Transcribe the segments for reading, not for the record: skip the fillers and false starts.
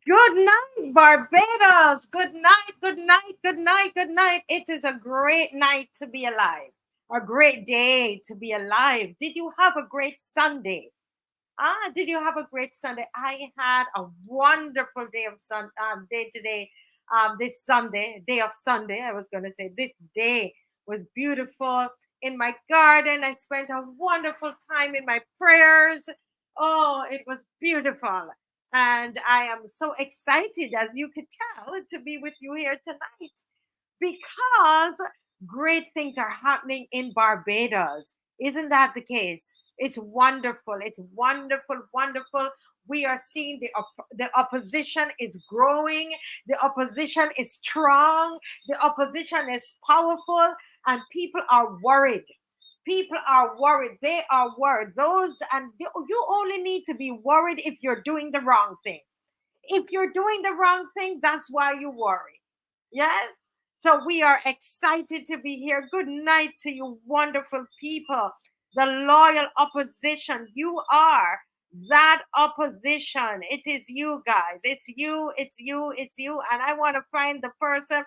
Good night, Barbados. Good night, good night, good night, good night. It is a great night to be alive, a great day to be alive. Did you have a great Sunday? Did you have a great Sunday? I had a wonderful day of day today. This Sunday, day of Sunday, I was going to say this day was beautiful in my garden. I spent a wonderful time in my prayers. Oh, it was beautiful. And I am so excited, as you could tell, to be with you here tonight because great things are happening in Barbados. Isn't that the case? It's wonderful. It's wonderful, wonderful. We are seeing the opposition is growing. The opposition is strong. The opposition is powerful, and people are worried. People are worried. They are worried. You only need to be worried if you're doing the wrong thing. If you're doing the wrong thing, that's why you worry. Yes? So we are excited to be here. Good night to you, wonderful people. The loyal opposition. You are that opposition. It is you guys. It's you, it's you, it's you. And I want to find the person.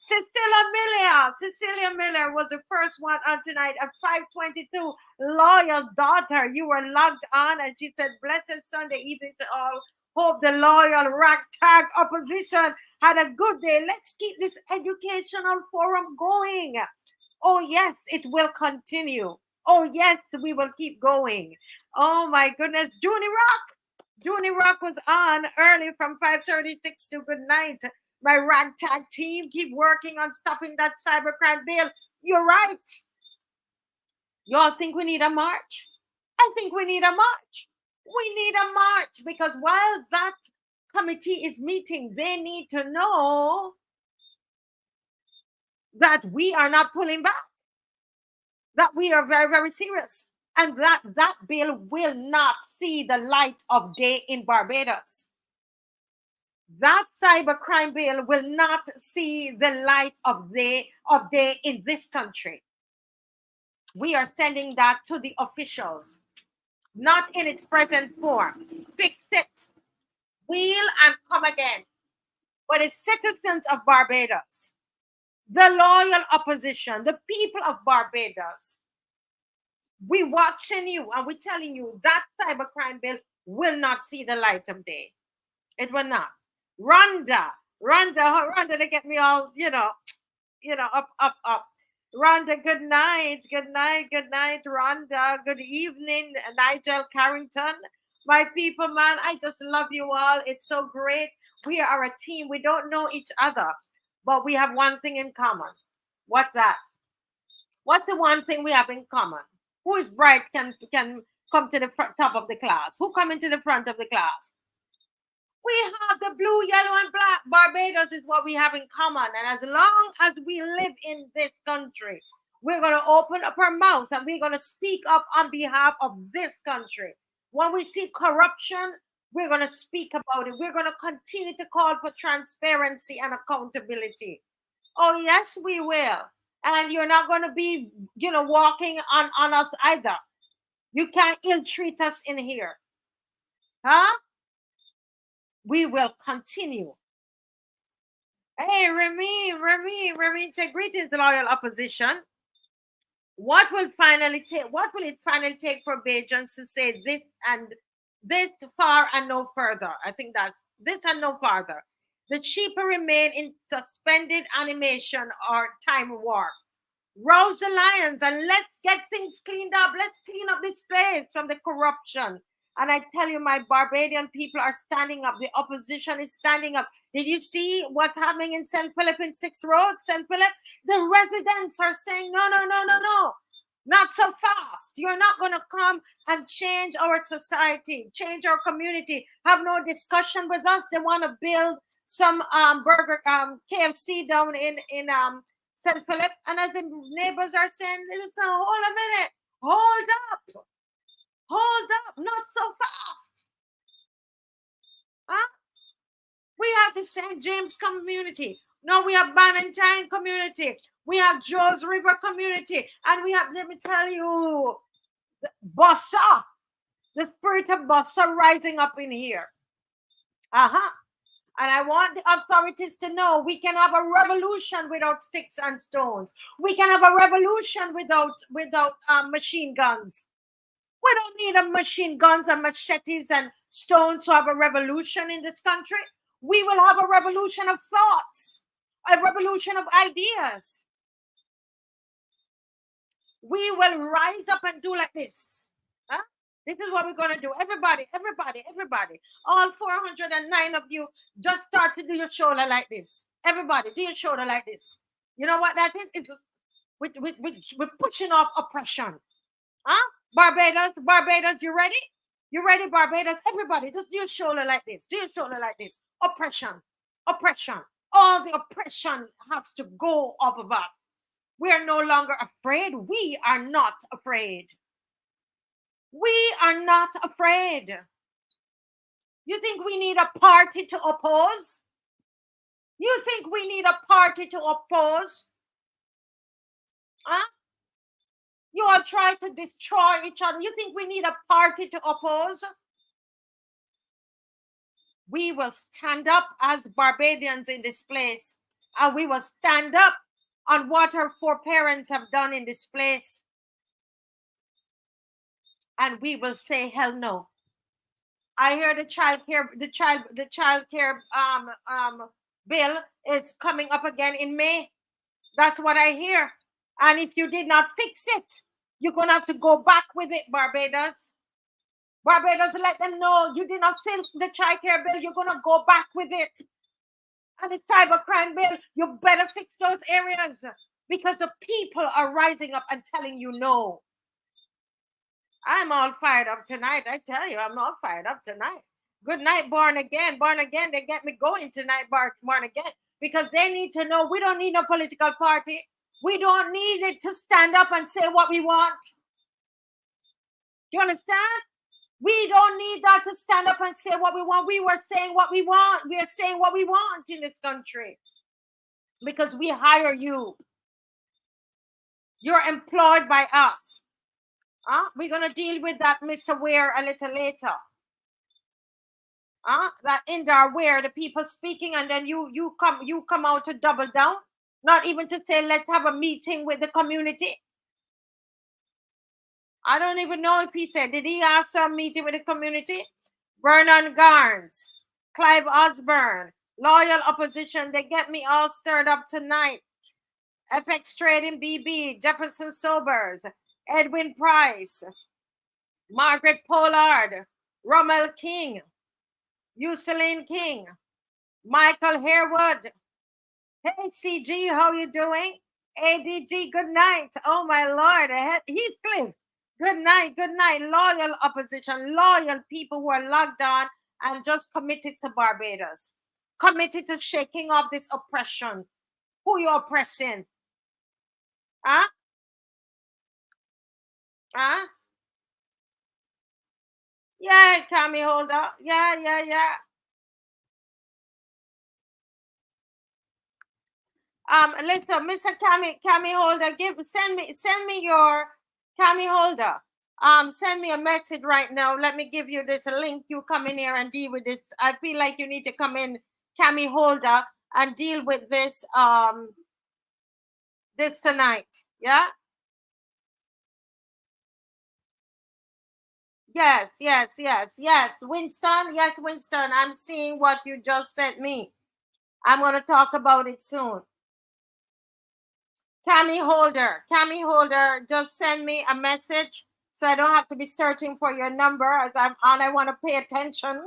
Cecilia Miller was the first one on tonight at 5:22. Loyal daughter, you were logged on, and she said, "Blessed Sunday evening to all. Hope the loyal ragtag opposition had a good day. Let's keep this educational forum going." Oh, yes, it will continue. Oh, yes, we will keep going. Oh, my goodness. Junie Rock was on early from 5:36 to good night. My ragtag team, keep working on stopping that cybercrime bill. You're right. Y'all think we need a march? I think we need a march. We need a march because while that committee is meeting, they need to know that we are not pulling back, that we are very, very serious, and that that bill will not see the light of day in Barbados. That cybercrime bill will not see the light of day in this country. We are sending that to the officials, not in its present form. Fix it. Wheel and come again. But as citizens of Barbados, the loyal opposition, the people of Barbados, we watching you and we're telling you that cybercrime bill will not see the light of day. It will not. Rhonda, to get me all, up. Rhonda, good night, Rhonda. Good evening, Nigel Carrington. My people, man, I just love you all. It's so great. We are a team. We don't know each other, but we have one thing in common. What's that? What's the one thing we have in common? Who is bright can come to the top of the class? Who come into the front of the class? We have the blue, yellow, and black. Barbados is what we have in common. And as long as we live in this country, we're going to open up our mouths and we're going to speak up on behalf of this country. When we see corruption, we're going to speak about it. We're going to continue to call for transparency and accountability. Oh, yes, we will. And you're not going to be, walking on us either. You can't ill-treat us in here. Huh? We will continue. Hey, Remy said, "Greetings, loyal opposition. What will it finally take for Bajans to say this and this far and no further?" I think that's this and no further. The cheaper remain in suspended animation or time warp. Rouse the lions and let's get things cleaned up. Let's clean up this place from the corruption. And I tell you, my Barbadian people are standing up. The opposition is standing up. Did you see what's happening in St. Philip in 6th Road? St. Philip? The residents are saying, no. Not so fast. You're not going to come and change our society, change our community, have no discussion with us. They want to build some KFC down in St. Philip. And as the neighbors are saying, listen, hold a minute. Hold up, not so fast. Huh? We have the St. James community. No, we have BANNATYNE community. We have Joe's River community. And we have, let me tell you, Bossa, the spirit of Bossa rising up in here. And I want the authorities to know we can have a revolution without sticks and stones. We can have a revolution without machine guns. We don't need a machine guns and machetes and stones to have a revolution in this country. We will have a revolution of thoughts, a revolution of ideas. We will rise up and do like this. Huh? This is what we're going to do. Everybody. All 409 of you, just start to do your shoulder like this. Everybody, do your shoulder like this. You know what that is? We're pushing off oppression. Huh? Barbados, you ready? You ready, Barbados? Everybody, just do your shoulder like this. Do your shoulder like this. Oppression. All the oppression has to go off of us. We are no longer afraid. We are not afraid. We are not afraid. You think we need a party to oppose? You think we need a party to oppose? Huh? You all try to destroy each other. You think we need a party to oppose? We will stand up as Barbadians in this place, and we will stand up on what our foreparents have done in this place. And we will say, hell no. I hear the child care bill is coming up again in May. That's what I hear. And if you did not fix it, you're going to have to go back with it, Barbados. Barbados, let them know you did not fix the child care bill. You're going to go back with it. And the cybercrime bill, you better fix those areas, because the people are rising up and telling you no. I'm all fired up tonight. I tell you, I'm all fired up tonight. Good night, born again. Born again, they get me going tonight, born again, because they need to know we don't need no political party. We don't need it to stand up and say what we want. You understand? We don't need that to stand up and say what we want. We were saying what we want. We are saying what we want in this country because we hire you. You're employed by us. We're going to deal with that, Mr. WEIR, a little later. That INDAR WEIR, the people speaking, and then you come out to double down. Not even to say, let's have a meeting with the community. I don't even know if he said, did he ask for a meeting with the community? Vernon Garnes, Clive Osborne, loyal opposition. They get me all stirred up tonight. FX Trading BB, Jefferson Sobers, Edwin Price, Margaret Pollard, Rommel King, Useline King, Michael Harewood. Hey, CG, how you doing? ADG, good night. Oh, my Lord. Heathcliff, good night. Loyal opposition, loyal people who are logged on and just committed to Barbados, committed to shaking off this oppression. Who you oppressing? Yeah, Cammy Holder. Yeah. Listen, Mr. Cammy Holder, send me your Cammy Holder. Send me a message right now. Let me give you this link. You come in here and deal with this. I feel like you need to come in, Cammy Holder, and deal with this this tonight. Yeah. Yes. Winston. Yes, Winston. I'm seeing what you just sent me. I'm going to talk about it soon. Cammy Holder, just send me a message so I don't have to be searching for your number as I'm on. I want to pay attention.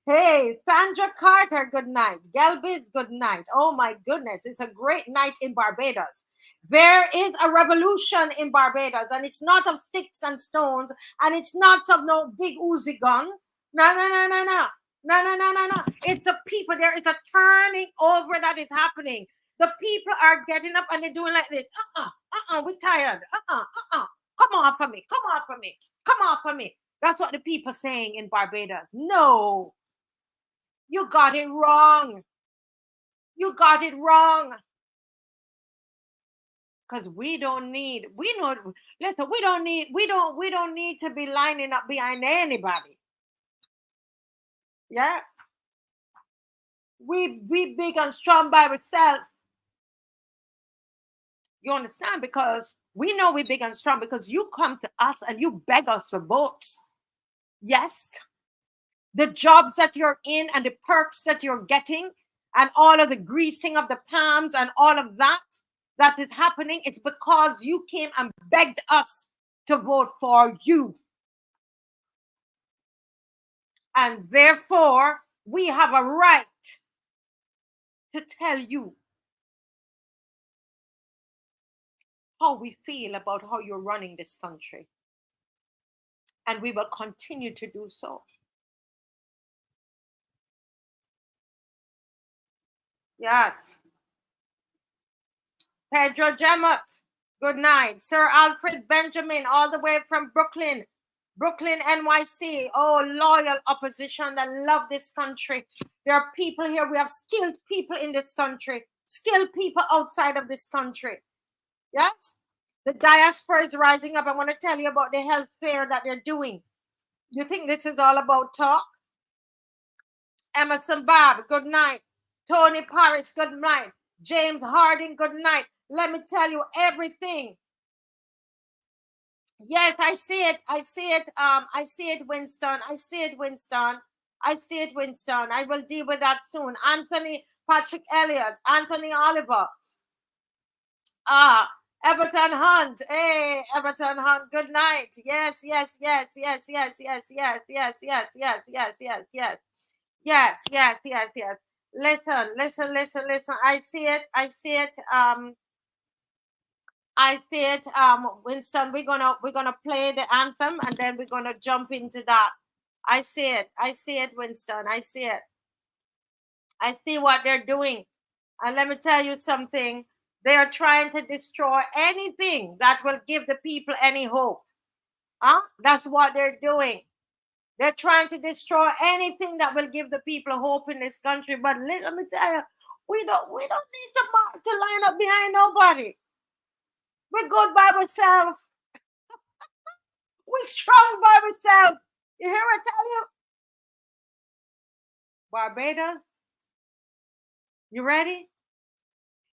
Hey, Sandra Carter, good night. Gelbiz, good night. Oh my goodness, it's a great night in Barbados. There is a revolution in Barbados, and it's not of sticks and stones, and it's not of no big Uzi gun. No. It's the people. There is a turning over that is happening. The people are getting up and they're doing like this. We're tired. Come off of me. That's what the people are saying in Barbados. No, you got it wrong. Because we don't need to be lining up behind anybody. Yeah. We big and strong by ourselves. You understand? Because we know we're big and strong because you come to us and you beg us for votes. Yes. The jobs that you're in and the perks that you're getting and all of the greasing of the palms and all of that is happening, it's because you came and begged us to vote for you. And therefore, we have a right to tell you how we feel about how you're running this country. And we will continue to do so. Yes. Pedro Gemot, good night. Sir Alfred Benjamin, all the way from Brooklyn, NYC. Oh, loyal opposition that love this country. There are people here. We have skilled people in this country, skilled people outside of this country. Yes? The diaspora is rising up. I want to tell you about the health fair that they're doing. You think this is all about talk? Emerson Bob, good night. Tony Paris, good night. James Harding, good night. Let me tell you everything. Yes, I see it. I see it. I see it, Winston. I see it, Winston. I see it, Winston. I will deal with that soon. Anthony, Patrick Elliott, Anthony Oliver. Everton Hunt. Hey, Everton Hunt. Good night. Yes, yes, yes, yes, yes, yes, yes, yes, yes, yes, yes, yes, yes. Yes, yes, yes, yes. Listen. I see it. I see it. Winston, we're gonna play the anthem and then we're gonna jump into that. I see it, Winston. I see it. I see what they're doing. And let me tell you something. They are trying to destroy anything that will give the people any hope. That's what they're doing. They're trying to destroy anything that will give the people hope in this country. But let me tell you, we don't need to line up behind nobody. We're good by ourselves. We're strong by ourselves. You hear what I tell you? Barbados, you ready?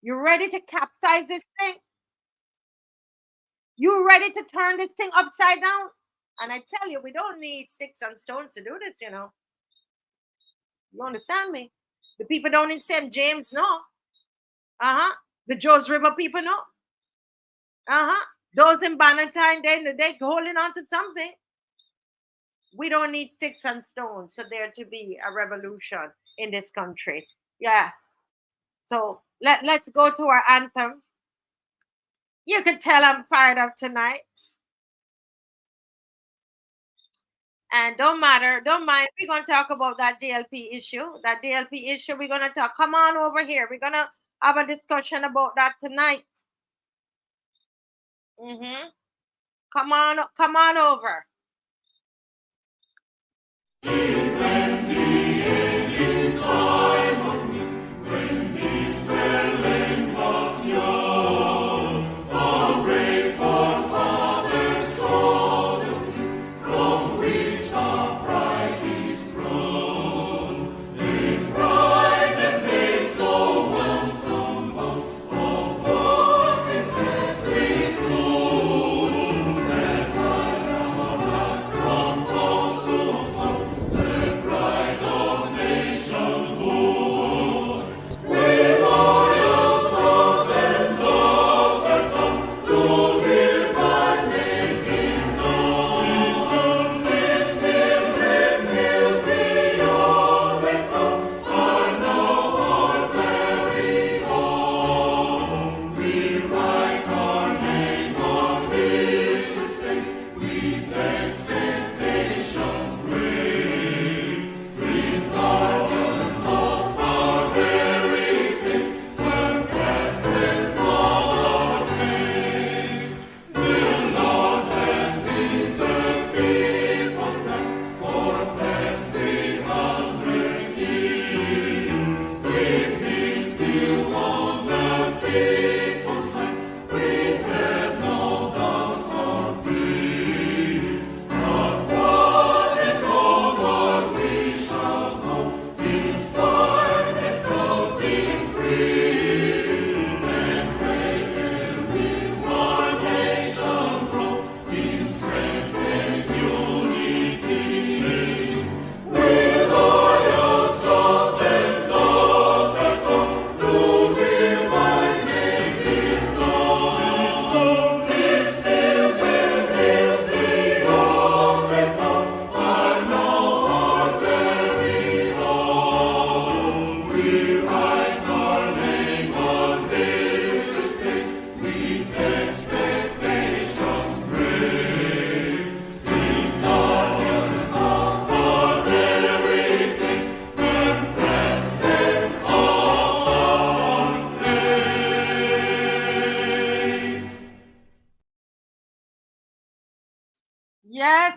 You ready to capsize this thing? You ready to turn this thing upside down? And I tell you, we don't need sticks and stones to do this, you know. You understand me? The people down in St. James, no. The Joes River people, no. Those in Bannatyne, they're holding on to something. We don't need sticks and stones for there to be a revolution in this country. Yeah. So let's go to our anthem. You can tell I'm fired up tonight. And don't mind, we're going to talk about that DLP issue. We're going to talk. Come on over here. We're going to have a discussion about that tonight. Come on over.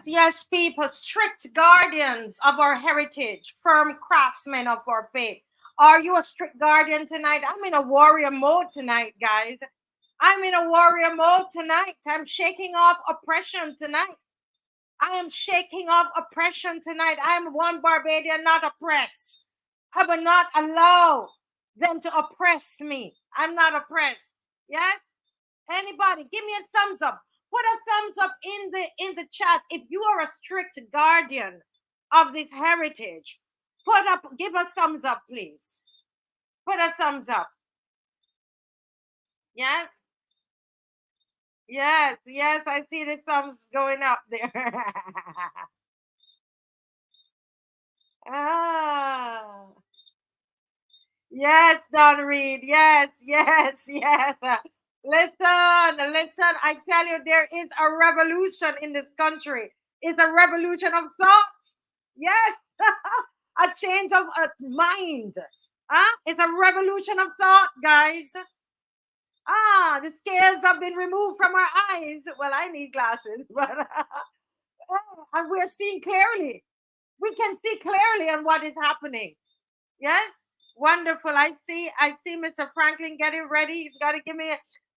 yes, people, strict guardians of our heritage, firm craftsmen of our faith. Are you a strict guardian tonight? I'm in a warrior mode tonight, guys. I'm in a warrior mode tonight. I'm shaking off oppression tonight. I am shaking off oppression tonight. I am one Barbadian, not oppressed. I will not allow them to oppress me. I'm not oppressed. Yes? Anybody, give me a thumbs up. Put a thumbs up in the chat if you are a strict guardian of this heritage. Give a thumbs up, please. Put a thumbs up. Yes? Yes, yes, I see the thumbs going up there. Ah. Yes, Don Reed. Yes, yes, yes. Listen, I tell you, there is a revolution in this country. It's a revolution of thought. Yes, a change of mind. It's a revolution of thought, guys. The scales have been removed from our eyes. Well, I need glasses, but and we're seeing clearly. We can see clearly on what is happening. Yes, wonderful. I see Mr. Franklin getting ready. He's got to give me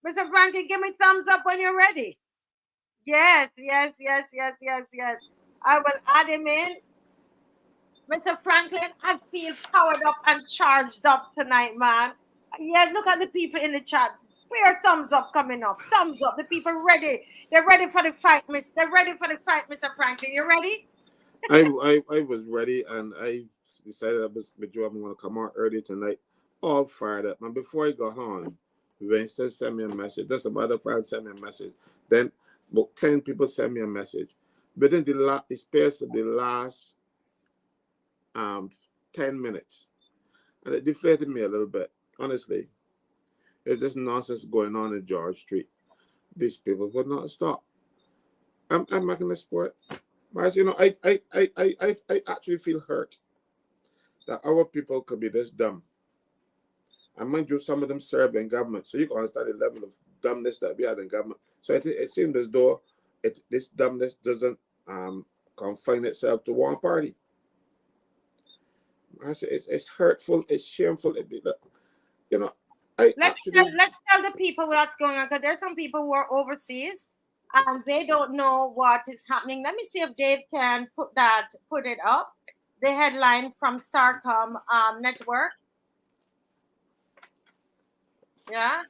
Mr. Franklin, give me thumbs up when you're ready. Yes, yes, yes, yes, yes, yes. I will add him in. Mr. Franklin, I feel powered up and charged up tonight, man. Yes, look at the people in the chat. Where thumbs up coming up? Thumbs up. The people ready. They're ready for the fight, They're ready for the fight, Mr. Franklin. You ready? I was ready, and I decided I was I'm going to come on early tonight, all fired up. And before I got on, Winston sent me a message. Just some other friend sent me a message. Then about 10 people sent me a message. Within the space of the last 10 minutes, and it deflated me a little bit. Honestly, there's this nonsense going on in George Street. These people would not stop. I'm making a sport. But you know, I actually feel hurt that our people could be this dumb. And mind you, some of them serve in government, so you can understand the level of dumbness that we have in government. So it seems as though this dumbness doesn't confine itself to one party. I say it's hurtful, it's shameful. You know, let's tell the people what's going on, because there's some people who are overseas and they don't know what is happening. Let me see if Dave can put it up. The headline from Starcom Network. Yeah.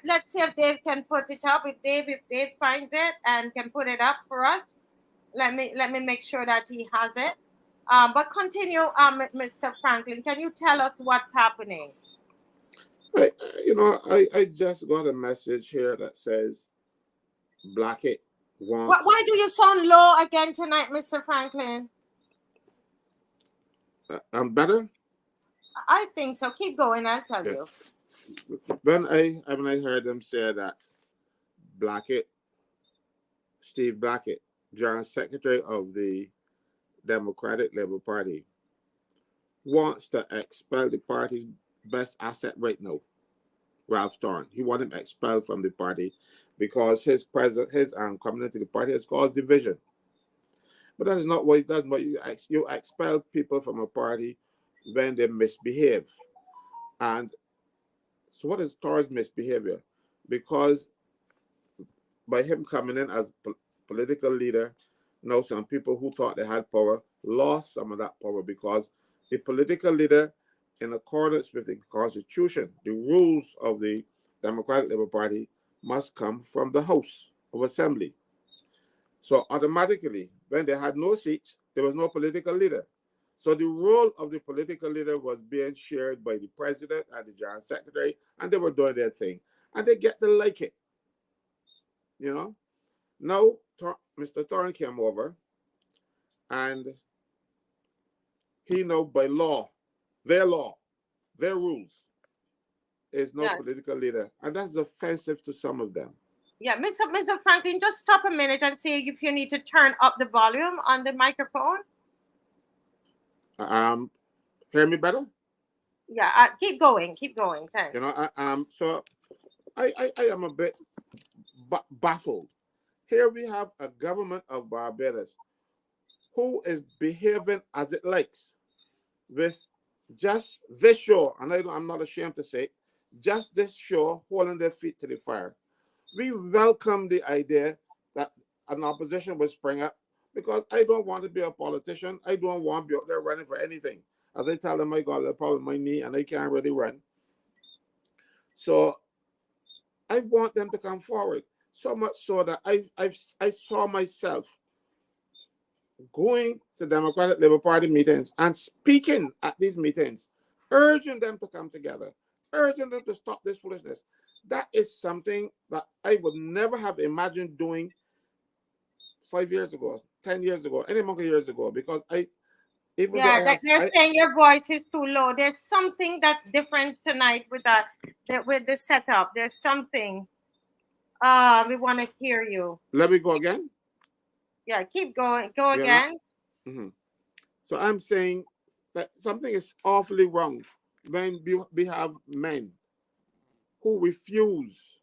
Let's see if Dave can put it up. If Dave finds it and can put it up for us, let me make sure that he has it. But continue, Mr. Franklin. Can you tell us what's happening? I just got a message here that says Blackett wants. Why do you sound low again tonight, Mr. Franklin? I'm better? I think so. Keep going, I'll tell you. When I heard them say that Steve Blackett, General Secretary of the Democratic Labour Party, wants to expel the party's best asset right now, Ralph Thorne. He wants him expelled from the party because his coming into the party has caused division. But that is not what it does. But you expel people from a party when they misbehave. And so what is Thorne's misbehavior? Because by him coming in as political leader, now some people who thought they had power lost some of that power, because the political leader, in accordance with the Constitution, the rules of the Democratic Labour Party, must come from the House of Assembly. So automatically, when they had no seats, there was no political leader. So the role of the political leader was being shared by the president and the general secretary, and they were doing their thing. And they get to like it. You know? Now, Mr. Thorne came over, and he now, by law, their rules, is no political leader. And that's offensive to some of them. Yeah, Mr. Franklin, just stop a minute and see if you need to turn up the volume on the microphone. Hear me better? Yeah, keep going. Thanks. So I am a bit baffled. Here we have a government of Barbados who is behaving as it likes with just this shore, and I'm not ashamed to say, just this shore holding their feet to the fire. We welcome the idea that an opposition will spring up, because I don't want to be a politician. I don't want to be out there running for anything. As I tell them, I got a problem with my knee and I can't really run. So I want them to come forward. So much so that I saw myself going to Democratic Labour Party meetings and speaking at these meetings, urging them to come together, urging them to stop this foolishness. That is something that I would never have imagined doing 5 years ago, 10 years ago, any number of years ago, because even though they're saying your voice is too low. There's something that's different tonight with with the setup. There's something. We want to hear you. Let me go again. Yeah, keep going. Go again. Mm-hmm. So I'm saying that something is awfully wrong when we have men who refuse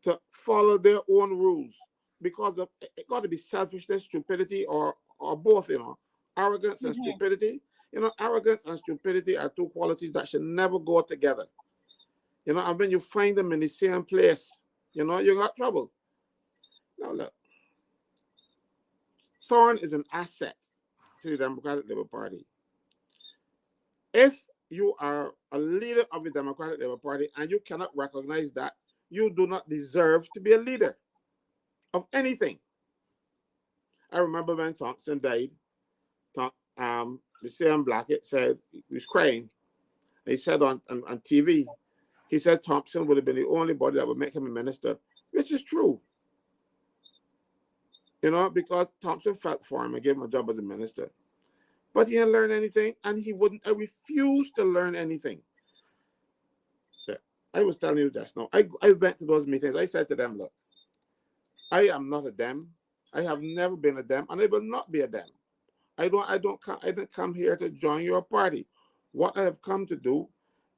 to follow their own rules because of it got to be selfishness, stupidity, or both, arrogance and stupidity. Arrogance and stupidity are two qualities that should never go together. And when you find them in the same place, you got trouble. Now look, Thorne is an asset to the Democratic Labour Party. If you are a leader of the Democratic Labour Party and you cannot recognize that, you do not deserve to be a leader of anything. I remember when Thompson died, the same Blackett said, he was crying. He said on TV, he said Thompson would have been the only body that would make him a minister, which is true. Because Thompson felt for him and gave him a job as a minister. But he didn't learn anything, and I refused to learn anything. Yeah. I was telling you just now, I went to those meetings. I said to them, look, I am not a Dem. I have never been a Dem, and I will not be a Dem. I didn't come here to join your party. What I have come to do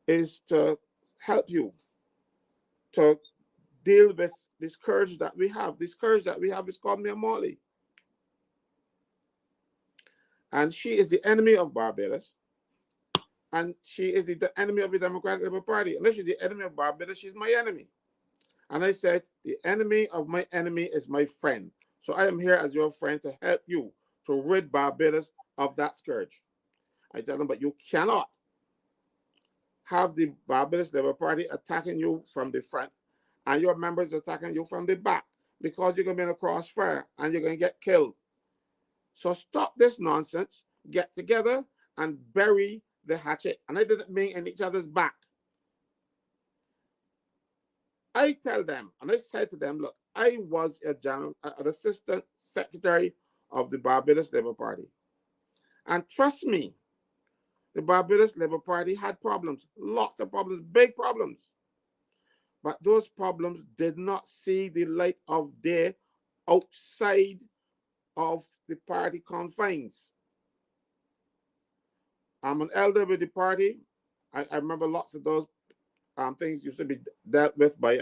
is to help you to deal with this scourge that we have. This scourge that we have is called Mia Morley. And she is the enemy of Barbados. And she is the enemy of the Democratic Labour Party. And if she's the enemy of Barbados, she's my enemy. And I said, the enemy of my enemy is my friend. So I am here as your friend to help you to rid Barbados of that scourge. I tell them, but you cannot have the Barbados Labour Party attacking you from the front and your members attacking you from the back, because you're going to be in a crossfire and you're going to get killed. So stop this nonsense, get together and bury the hatchet. And I didn't mean in each other's back. I tell them, and I said to them, look, I was an assistant secretary of the Barbados Labour Party. And trust me, the Barbados Labour Party had problems, lots of problems, big problems. But those problems did not see the light of day outside of the party confines. I'm an elder with the party. I remember lots of those things used to be dealt with by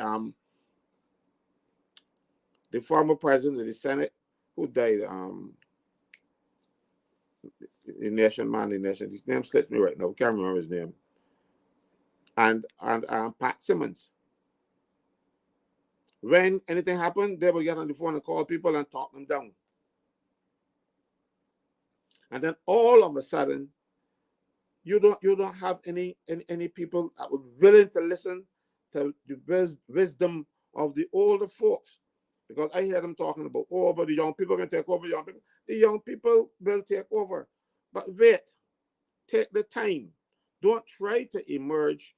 the former president of the Senate, who died, the nation. His name slips me right now. Can't remember his name. And Pat Simmons. When anything happened, they would get on the phone and call people and talk them down. And then all of a sudden, you don't have any people that were willing to listen to the wisdom of the older folks. Because I hear them talking about, but the young people can take over young people. The young people will take over. But wait, take the time. Don't try to emerge,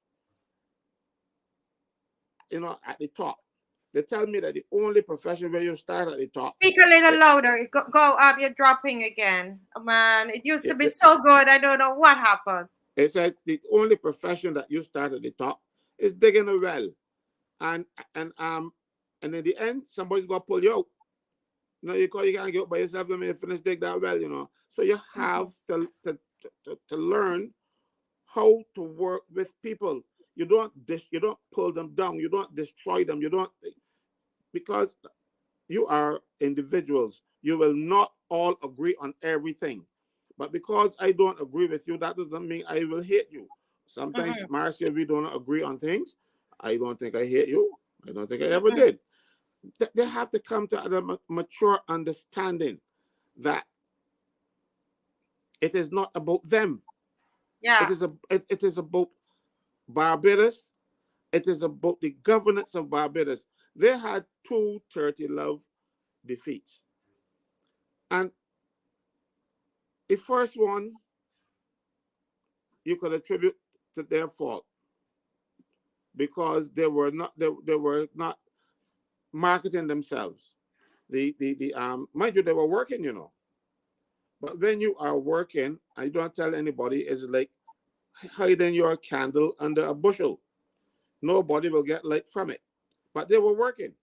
at the top. They tell me that the only profession where you start at the top. Speak a little louder. Go up. You're dropping again. Oh, man, it used to be so good. I don't know what happened. It's like the only profession that you start at the top is digging a well. And in the end, somebody's going to pull you out. You can't get up by yourself when you finish dig that well, So you have to learn how to work with people. You don't pull them down. You don't destroy them. You don't, because you are individuals. You will not all agree on everything. But because I don't agree with you, that doesn't mean I will hate you. Sometimes, Marcia, we don't agree on things. I don't think I hate you. I don't think I ever did. They have to come to a mature understanding that it is not about them. Yeah. It is about Barbados. It is about the governance of Barbados. They had 230 love defeats. And the first one you could attribute to their fault because they were not marketing themselves. Mind you, they were working, you know. But when you are working and you don't tell anybody, it's like hiding your candle under a bushel. Nobody will get light from it. But they were working.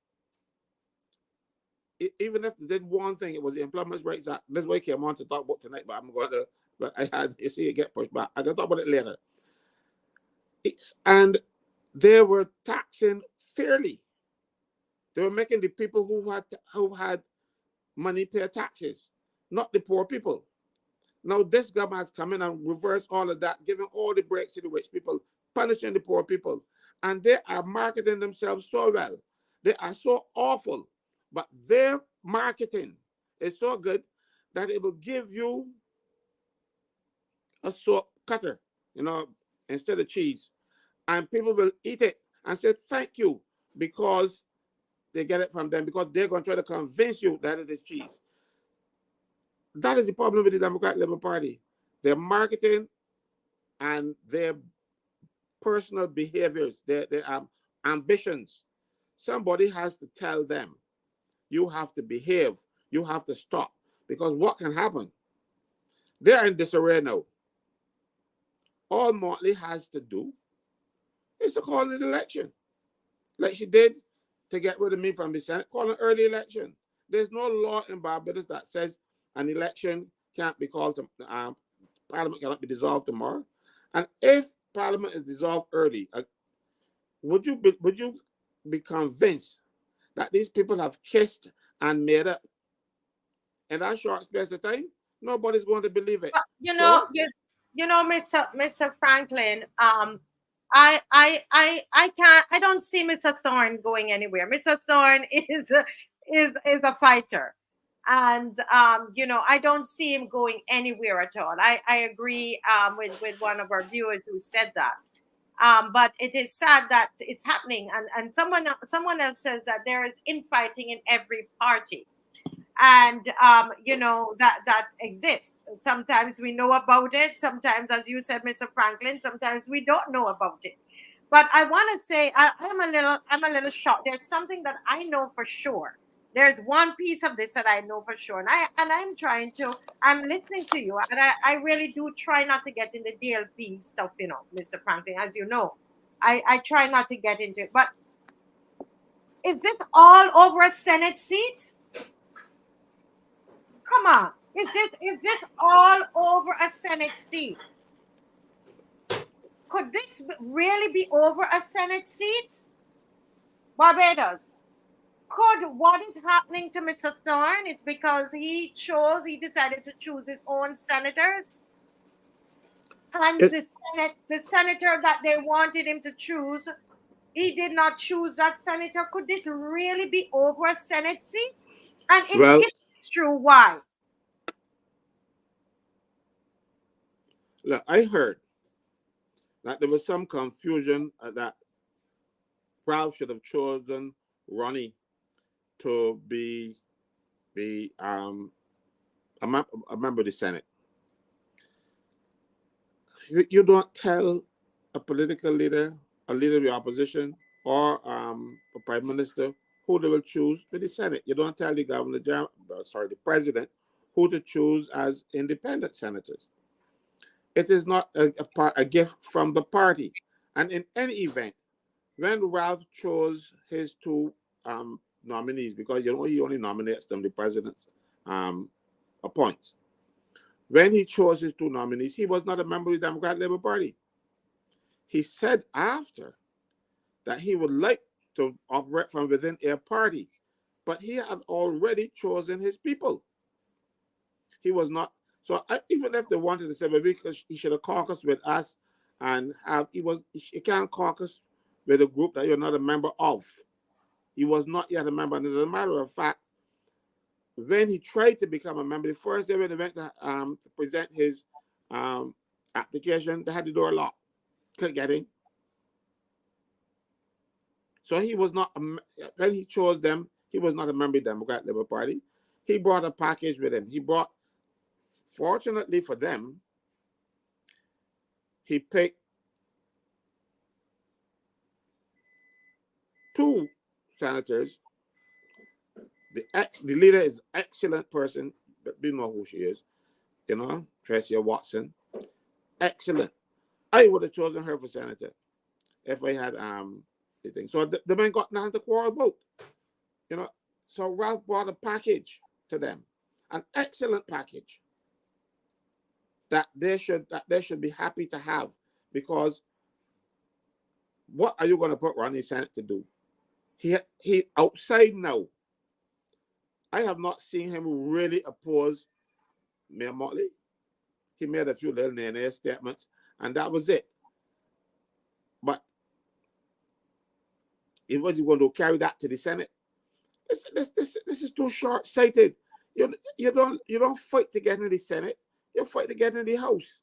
Even if they did one thing, it was the Employment Rights Act. This is what I came on to talk about tonight, but I'm going to, but I had, you see, it get pushed back. I can talk about it later. And they were taxing fairly. They were making the people who had money pay taxes, not the poor people. Now this government has come in and reversed all of that, giving all the breaks to the rich people, punishing the poor people. And they are marketing themselves so well. They are so awful. But their marketing is so good that it will give you a soap cutter, you know, instead of cheese. And people will eat it and say thank you because they get it from them, because they're going to try to convince you that it is cheese. That is the problem with the Democratic Labour Party. Their marketing and their personal behaviors, their ambitions. Somebody has to tell them, you have to behave, you have to stop. Because what can happen? They're in disarray now. All Motley has to do is to call an election. Like she did to get rid of me from the Senate, call an early election. There's no law in Barbados that says an election can't be called, Parliament cannot be dissolved tomorrow. And if Parliament is dissolved early, would you be convinced that these people have kissed and made up in that short space of time? Nobody's going to believe it. You know, Mr. Franklin, I don't see Mr. Thorne going anywhere. Mr. Thorne is a fighter. And I don't see him going anywhere at all. I agree with one of our viewers who said that. But it is sad that it's happening, and someone else says that there is infighting in every party, and that exists. Sometimes we know about it. Sometimes, as you said, Mr. Franklin, sometimes we don't know about it. But I want to say I'm a little shocked. There's something that I know for sure. There's one piece of this that I know for sure, and I'm listening to you, and I really do try not to get in the DLP stuff, Mr. Franklin, as you know. I try not to get into it. But is this all over a Senate seat? Come on. Is this all over a Senate seat? Could this really be over a Senate seat? Barbados. Could what is happening to Mr. Thorne is because he decided to choose his own senators? And the senator that they wanted him to choose, he did not choose that senator. Could this really be over a Senate seat? And if it's true, why? Look, I heard that there was some confusion that Ralph should have chosen Ronnie to be a member of the Senate. You don't tell a political leader, a leader of the opposition, or a prime minister who they will choose to the Senate. You don't tell the the president, who to choose as independent senators. It is not a gift from the party. And in any event, when Ralph chose his two nominees, because he only nominates them, the president appoints. When he chose his two nominees, he was not a member of the Democratic Labour Party. He said after that he would like to operate from within a party, but he had already chosen his people. He was not. So even if they wanted to say, well, because he should have caucused with us, and he can't caucus with a group that you're not a member of. He was not yet a member. And as a matter of fact, when he tried to become a member, the first day when he went to present his application, they had the door locked. Couldn't get in. So he was not, when he chose them, he was not a member of the Democrat Liberal Party. He brought a package with him. He brought, fortunately for them, he picked 2 senators. The leader is an excellent person, but we know who she is, Tracy Watson. Excellent. I would have chosen her for senator if I had the thing. So the men got nothing to quarrel about. So Ralph brought a package to them, an excellent package that they should be happy to have, because what are you going to put Ronnie Senate to do? He outside now. I have not seen him really oppose Mayor Motley. He made a few little nay statements, and that was it. But it was going to carry that to the Senate. This is too short-sighted. You don't fight to get in the Senate. You fight to get in the House.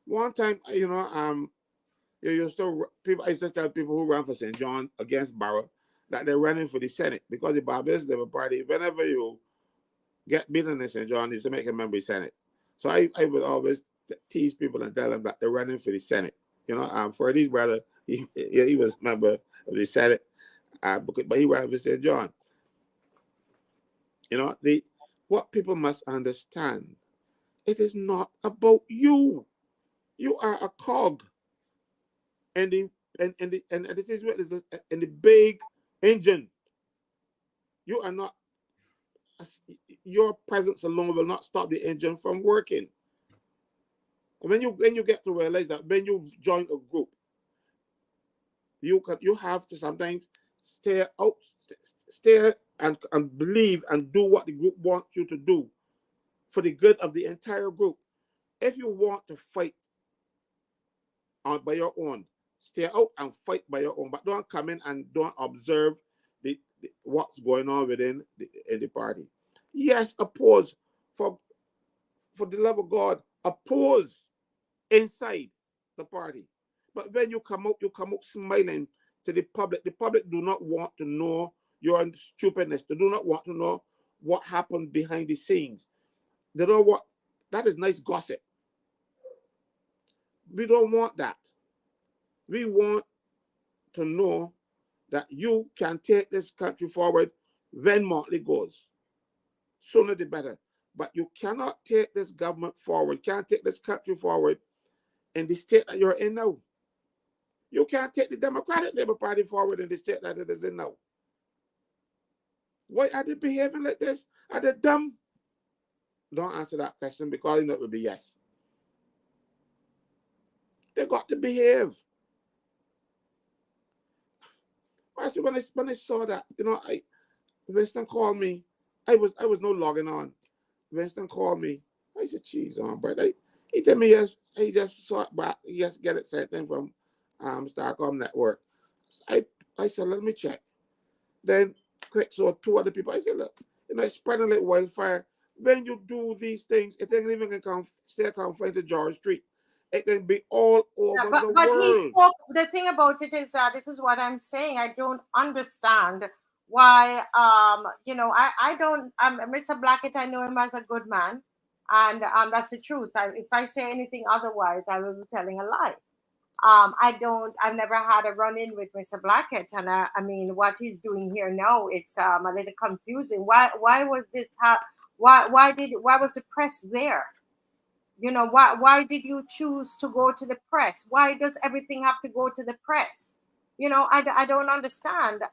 One time, you used to tell people who ran for St. John against Barrow that they're running for the Senate, because the Barbados Labour Party, whenever you get beaten in St. John, you used to make a member of the Senate. So I would always tease people and tell them that they're running for the Senate. For these brother, he was a member of the Senate, but he ran for St. John. What people must understand, it is not about you. You are a cog in the big engine. You are not. Your presence alone will not stop the engine from working. When you get to realize that when you join a group, you have to sometimes stay and believe and do what the group wants you to do for the good of the entire group. If you want to fight by your own, stay out and fight by your own, but don't come in and don't observe what's going on within the party. Yes, oppose for the love of God. Oppose inside the party, but when you come out smiling to the public. The public do not want to know your stupidness. They do not want to know what happened behind the scenes. They don't want that is nice gossip. We don't want that. We want to know that you can take this country forward when Motley goes. Sooner the better. But you cannot take this government forward, can't take this country forward in the state that you're in now. You can't take the Democratic Labour Party forward in the state that it is in now. Why are they behaving like this? Are they dumb? Don't answer that question, because it will be yes. They got to behave. I said, when I saw that, Winston called me. I was no logging on. Winston called me. I said, "Cheese on, brother." He told me yes. He just saw it back. He just get it sent in from Starcom Network. I said, "Let me check." Then quick saw 2 other people. I said, "Look, it's spreading like wildfire. When you do these things, it ain't even gonna stay confined to George Street. It can be all over the but world." he spoke. The thing about it is that this is what I'm saying. I don't understand why. I don't. Mr. Blackett, I know him as a good man, and that's the truth. If I say anything otherwise, I will be telling a lie. I've never had a run-in with Mr. Blackett, and I mean, what he's doing here now, it's a little confusing. Why was this? Why was the press there? Why did you choose to go to the press? Why does everything have to go to the press? I don't understand.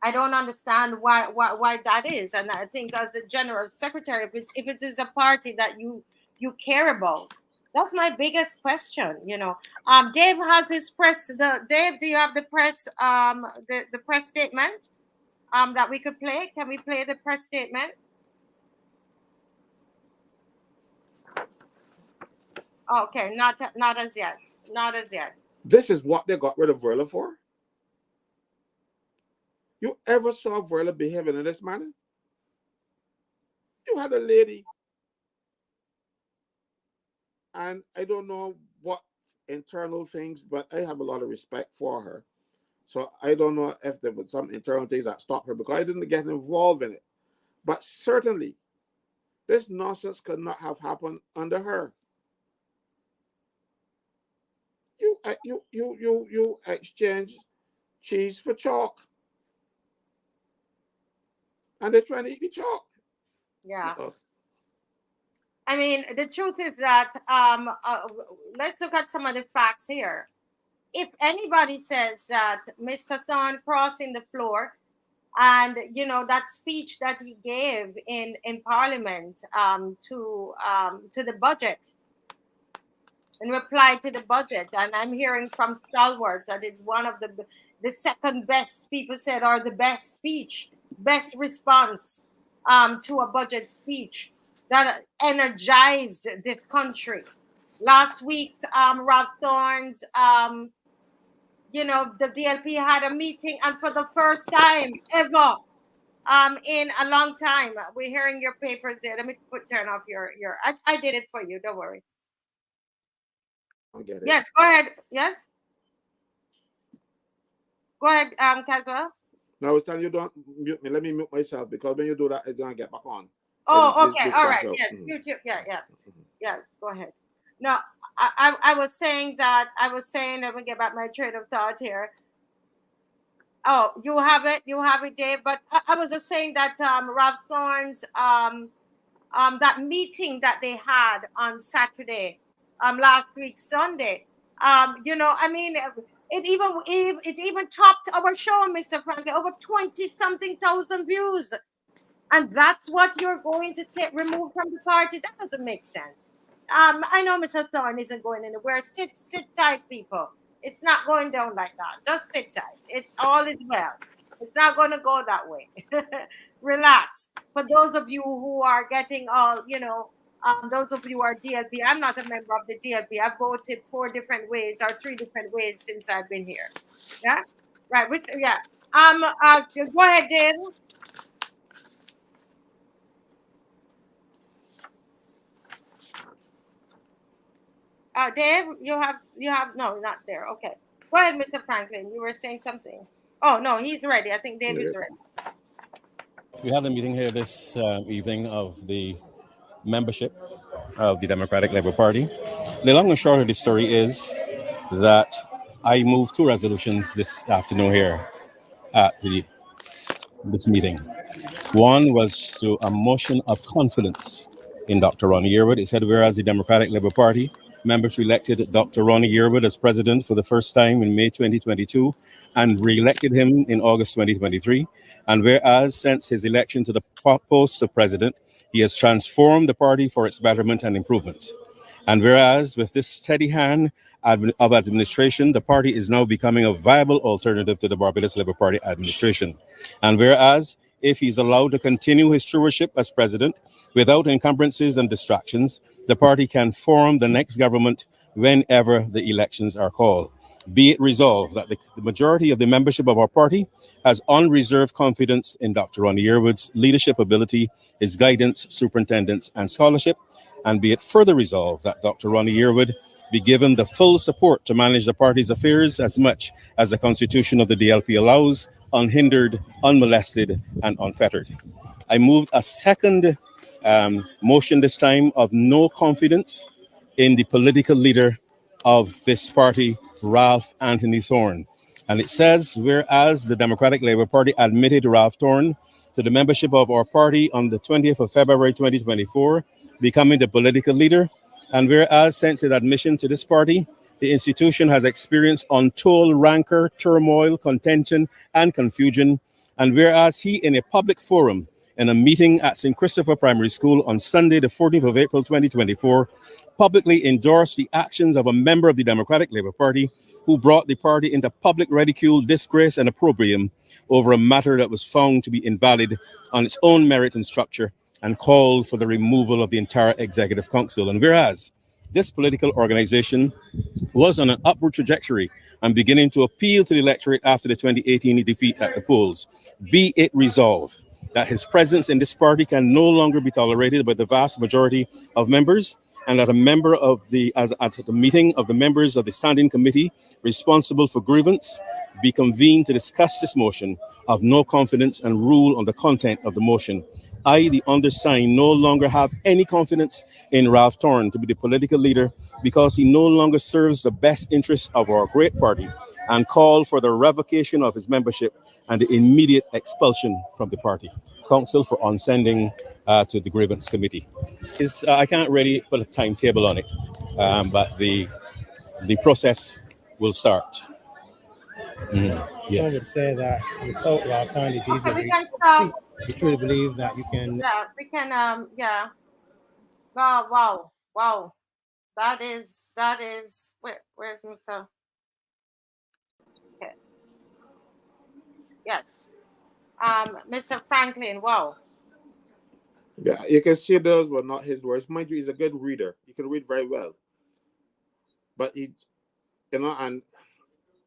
I don't understand why that is. And I think as a general secretary, if it is a party that you care about, That's my biggest question, you know. Dave has his press. Dave, do you have the press? The press statement. That we could play. Can we play the press statement? Okay, not as yet. Not as yet. This is what they got rid of Verla for? You ever saw Verla behaving in this manner? You had a lady, and I don't know what internal things, but I have a lot of respect for her. So I don't know if there were some internal things that stopped her because I didn't get involved in it. But certainly, this nonsense could not have happened under her. You exchange cheese for chalk, and they're trying to eat the chalk. Yeah. I mean, the truth is that let's look at some of the facts here. If anybody says that Mr. Thorne crossing the floor, and you know that speech that he gave in Parliament to the budget, in reply to the budget, and I'm hearing from stalwarts that it's one of the second best, people said, or the best speech, best response to a budget speech that energized this country. Last week's Ralph Thorne's, you know, the DLP had a meeting, and for the first time ever in a long time, we're hearing your papers there. Let me turn off your I did it for you, don't worry. I get it. Yes, go ahead. Yes, go ahead, Caswell. No, I was telling you, don't mute me. Let me mute myself, because when you do that, it's gonna get back on. Oh, okay, all right. Yes, mute you. Yeah. Go ahead. No, I was saying that. Let me get back my train of thought here. Oh, you have it, Dave. But I was just saying that Ralph Thorne's that meeting that they had on Saturday, last week Sunday, you know, I mean, it even topped our show, Mr. Franklin, over 20-something thousand views, and that's what you're going to remove from the party? That doesn't make sense. I know Mr. Thorne isn't going anywhere. Sit tight, people. It's not going down like that. Just sit tight. It's all is well. It's not going to go that way. Relax. For those of you who are getting all, you know, those of you who are DLP, I'm not a member of the DLP. I've voted 4 different ways or 3 different ways since I've been here. Yeah? Right. Yeah. Go ahead, Dave. Dave, you have no, not there. Okay. Go ahead, Mr. Franklin. You were saying something. Oh, no, he's ready. I think Dave is ready. We had a meeting here this evening of the membership of the Democratic Labour Party. The long and short of the story is that I moved 2 resolutions this afternoon here at this meeting. One was to a motion of confidence in Dr. Ronnie Yearwood. It said, whereas the Democratic Labour Party members elected Dr. Ronnie Yearwood as president for the first time in May 2022 and re-elected him in August 2023. And whereas since his election to the post of president, he has transformed the party for its betterment and improvement. And whereas with this steady hand of administration, the party is now becoming a viable alternative to the Barbados Labour Party administration. And whereas if he's allowed to continue his stewardship as president without encumbrances and distractions, the party can form the next government whenever the elections are called. Be it resolved that the majority of the membership of our party has unreserved confidence in Dr. Ronnie Yearwood's leadership ability, his guidance, superintendence, and scholarship, and be it further resolved that Dr. Ronnie Yearwood be given the full support to manage the party's affairs as much as the constitution of the DLP allows, unhindered, unmolested, and unfettered. I moved a second motion this time of no confidence in the political leader of this party, Ralph Anthony Thorne. And it says, whereas the Democratic Labour Party admitted Ralph Thorne to the membership of our party on the 20th of February 2024, becoming the political leader, and whereas since his admission to this party, the institution has experienced untold rancor, turmoil, contention, and confusion, and whereas he in a public forum in a meeting at St. Christopher Primary School on Sunday, the 14th of April, 2024, publicly endorsed the actions of a member of the Democratic Labour Party who brought the party into public ridicule, disgrace, and opprobrium over a matter that was found to be invalid on its own merit and structure, and called for the removal of the entire Executive Council. And whereas this political organization was on an upward trajectory and beginning to appeal to the electorate after the 2018 defeat at the polls, be it resolved that his presence in this party can no longer be tolerated by the vast majority of members, and that a member of at the meeting of the members of the standing committee responsible for grievance be convened to discuss this motion of no confidence and rule on the content of the motion. I, the undersigned, no longer have any confidence in Ralph Thorne to be the political leader because he no longer serves the best interests of our great party, and call for the revocation of his membership and the immediate expulsion from the party. Council for on sending to the grievance committee. I can't really put a timetable on it, but the process will start. Yes. I would say that without Ralph Thorne, we can stop. You truly believe that you can? Yeah, we can. Yeah. Wow. That is. Where's Mr. Okay. Yes. Mr. Franklin. Wow. Yeah, you can see those were not his words. Mind you, he's a good reader. He can read very well. But and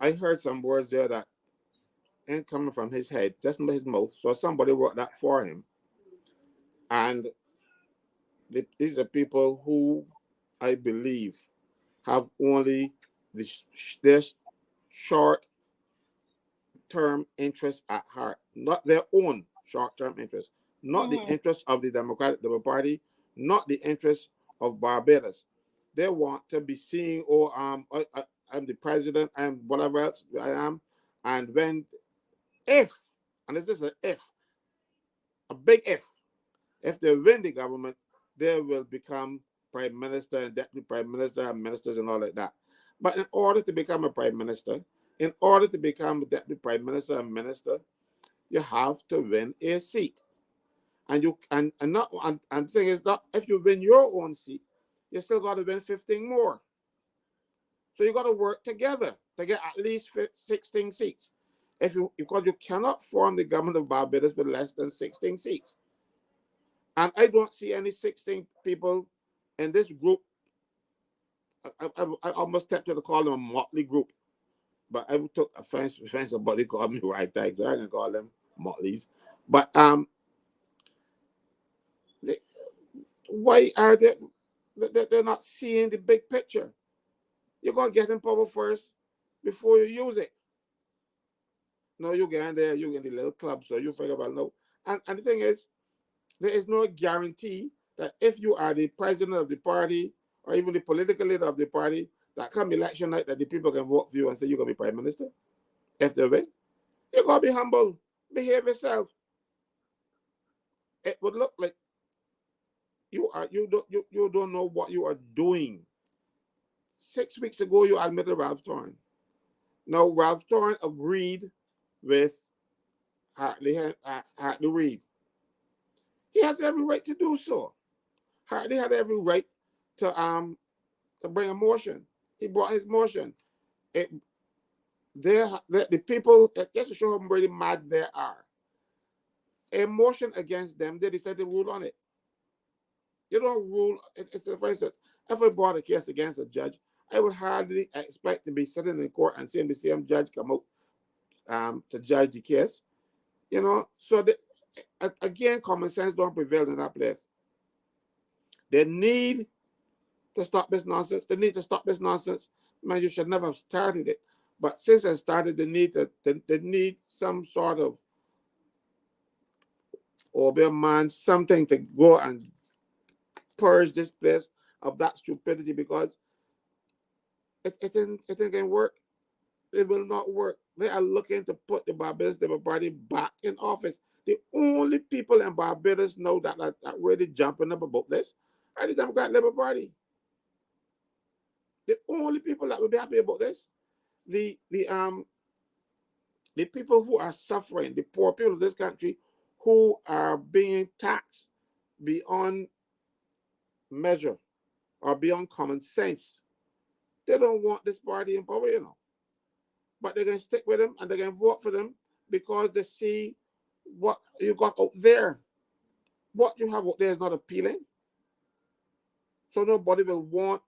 I heard some words there that ain't coming from his head, just from his mouth. So somebody wrote that for him. And these are people who I believe have only this short-term interests at heart, not their own short-term interests, not the interests of the Democratic Labour Party, not the interests of Barbados. They want to be seeing, I'm the president, and whatever else I am, and when, and this is an if, a big if they win the government, they will become prime minister and deputy prime minister and ministers and all like that. But in order to become a prime minister, in order to become a deputy prime minister and minister, you have to win a seat. And the thing is that if you win your own seat, you still got to win 15 more. So you got to work together to get at least 16 seats. Because you cannot form the government of Barbados with less than 16 seats. And I don't see any 16 people in this group. I almost tempted to call them a motley group, but I took offense somebody called me right back, so I can call them motleys. But why are they're not seeing the big picture? You're gonna get in power first before you use it. No, you get in there, you in the little club, so you figure about no. And the thing is, there is no guarantee that if you are the president of the party or even the political leader of the party, that come election night that the people can vote for you and say you're going to be prime minister. If they win, you're going to be humble, behave yourself. It would look like you don't know what you are doing. 6 weeks ago, you admitted Ralph Thorne. Now, Ralph Thorne agreed with Hartley Reid. He has every right to do so. Hartley had every right to bring a motion. He brought his motion. The people, just to show how really mad they are, a motion against them, they decided to rule on it. You don't rule. For instance, if I brought a case against a judge, I would hardly expect to be sitting in court and seeing the same judge come out to judge the case. So again, common sense don't prevail in that place. They need to stop this nonsense. They need to stop this nonsense. Man, you should never have started it. But since it started, they need some sort of something to go and purge this place of that stupidity, because it ain't gonna work. It will not work. They are looking to put the Barbados Labour Party back in office. The only people in Barbados know that are really jumping up about this are the Democratic Labour Party. The only people that will be happy about this, the people who are suffering, the poor people of this country who are being taxed beyond measure or beyond common sense. They don't want this party in power, you know. But they're going to stick with them and they're going to vote for them because they see what you got out there. What you have out there is not appealing. So nobody will want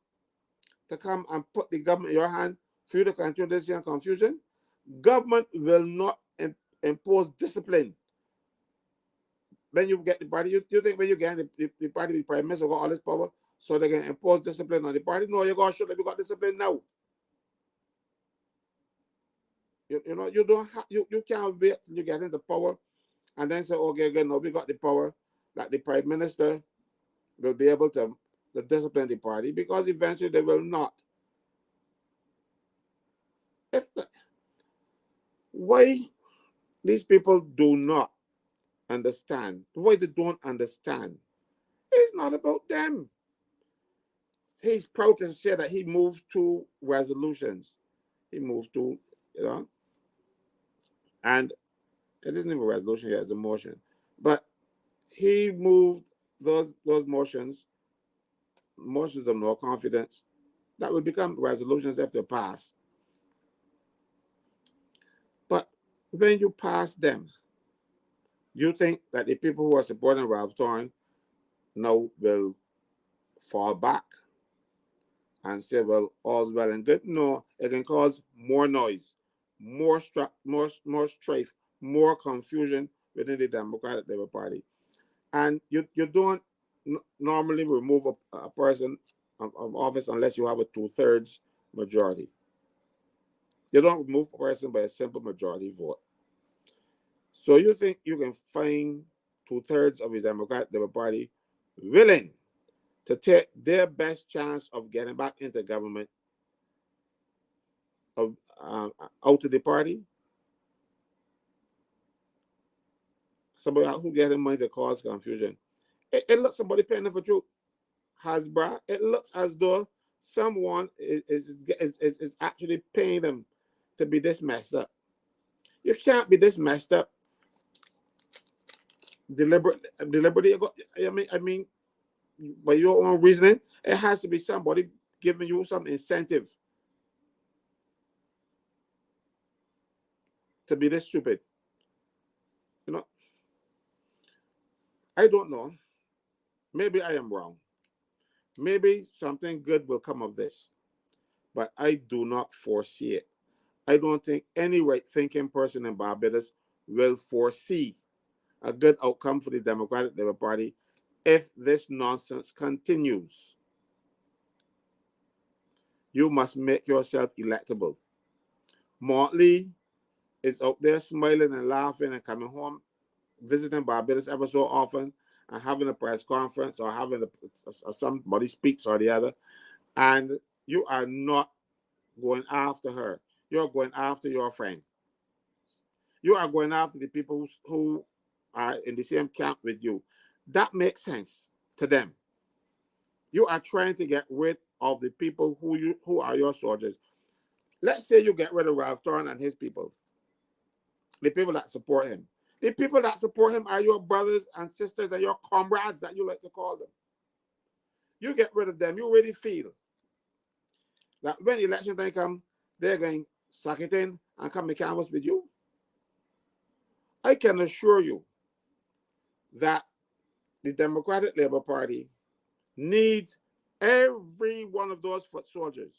to come and put the government in your hand for you to continue this young confusion. Government will not impose discipline. When you get the party, you think when you get the party, the prime minister got all this power, so they're going to impose discipline on the party? No, you're going to show that we got discipline now. You know, you don't have, you can't wait till you get into power and then say, okay, again, no, we got the power that the prime minister will be able to discipline the party, because eventually they will not. Why these people do not understand, why they don't understand, it's not about them. He's proud to say that he moved 2 resolutions. He moved 2, you know, and it isn't even a resolution yet, it's a motion. But he moved those motions of no confidence that will become resolutions if they pass. But when you pass them, you think that the people who are supporting Ralph Thorne now will fall back and say, well, all's well and good? No, it can cause more noise, more strife, more confusion within the Democratic Labour Party. And you don't normally remove a person of office unless you have a 2/3 majority. You don't remove a person by a simple majority vote. So you think you can find 2/3 of the Democratic Labour Party willing to take their best chance of getting back into government out of the party? Somebody who getting money to cause confusion. It looks, somebody paying for truth. Hasbra, it looks as though someone is actually paying them to be this messed up. You can't be this messed up deliberately. I mean, by your own reasoning, it has to be somebody giving you some incentive to be this stupid. You know, I don't know. Maybe I am wrong. Maybe something good will come of this, but I do not foresee it. I don't think any right-thinking person in Barbados will foresee a good outcome for the Democratic Labour Party if this nonsense continues. You must make yourself electable. Motley is out there smiling and laughing and coming home, visiting Barbados ever so often, and having a press conference or having somebody speaks or the other, and you are not going after her. You're going after your friend. You are going after the people who are in the same camp with you. That makes sense to them. You are trying to get rid of the people who are your soldiers. Let's say you get rid of Ralph Thorne and his people, the people that support him. The people that support him are your brothers and sisters and your comrades, that you like to call them. You get rid of them, you really feel that when election time comes, they're going to suck it in and come to canvas with you. I can assure you that the Democratic Labour Party needs every one of those foot soldiers.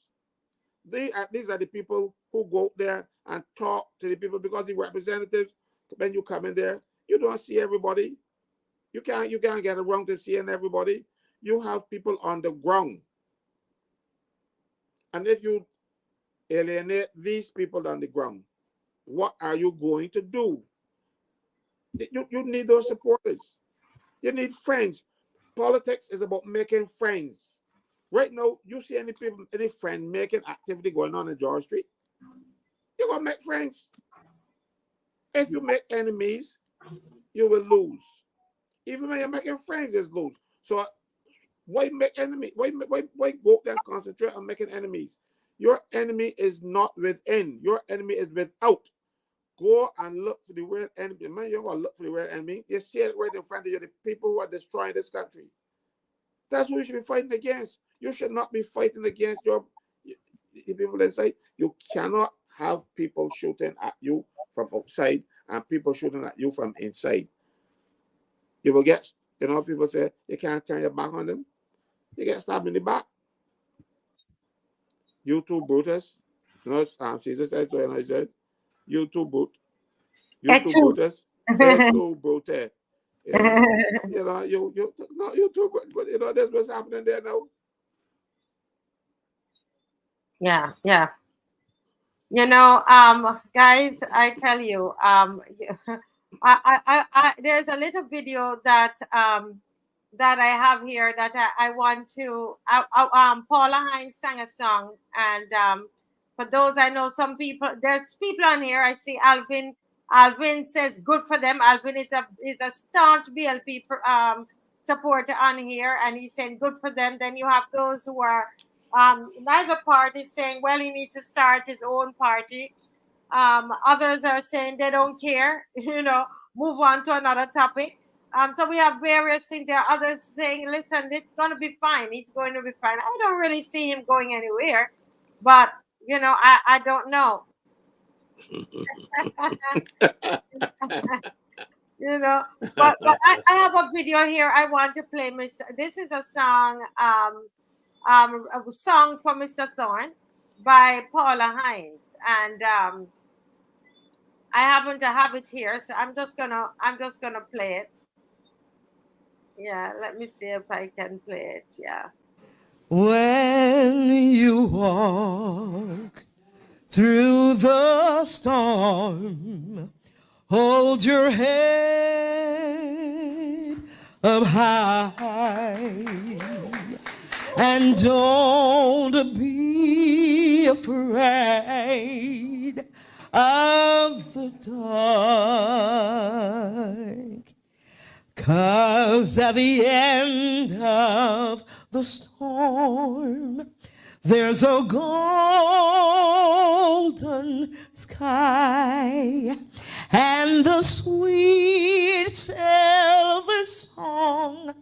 These are the people who go out there and talk to the people, because the representatives, when you come in there, you don't see everybody. You can't get around to seeing everybody. You have people on the ground. And if you alienate these people on the ground, what are you going to do? You need those supporters. You need friends. Politics is about making friends. Right now, you see any friend making activity going on in George Street, you're going to make friends. If you make enemies, you will lose. Even when you're making friends, you lose. So why make enemies? Why go there and concentrate on making enemies? Your enemy is not within. Your enemy is without. Go and look for the real enemy. Man, you're going to look for the real enemy. You see it right in front of you, the people who are destroying this country. That's who you should be fighting against. You should not be fighting against the people inside. You cannot have people shooting at you from outside and people shooting at you from inside. You will get, people say you can't turn your back on them. You get stabbed in the back. You too, Brutus. Caesar said, so I said, you too, Brutus. You too, Brutus. You too, but that's what's happening there now. Yeah. Guys, I tell you, there's a little video that that I have here that I want to. Paula Hines sang a song, and for those I know, some people, there's people on here. I see Alvin. Alvin says good for them. Alvin is a staunch BLP supporter on here, and he's saying good for them. Then you have those who are neither party saying, well, he needs to start his own party. Others are saying they don't care, move on to another topic. So we have various things. There are others saying, listen, it's going to be fine. He's going to be fine. I don't really see him going anywhere, but, I don't know. But I have a video here I want to play. This is a song, a song for Mr. Thorne by Paula Hines, and I happen to have it here, so I'm just gonna play it. Yeah, let me see if I can play it. Yeah. When you walk through the storm, hold your head up high and don't be afraid of the dark, 'cause at the end of the storm there's a golden sky and the sweet silver song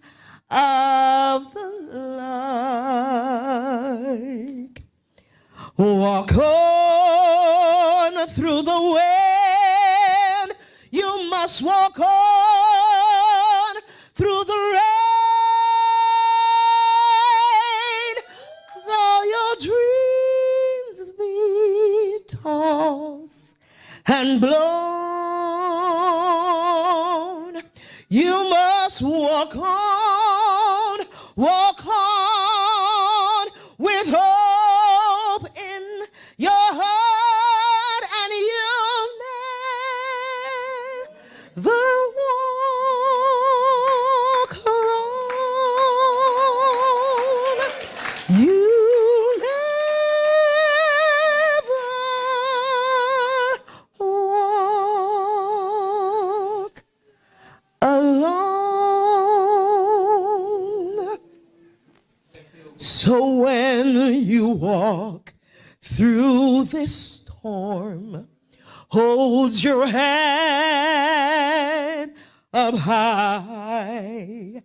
of the lark. Walk on through the wind, you must walk on through the rain, though your dreams be tossed and blown. You must walk on with hope in your heart, and you'll never walk alone. You never walk alone. So when you walk through this storm, hold your head up high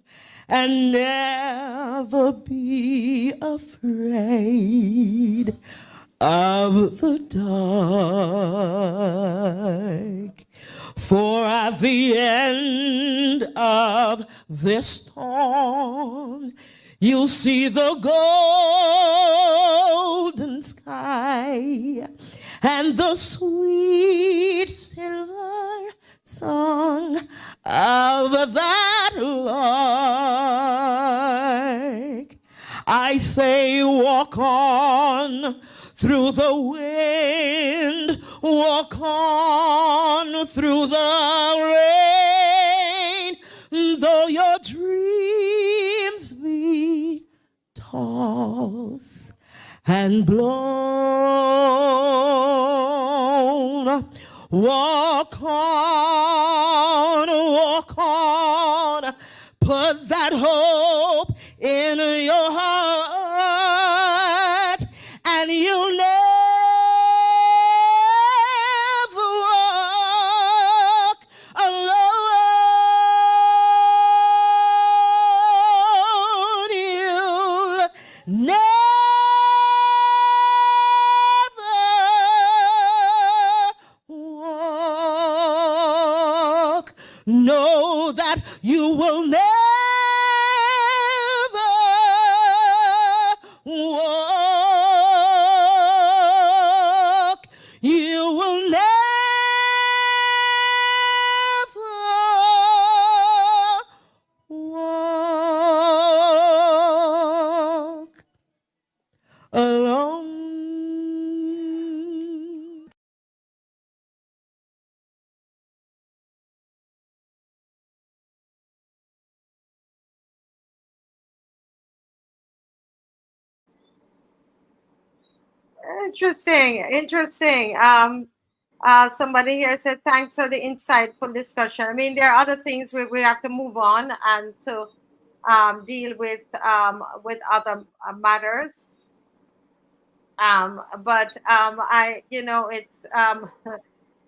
and never be afraid of the dark. For at the end of this storm, you'll see the golden sky and the sweet silver song of that lark. I say walk on through the wind, walk on through the rain, though your dreams be tossed and blown. Walk on, put that hope in your heart, and you'll never that you will never walk. You will never walk alone. Interesting. Somebody here said thanks for the insightful discussion. I mean, there are other things we have to move on and to deal with other matters. But it's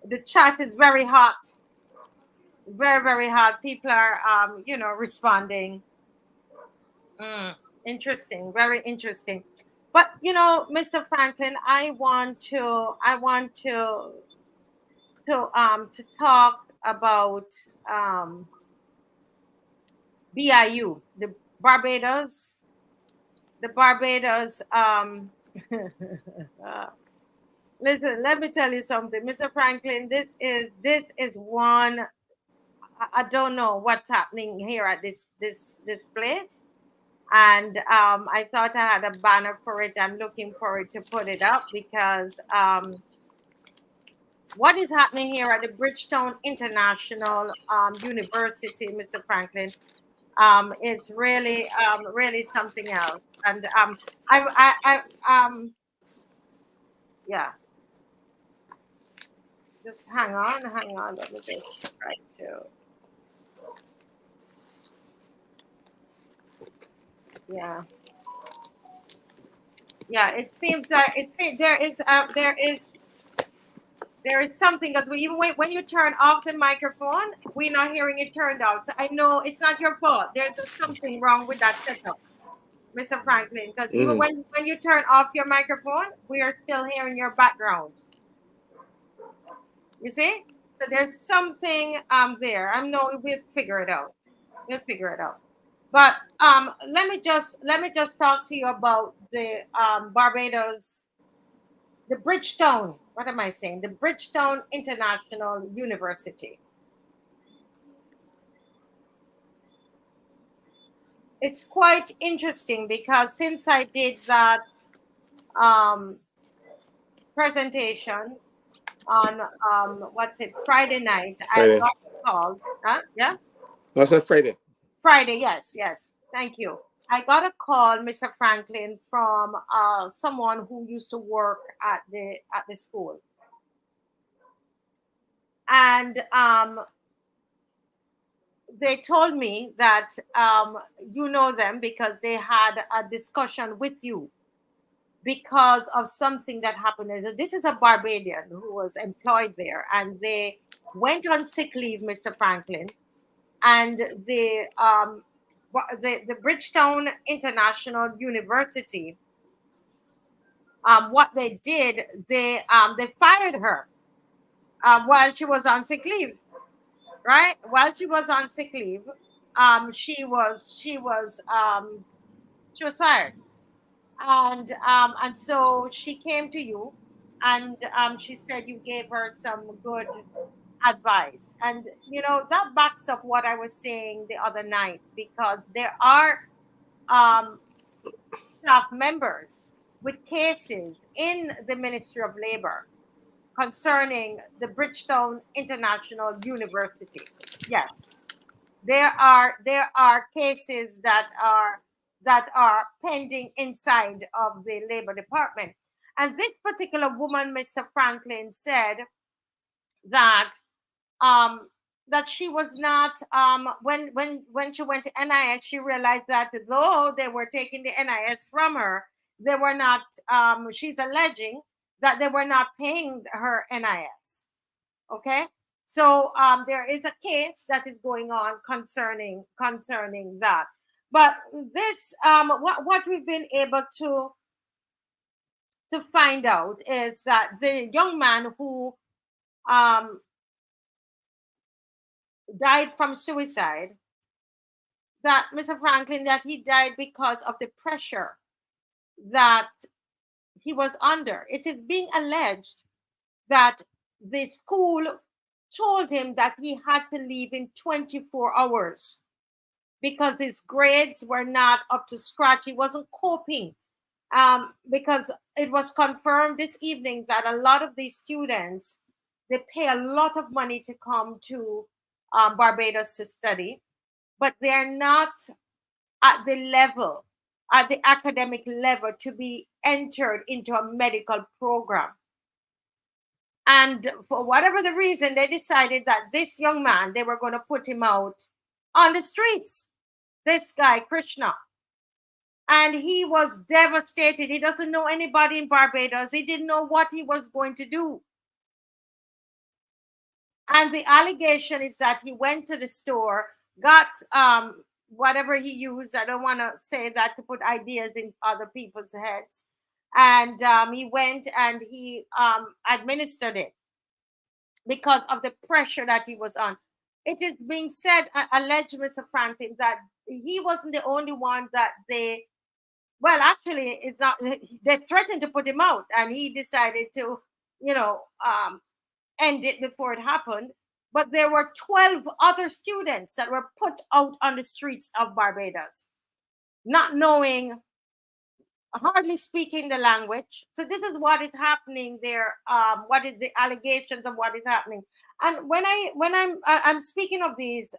the chat is very hot, very hot. People are responding. Interesting, very interesting. But Mr. Franklin, I want to talk about BIU, the Barbados. Listen, let me tell you something, Mr. Franklin. This is one. I don't know what's happening here at this place. And I thought I had a banner for it. I'm looking forward to put it up because what is happening here at the BRIDGETOWN International University, Mr. Franklin, it's really something else. And yeah. Just hang on. Let me just try to. Yeah, it seems that there is something, because even when you turn off the microphone, we're not hearing it turned off. So I know it's not your fault. There's just something wrong with that setup, Mr. Franklin, because even when you turn off your microphone, we are still hearing your background. You see? So there's something there. I know we'll figure it out. But let me just talk to you about the Barbados, the BRIDGETOWN. What am I saying? The BRIDGETOWN International University. It's quite interesting because since I did that presentation on Friday night, I got called. Yeah. That's a Friday. Friday, yes. Thank you. I got a call, Mr. Franklin, from someone who used to work at the school, and they told me that you know them because they had a discussion with you because of something that happened. This is a Barbadian who was employed there, and they went on sick leave, Mr. Franklin, and the BRIDGETOWN International University, what they did, they fired her while she was on sick leave. Right, while she was on sick leave, she was fired, and so she came to you, and she said you gave her some good advice, and that backs up what I was saying the other night, because there are staff members with cases in the Ministry of Labor concerning the BRIDGETOWN International University. Yes, there are cases that are pending inside of the Labor Department, and this particular woman, Mr. Franklin, said that that she was not when she went to NIS, she realized that though they were taking the NIS from her, they were not. She's alleging that they were not paying her NIS. Okay, so there is a case that is going on concerning that. But this what we've been able to find out is that the young man who died from suicide, that Mr. Franklin, that he died because of the pressure that he was under. It is being alleged that the school told him that he had to leave in 24 hours because his grades were not up to scratch. He wasn't coping. Because it was confirmed this evening that a lot of these students, they pay a lot of money to come to Barbados to study, but they're not at the level, at the academic level to be entered into a medical program. And for whatever the reason, they decided that this young man, they were going to put him out on the streets. This guy, Krishna. And he was devastated. He doesn't know anybody in Barbados. He didn't know what he was going to do. And the allegation is that he went to the store, got whatever he used. I don't want to say that to put ideas in other people's heads. And he went and he administered it because of the pressure that he was on. It is being said, alleged, Mr. Franklin, that he wasn't the only one that they, well, actually, it's not, they threatened to put him out, and he decided to, end it before it happened. But there were 12 other students that were put out on the streets of Barbados, not knowing, hardly speaking the language. So this is what is happening there. What is the allegations of what is happening? And when I'm speaking of these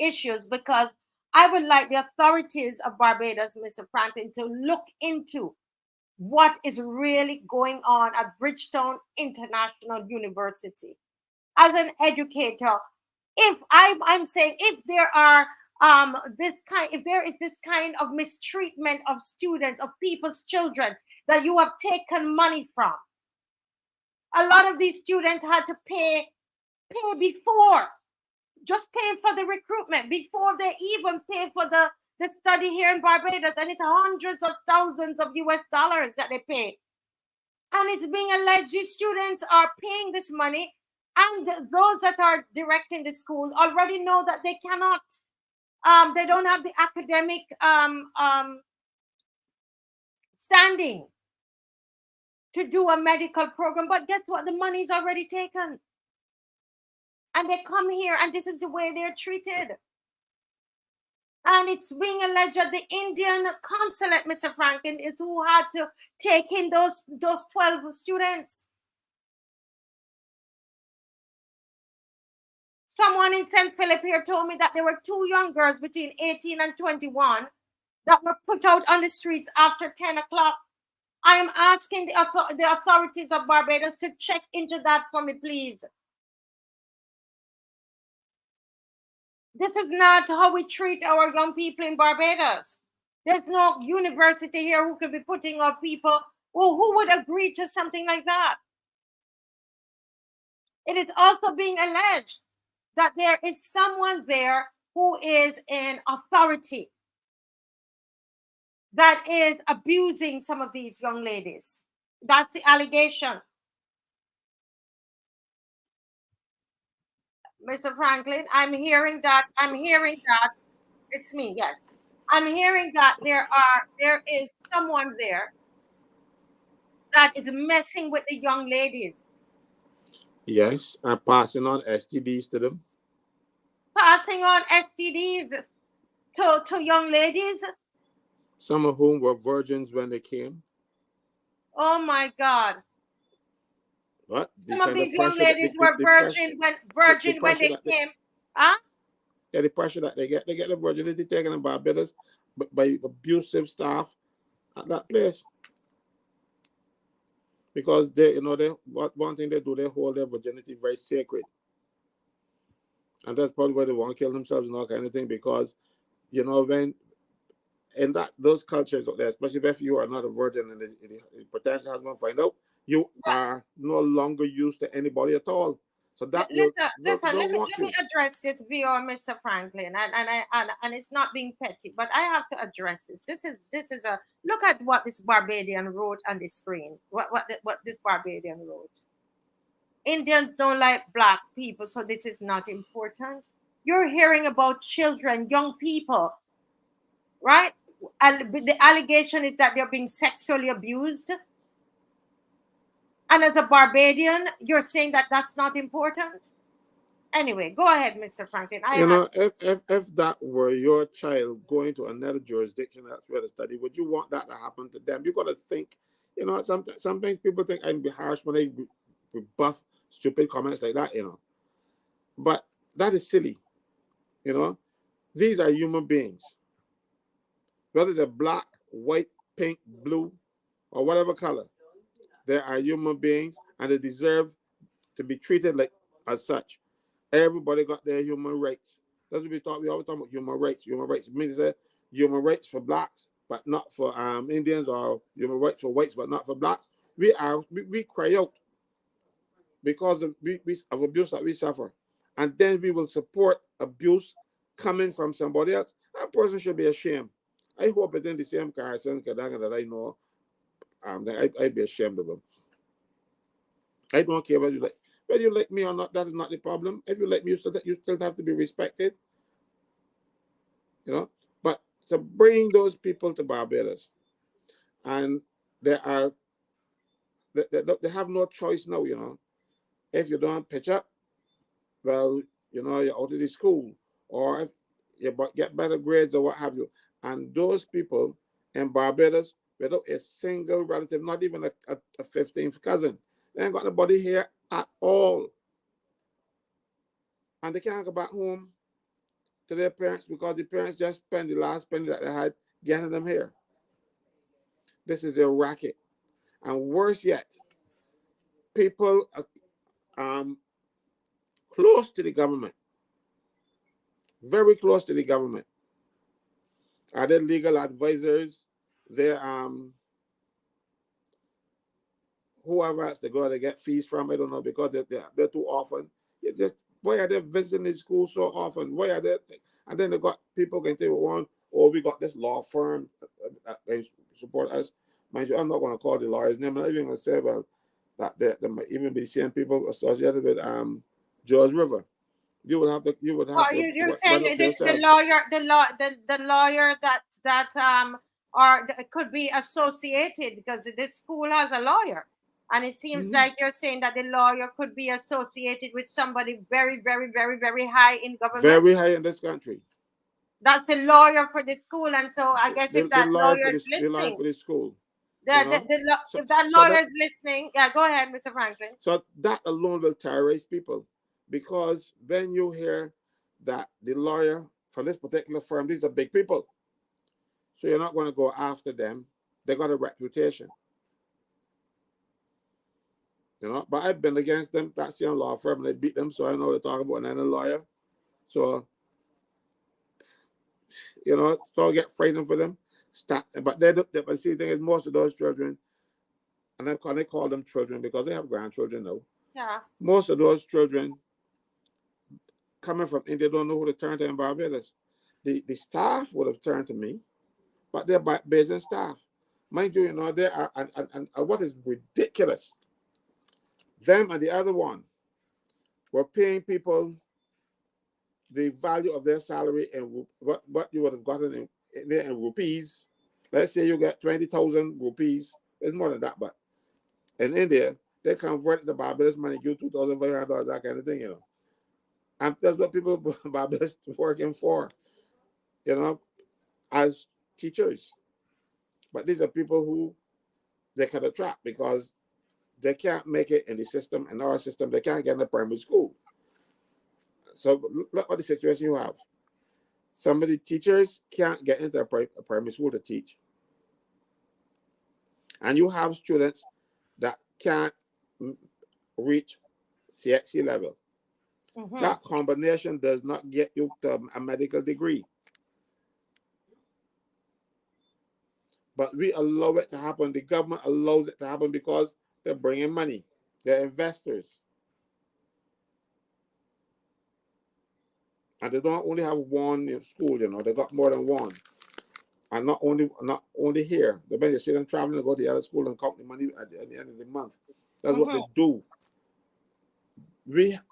issues, because I would like the authorities of Barbados, Mr. Franklin, to look into what is really going on at Bridgetown International University. As an educator, if I'm saying, if there are if there is this kind of mistreatment of students, of people's children that you have taken money from, a lot of these students had to pay before, just paying for the recruitment before they even pay for the study here in Barbados, and it's hundreds of thousands of US dollars that they pay. And it's being alleged these students are paying this money, and those that are directing the school already know that they cannot, they don't have the academic standing to do a medical program. But guess what? The money is already taken. And they come here, and this is the way they're treated. And it's being alleged that the Indian consulate, Mr. Franklin, is who had to take in those 12 students. Someone in St. Philip here told me that there were 2 young girls between 18 and 21 that were put out on the streets after 10 o'clock. I am asking the authorities of Barbados to check into that for me, please. This is not how we treat our young people in Barbados. There's no university here who could be putting up people who would agree to something like that. It is also being alleged that there is someone there who is in authority that is abusing some of these young ladies. That's the allegation. Mr. Franklin, I'm hearing that. It's me, yes. I'm hearing that there is someone there that is messing with the young ladies. Yes, and passing on STDs to them. Passing on STDs to young ladies. Some of whom were virgins when they came. Oh my God. What? Some of these young ladies were virgin when they came. Huh? Yeah, the pressure that they get the virginity taken in Barbados by abusive staff at that place. Because one thing they do, they hold their virginity very sacred. And that's probably why they want to kill themselves and all kind of thing, because, when in those cultures out there, especially if you are not a virgin and the potential husband find out, you are no longer used to anybody at all. So that listen. Let me address this via Mr. Franklin, and it's not being petty, but I have to address this. This is a look at what this Barbadian wrote on the screen. What this Barbadian wrote. Indians don't like black people, so this is not important. You're hearing about children, young people, right? And the allegation is that they're being sexually abused. And as a Barbadian, you're saying that that's not important? Anyway, go ahead, Mr. Franklin. You know, if that were your child going to another jurisdiction elsewhere to study, would you want that to happen to them? You got to think, you know, sometimes people think I can be harsh when they rebuff stupid comments like that, you know. But that is silly, you know. These are human beings. Whether they're black, white, pink, blue, or whatever color, they are human beings and they deserve to be treated like as such. Everybody got their human rights. That's what we always talk about human rights. Human rights means that human rights for blacks, but not for Indians, or human rights for whites, but not for blacks. We cry out because of abuse that we suffer, and then we will support abuse coming from somebody else. That person should be ashamed. I hope it in the same Carson Kadanga that I know. I'd be ashamed of them. I don't care whether you like me or not. That is not the problem. If you like me, you still have to be respected. You know. But to bring those people to Barbados, and they have no choice now. You know, if you don't pitch up, well, you know, you're out of the school, or if you get better grades or what have you. And those people in Barbados, without a single relative, not even a 15th cousin, they ain't got nobody here at all. And they can't go back home to their parents because the parents just spend the last penny that they had getting them here. This is a racket. And worse yet, people close to the government, very close to the government, are they legal advisors? They're whoever else they go to get fees from, I don't know, because they're too often. You just, why are they visiting the school so often? Why are they? And then they got people can take one, oh, we got this law firm that they support us. Mind you, I'm not going to call the lawyer's name. I'm not even going to say, well, that they might even be seeing people associated with George River. You would have to. You're saying the lawyer that or could be associated, because this school has a lawyer, and it seems like you're saying that the lawyer could be associated with somebody very, very, very, very high in government. Very high in this country. That's a lawyer for the school, and so I guess if that lawyer is listening, the lawyer for the school. If that lawyer is listening, yeah, go ahead, Mr. Franklin. So that alone will terrorize people, because when you hear that the lawyer for this particular firm, these are big people, so you're not going to go after them. They got a reputation, you know. But I've been against them. That's the law firm, and they beat them, so I know what they're talking about. And then a lawyer, so you know, so get frightened for them. Stop. But but see, the thing is, most of those children, and they call them children because they have grandchildren now. Yeah. Most of those children coming from India don't know who to turn to in Barbados. The staff would have turned to me, but they're Bajan staff. Mind you, you know, they are, and what is ridiculous, them and the other one were paying people the value of their salary and what you would have gotten in rupees. Let's say you get 20,000 rupees. It's more than that, but in India, they convert the Barbados money, give $2,500, that kind of thing, you know. And that's what people Barbados working for, you know, as teachers. But these are people who they can attract because they can't make it in the system, in our system. They can't get in a primary school. So look what the situation you have. Some of the teachers can't get into a primary school to teach. And you have students that can't reach CXC level. That combination does not get you to a medical degree. But we allow it to happen. The government allows it to happen because they're bringing money. They're investors. And they don't only have one in school, you know, they got more than one. And not only here. They see them traveling to go to the other school and count the money at the end of the month. That's what they do.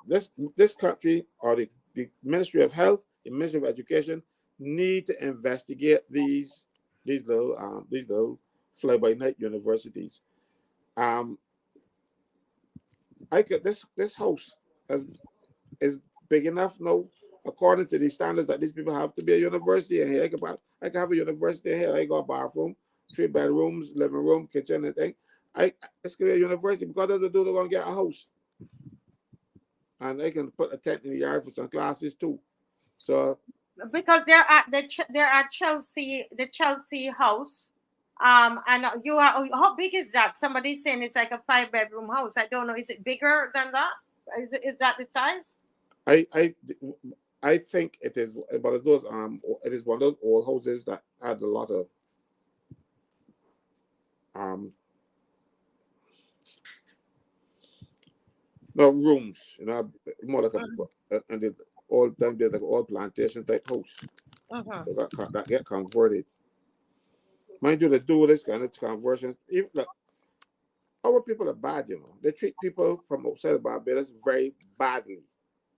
this country, or the Ministry of Health, the Ministry of Education, need to investigate these little fly by night universities. I could this house is big enough now, according to the standards that these people have, to be a university in here. I can have a university in here. I got a bathroom, 3 bedrooms, living room, kitchen, and thing. It's gonna be a university, because that's what they're gonna get a house. And they can put a tent in the yard for some classes too. So because they're at Chelsea, the Chelsea house. And you are, how big is that? Somebody's saying it's like a 5-bedroom house. I don't know. Is it bigger than that? Is that the size? I think it is, but it is one of those old houses that had a lot of no rooms, more like and the old time there's like old plantation type house that get converted. Mind you, they do this kind of conversions. Even our people are bad, They treat people from outside of Barbados very badly.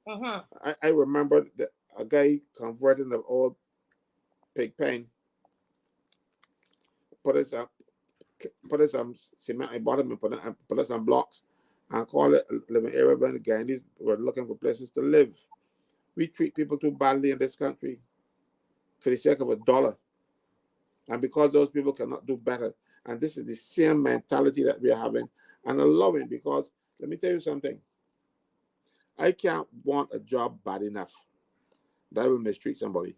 I remember a guy converting the old pig pen, put it some cement at bottom and put it some blocks and call it a living area. When the Gandhis were looking for places to live. We treat people too badly in this country for the sake of $1. And because those people cannot do better. And this is the same mentality that we are having and allowing, because let me tell you something. I can't want a job bad enough that I will mistreat somebody.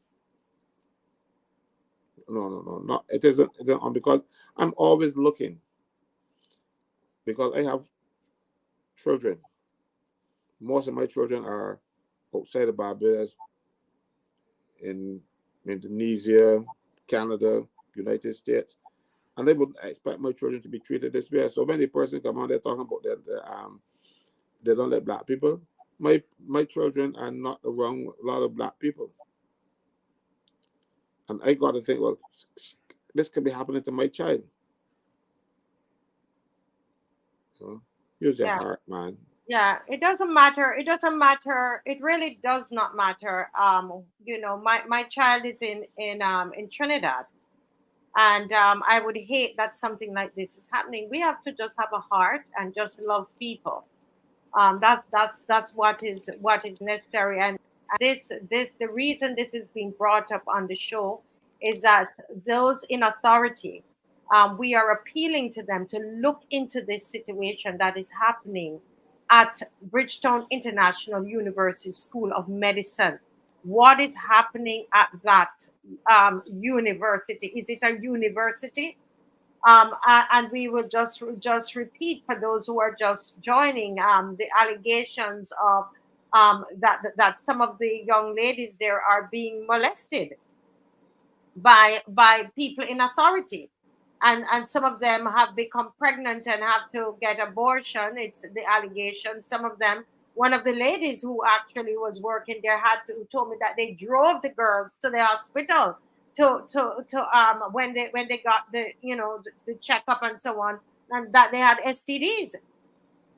No. It isn't because I'm always looking. Because I have children. Most of my children are outside of Barbados, in Indonesia, Canada, United States, and they would expect my children to be treated this way. So many persons come on there talking about they don't let black people. My children are not around a lot of black people, and I got to think, well, this could be happening to my child. So use your heart, man. Yeah, it doesn't matter. It doesn't matter. It really does not matter. My child is in Trinidad. And I would hate that something like this is happening. We have to just have a heart and just love people. That's what is necessary. And the reason this is being brought up on the show is that those in authority, we are appealing to them to look into this situation that is happening at BRIDGETOWN International University School of Medicine. What is happening at that university? Is it a university? And we will just repeat for those who are just joining the allegations of that some of the young ladies there are being molested by people in authority, and some of them have become pregnant and have to get abortion. It's the allegation. Some of them. One of the ladies who actually was working there told me that they drove the girls to the hospital to when they got the checkup and so on, and that they had STDs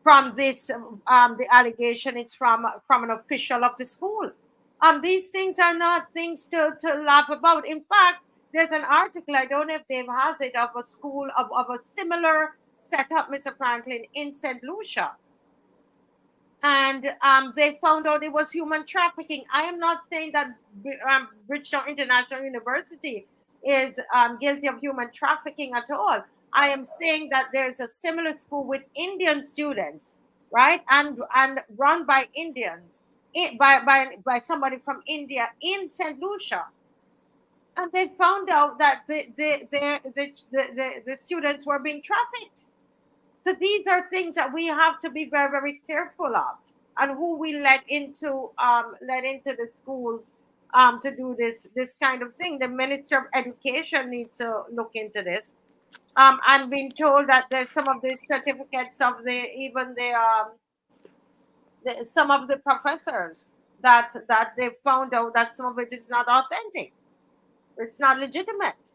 from this. The allegation is from an official of the school. These things are not things to laugh about. In fact, there's an article, I don't know if Dave has it, of a school of a similar setup, Mr. Franklin, in St. Lucia. And they found out it was human trafficking. I am not saying that BRIDGETOWN International University is guilty of human trafficking at all. I am saying that there's a similar school with Indian students, right? And run by Indians, by somebody from India in St. Lucia. And they found out that the students were being trafficked. So these are things that we have to be very, very careful of, and who we let into the schools to do this kind of thing. The Minister of Education needs to look into this. I'm being told that there's some of the certificates of some of the professors that they found out that some of it is not authentic. It's not legitimate.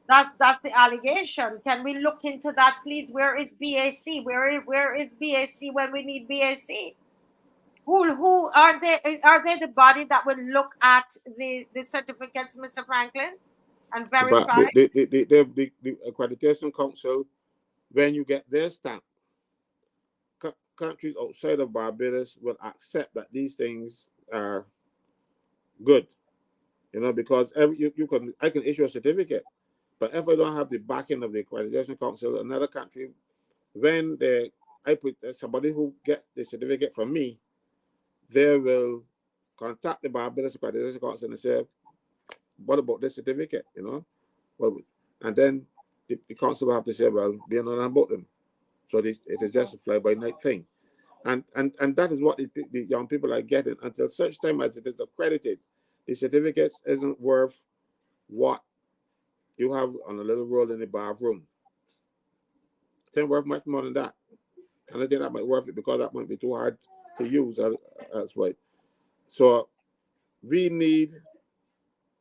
That's the allegation. Can we look into that, please? Where is BAC? Where is BAC when we need BAC? Who are they? Are they the body that will look at the certificates, Mr. Franklin, and But verify? the accreditation council, when you get their stamp, countries outside of Barbados will accept that these things are good. You know, because I can issue a certificate, but if I don't have the backing of the accreditation council, another country, when I put somebody who gets the certificate from me, they will contact the Barbados accreditation council and say, "What about this certificate?" You know, well, and then the council will have to say, "Well, be on about them." So it is just a fly-by-night thing, and that is what the young people are getting until such time as it is accredited. The certificates isn't worth what you have on a little roll in the bathroom. It ain't worth much more than that. And I think that might worth it because that might be too hard to use. That's right. So we need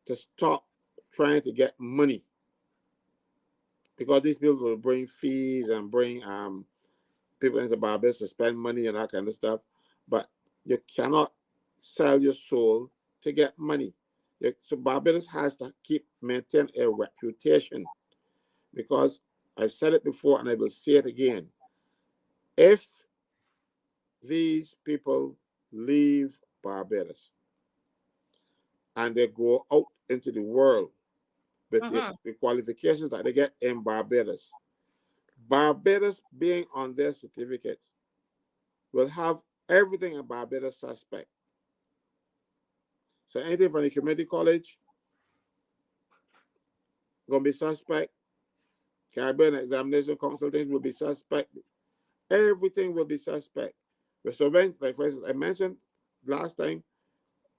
to stop trying to get money, because these people will bring fees and bring people into Barbados to spend money and that kind of stuff. But you cannot sell your soul to get money. So Barbados has to maintain a reputation, because I've said it before and I will say it again. If these people leave Barbados and they go out into the world with the qualifications that they get in Barbados, Barbados being on their certificate will have everything in Barbados suspect. So anything from the community college going to be suspect. Caribbean Examination Council things will be suspect. Everything will be suspect. So when, like for instance, I mentioned last time,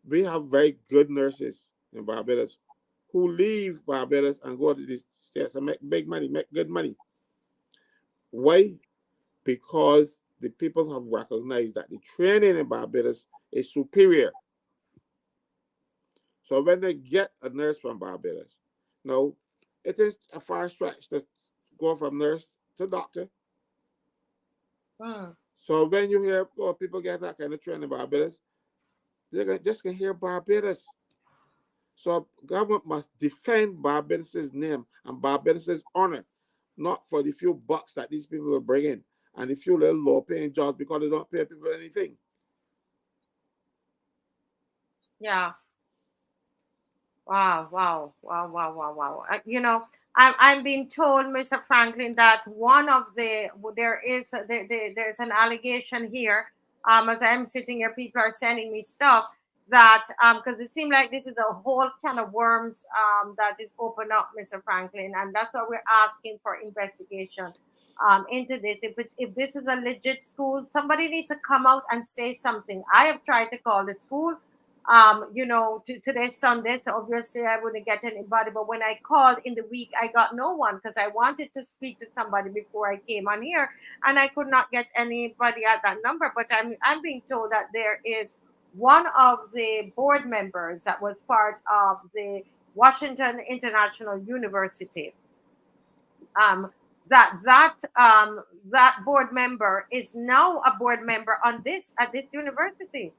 we have very good nurses in Barbados who leave Barbados and go to the States and make big money, make good money. Why? Because the people have recognized that the training in Barbados is superior. So when they get a nurse from Barbados, now it is a far stretch to go from nurse to doctor. So when you hear people get that kind of training in Barbados, they just can hear Barbados. So government must defend Barbados' name and Barbados' honor, not for the few bucks that these people will bring in and the few little low-paying jobs because they don't pay people anything. Yeah. Wow. You know, I'm being told, Mr. Franklin, that there's an allegation here. As I'm sitting here, people are sending me stuff that because it seems like this is a whole can of worms that is open up, Mr. Franklin, and that's why we're asking for investigation into this. If this is a legit school, somebody needs to come out and say something. I have tried to call the school. You know, today's Sunday, so obviously I wouldn't get anybody. But when I called in the week, I got no one because I wanted to speak to somebody before I came on here, and I could not get anybody at that number. But I'm being told that there is one of the board members that was part of the Washington International University. That board member is now a board member at this university.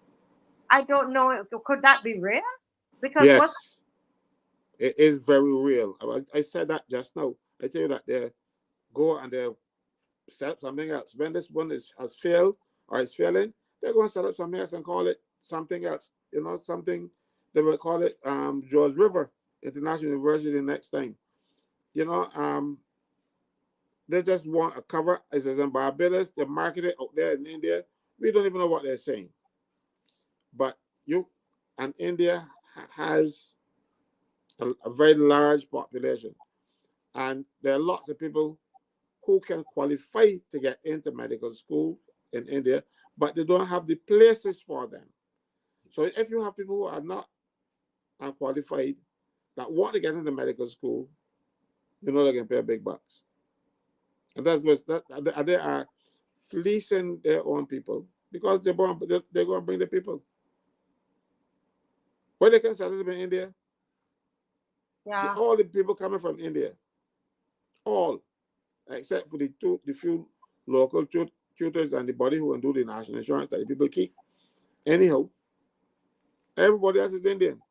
I don't know. Could that be real? Because yes, it is very real. I said that just now. I tell you that they go and they set up something else. When this one has failed or is failing, they're going to set up something else and call it something else. You know, something they will call it George River International University next time. You know, they just want a cover. It says in Barbados, they market it out there in India. We don't even know what they're saying. But India has a very large population, and there are lots of people who can qualify to get into medical school in India, but they don't have the places for them. So if you have people who are not unqualified that want to get into medical school, you know they can pay big bucks. And they are fleecing their own people because they're going to bring the people. Where they can settle them in India, yeah, all the people coming from India, all except for the few local tutors and the body who will do the national insurance that the people keep. Anyhow, everybody else is Indian.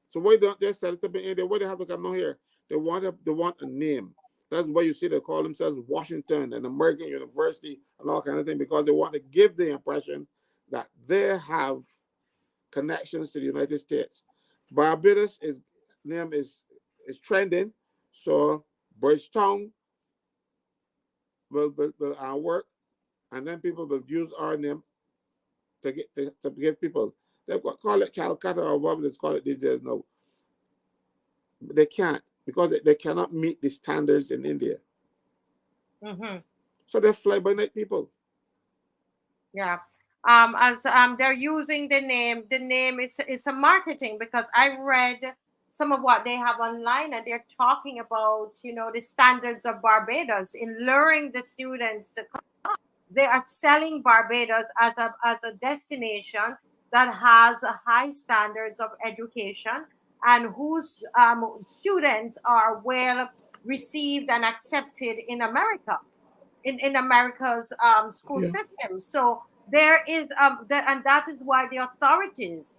So why don't they set it up in India? Why they have to come down here? They want a name. That's why you see they call themselves Washington and American University and all kind of thing, because they want to give the impression that they have connections to the United States. Barbados name is trending, so Bridgetown will work, and then people will use our name to give people. They call it Calcutta or whatever they call it these days. No, they can't, because they cannot meet the standards in India. Mm-hmm. So they're fly-by-night people. Yeah. As they're using the name is a marketing, because I read some of what they have online, and they're talking about, the standards of Barbados in luring the students to come. They are selling Barbados as a destination that has high standards of education, and whose students are well received and accepted in America, in America's school system. So there is, and that is why the authorities,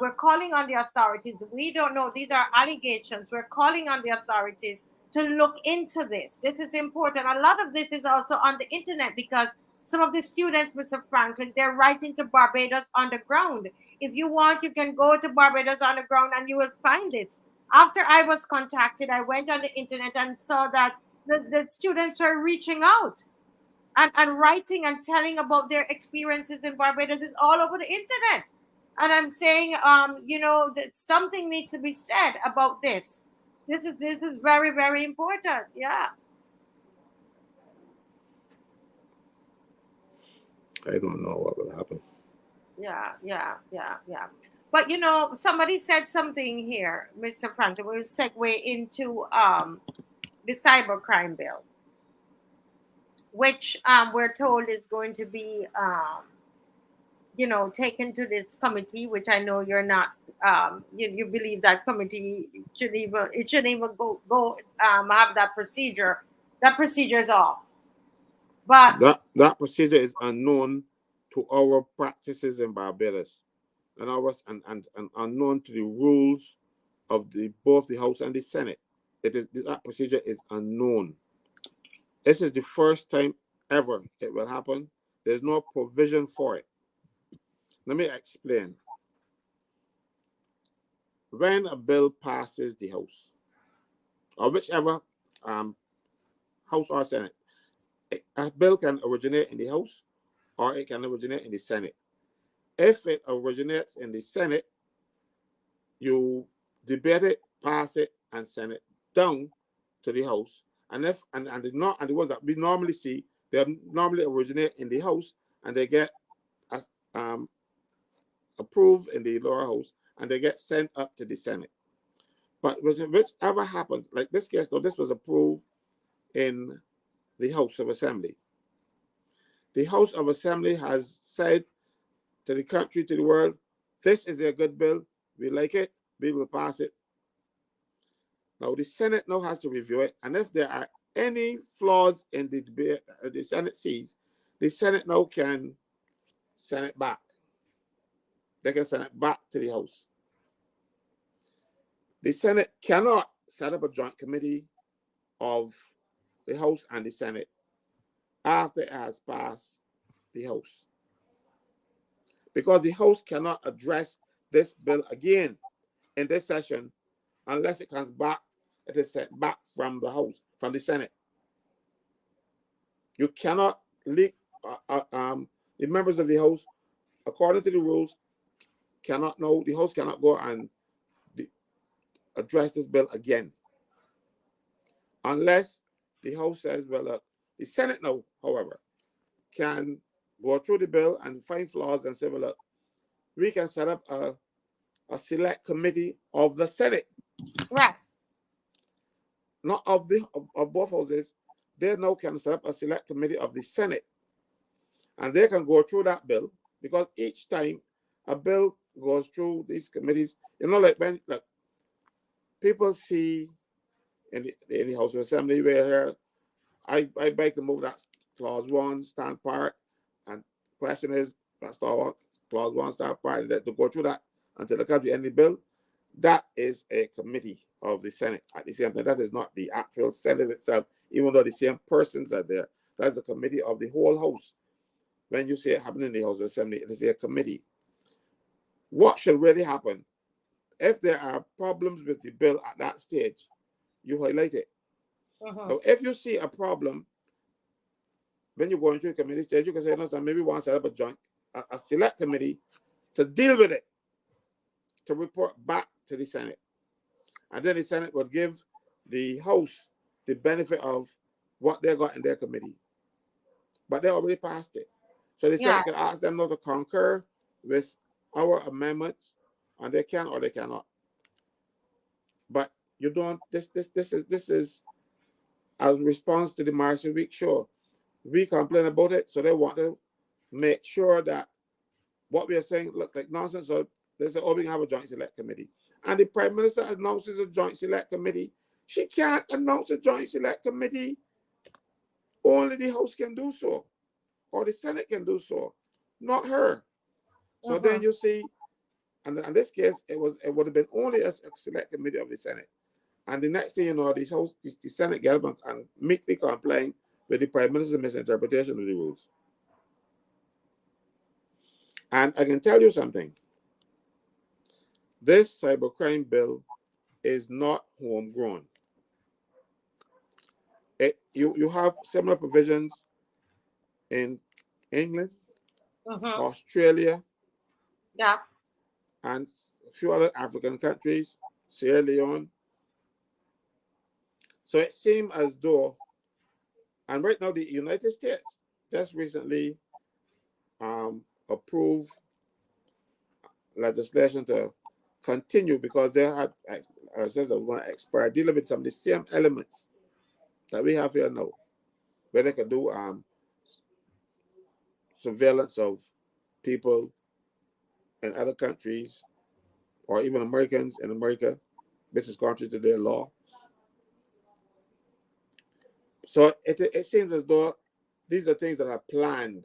we're calling on the authorities. We don't know; these are allegations. We're calling on the authorities to look into this. This is important. A lot of this is also on the internet, because some of the students, Mr. Franklin, they're writing to Barbados Underground. If you want, you can go to Barbados Underground and you will find this. After I was contacted, I went on the internet and saw that the students are reaching out and writing and telling about their experiences in Barbados. Is all over the internet. And I'm saying, that something needs to be said about this. This is very, very important. Yeah. I don't know what will happen. Yeah. But somebody said something here, Mr. Franklin. We'll segue into the cybercrime bill, which we're told is going to be taken to this committee, which I know you're not. You believe that committee shouldn't even go have that procedure. That procedure is off. But that procedure is unknown to our practices in Barbados, and unknown to the rules of both the House and the Senate. That procedure is unknown. This is the first time ever it will happen. There's no provision for it. Let me explain. When a bill passes the House, or whichever House or Senate, a bill can originate in the House or it can originate in the Senate. If it originates in the Senate, you debate it, pass it, and send it down to the House. And the ones that we normally see, they normally originate in the House and they get approved in the lower house and they get sent up to the Senate. But whichever happens, like this case, though, this was approved in the House of Assembly. The House of Assembly has said to the country, to the world, this is a good bill. We like it. We will pass it. Now, the Senate now has to review it. And if there are any flaws in the debate the Senate sees, the Senate now can send it back. They can send it back to the House. The Senate cannot set up a joint committee of the House and the Senate after it has passed the House, because the House cannot address this bill again in this session unless it comes back, it is sent back from the House, from the Senate. You cannot leak, the members of the House, according to the rules, the House cannot go and address this bill again unless the House says, well, look, the Senate now, however, can go through the bill and find flaws and say, well, look, we can set up a select committee of the Senate. right. Not of both houses. They now can set up a select committee of the Senate. And they can go through that bill, because each time a bill goes through these committees, like when people see in the House of Assembly where I beg to move that clause 1, stand part, and question is, that's all clause 1 start party that to go through that until it comes to any bill. That is a committee of the Senate. At the same time, that is not the actual Senate itself, even though the same persons are there. That's a committee of the whole House. When you see it happening in the House of Assembly, it is a committee. What should really happen? If there are problems with the bill at that stage, you highlight it. So if you see a problem, when you're going through the committee stage, you can say, no, sir, maybe we want to set up a select committee to deal with it, to report back to the Senate. And then the Senate would give the House the benefit of what they got in their committee. But they already passed it. So the Senate can ask them not to concur with our amendments, and they can or they cannot. But you don't, this is as response to the Marshall Week show. We complain about it, so they want to make sure that what we are saying looks like nonsense. So they say, oh, we can have a joint select committee. And the Prime Minister announces a joint select committee. She can't announce a joint select committee. Only the House can do so, or the Senate can do so, not her. So then you see, and in this case, it would have been only a select committee of the Senate. And the next thing you know, the Senate get up and meekly complain with the Prime Minister's misinterpretation of the rules. And I can tell you something. This cybercrime bill is not homegrown. You have similar provisions in England, Australia, and a few other African countries, Sierra Leone. So it seems as though, and right now the United States just recently approved legislation to continue because they had, as I was going to expire, dealing with some of the same elements that we have here now, where they can do surveillance of people in other countries, or even Americans in America, which is contrary to their law. So it seems as though these are things that are planned.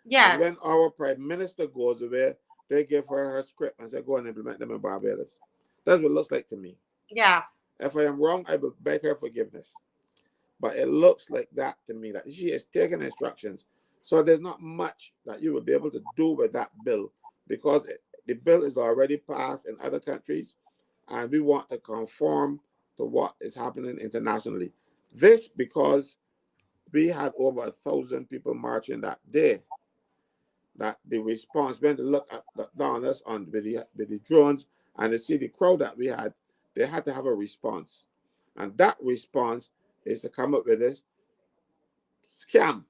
Yes. And when our Prime Minister goes away, they give her script and say, go and implement them in Barbados. That's what it looks like to me. Yeah. If I am wrong, I will beg her forgiveness. But it looks like that to me, that she is taking instructions. So there's not much that you will be able to do with that bill, because the bill is already passed in other countries, and we want to conform to what is happening internationally. This because we had over 1,000 people marching that day. That the response, when they look down us with the drones and they see the crowd that we had, they had to have a response. And that response is to come up with this scam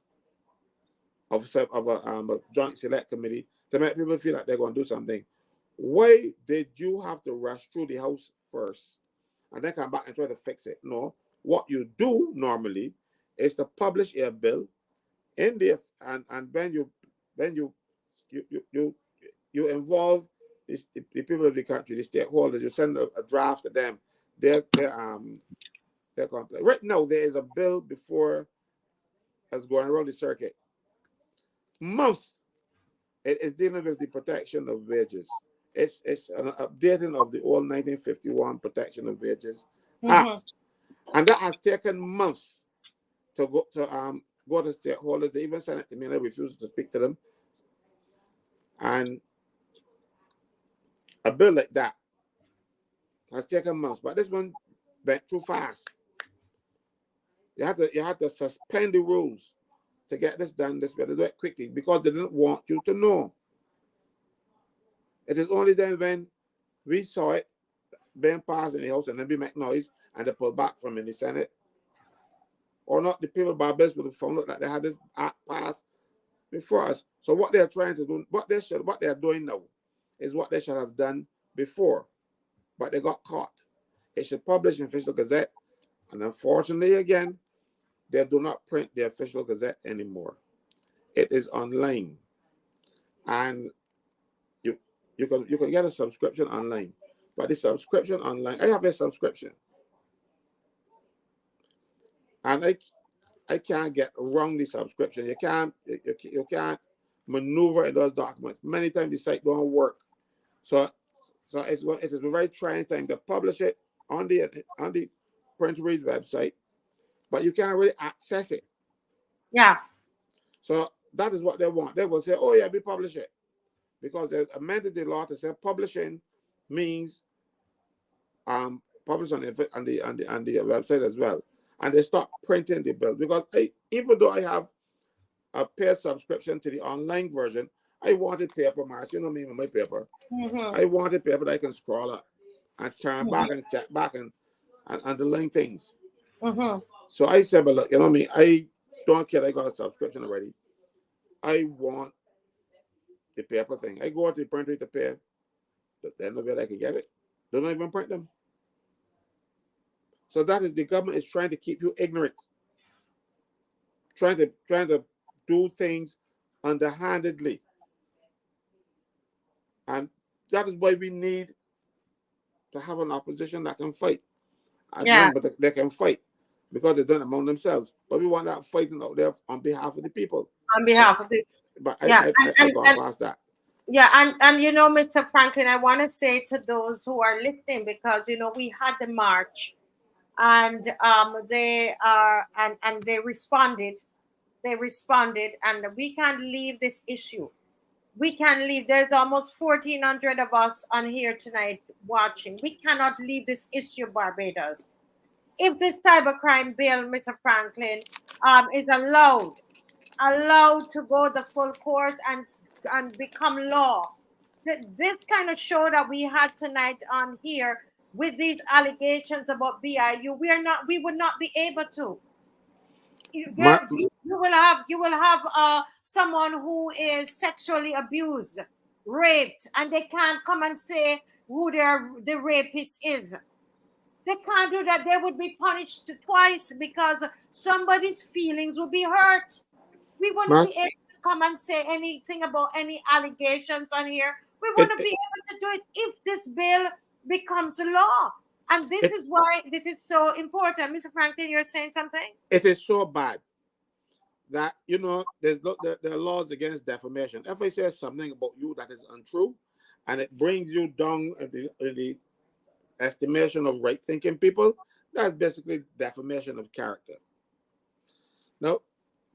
of a joint select committee to make people feel like they're going to do something. Why did you have to rush through the House first and then come back and try to fix it? No. What you do normally is to publish a bill in the and when you involve the people of the country, the stakeholders, you send a draft to them. They're complaining. Right now, there is a bill before that's going around the circuit. It is dealing with the protection of wages. It's an updating of the old 1951 Protection of Wages Act. And that has taken months to go to stakeholders. They even sent it to me and I refused to speak to them. And a bill like that has taken months, but this one went too fast. You had to suspend the rules to get this done this way, to do it quickly, because they didn't want you to know. It is only then when we saw it being passed in the House and then we make noise and they pull back from in the Senate, or not, the people of Barbados would have found out that they had this act passed before us. So what they're trying to do, what they're doing now is what they should have done before, but they got caught. It should publish in Official Gazette, and unfortunately, again, they do not print the Official Gazette anymore. It is online, and you can get a subscription online. But the subscription online, I have a subscription, and I can't get wrong the subscription. You can't maneuver in those documents. Many times the site don't work. So it is a very trying time to publish it on the print reads website, but you can't really access it. Yeah. So that is what they want. They will say, oh yeah, we publish it. Because they amended the law to say publishing means publish on the website as well. And they stop printing the bill. Because even though I have a paid subscription to the online version, I wanted paper, Marsh. You know me with my paper. Mm-hmm. I wanted paper that I can scroll up and turn back and check back and underline things. Mm-hmm. So I said, but look, you know me, I don't care. I got a subscription already. I want the paper thing. I go to the printer to pay. There's no way I can get it. They don't even print them. So that is the government is trying to keep you ignorant. Trying to do things underhandedly. And that is why we need to have an opposition that can fight. And remember, they can fight because they're doing it among themselves. But we want that fighting out there on behalf of the people. On behalf of the But I got past that. Yeah, and you know, Mr. Franklin, I want to say to those who are listening, because you know we had the march, and they responded. They responded, and we can't leave this issue. We can't leave. There's almost 1,400 of us on here tonight watching. We cannot leave this issue, Barbados. If this cybercrime bill, Mr. Franklin, is allowed to go the full course and become law, this kind of show that we had tonight on here with these allegations about BIU, we would not be able to. You will have someone who is sexually abused, raped, and they can't come and say who the rapist is. They can't do that. They would be punished twice because somebody's feelings will be hurt. We wouldn't be able to come and say anything about any allegations on here. We wouldn't be able to do it if this bill becomes law. And this is why this is so important. Mr. Franklin, you're saying something? It is so bad that, you know, there are laws against defamation. If I say something about you that is untrue, and it brings you down in the estimation of right-thinking people, that's basically defamation of character. Now,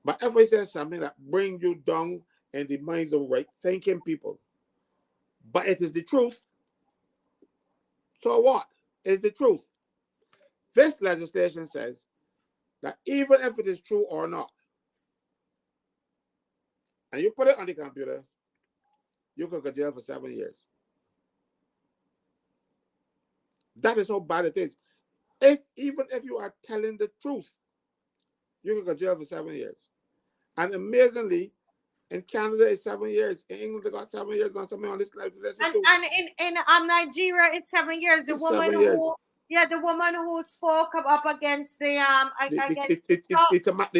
but if I say something that brings you down in the minds of right-thinking people, but it is the truth, so what? It's the truth. This legislation says that even if it is true or not, and you put it on the computer, you could go to jail for 7 years. That is how bad it is. Even if you are telling the truth, you could go to jail for 7 years. And amazingly, in Canada, it's 7 years. In England, they got 7 years on something on this legislation too. And in Nigeria, it's 7 years. The woman who spoke up against the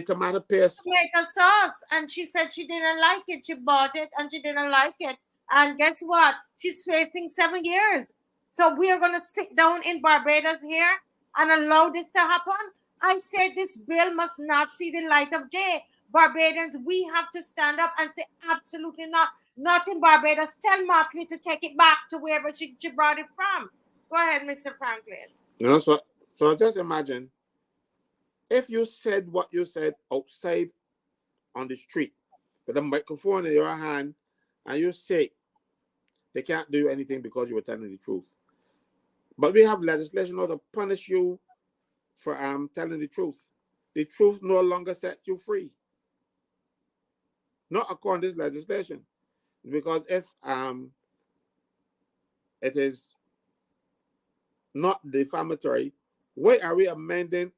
tomato paste, tomato sauce, and she said she didn't like it. She bought it and she didn't like it. And guess what? She's facing 7 years. So we are going to sit down in Barbados here and allow this to happen. I said this bill must not see the light of day. Barbadians, we have to stand up and say absolutely not. Not in Barbados. Tell Markley to take it back to wherever she brought it from. Go ahead, Mr. Franklin. You know, so just imagine if you said what you said outside on the street with a microphone in your hand, and you say they can't do anything because you were telling the truth. But we have legislation now to punish you for telling the truth. The truth no longer sets you free. Not according to this legislation. Because if it is not defamatory, why are we amending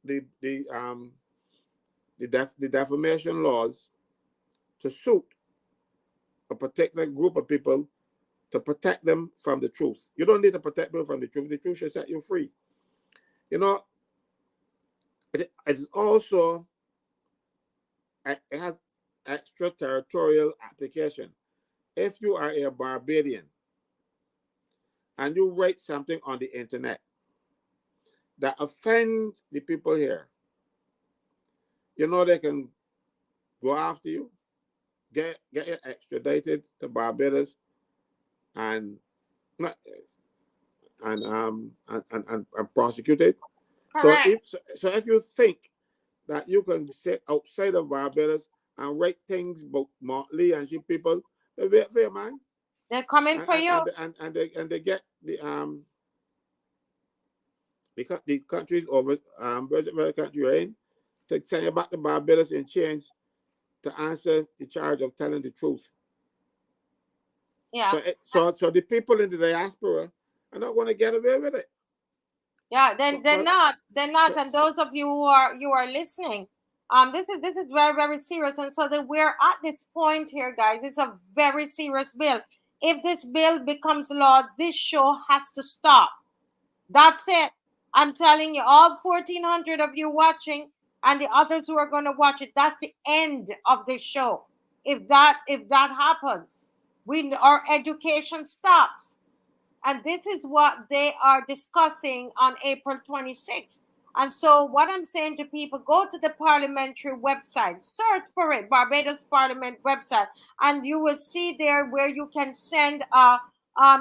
the defamation laws to suit a particular group of people to protect them from the truth? You don't need to protect people from the truth. The truth should set you free. You know, it's also, it has extraterritorial application. If you are a Barbadian and you write something on the internet that offends the people here, you know they can go after you, get you extradited to Barbados and prosecuted. Correct. So if you think that you can sit outside of Barbados and write things about Mark Lee and she people, they wait for you, man. They're coming for you. And they get the countries over Virgin country you're in to send you back to Barbados in change to answer the charge of telling the truth. Yeah. So the people in the diaspora are not going to get away with it. Yeah, they're not. And those of you who are listening, this is very, very serious. And so that we're at this point here, guys. It's a very serious bill. If this bill becomes law, this show has to stop. That's it. I'm telling you, all 1,400 of you watching and the others who are going to watch it, that's the end of this show. If that happens, our education stops. And this is what they are discussing on April 26th. And so what I'm saying to people, go to the parliamentary website, search for it, Barbados Parliament website, and you will see there where you can send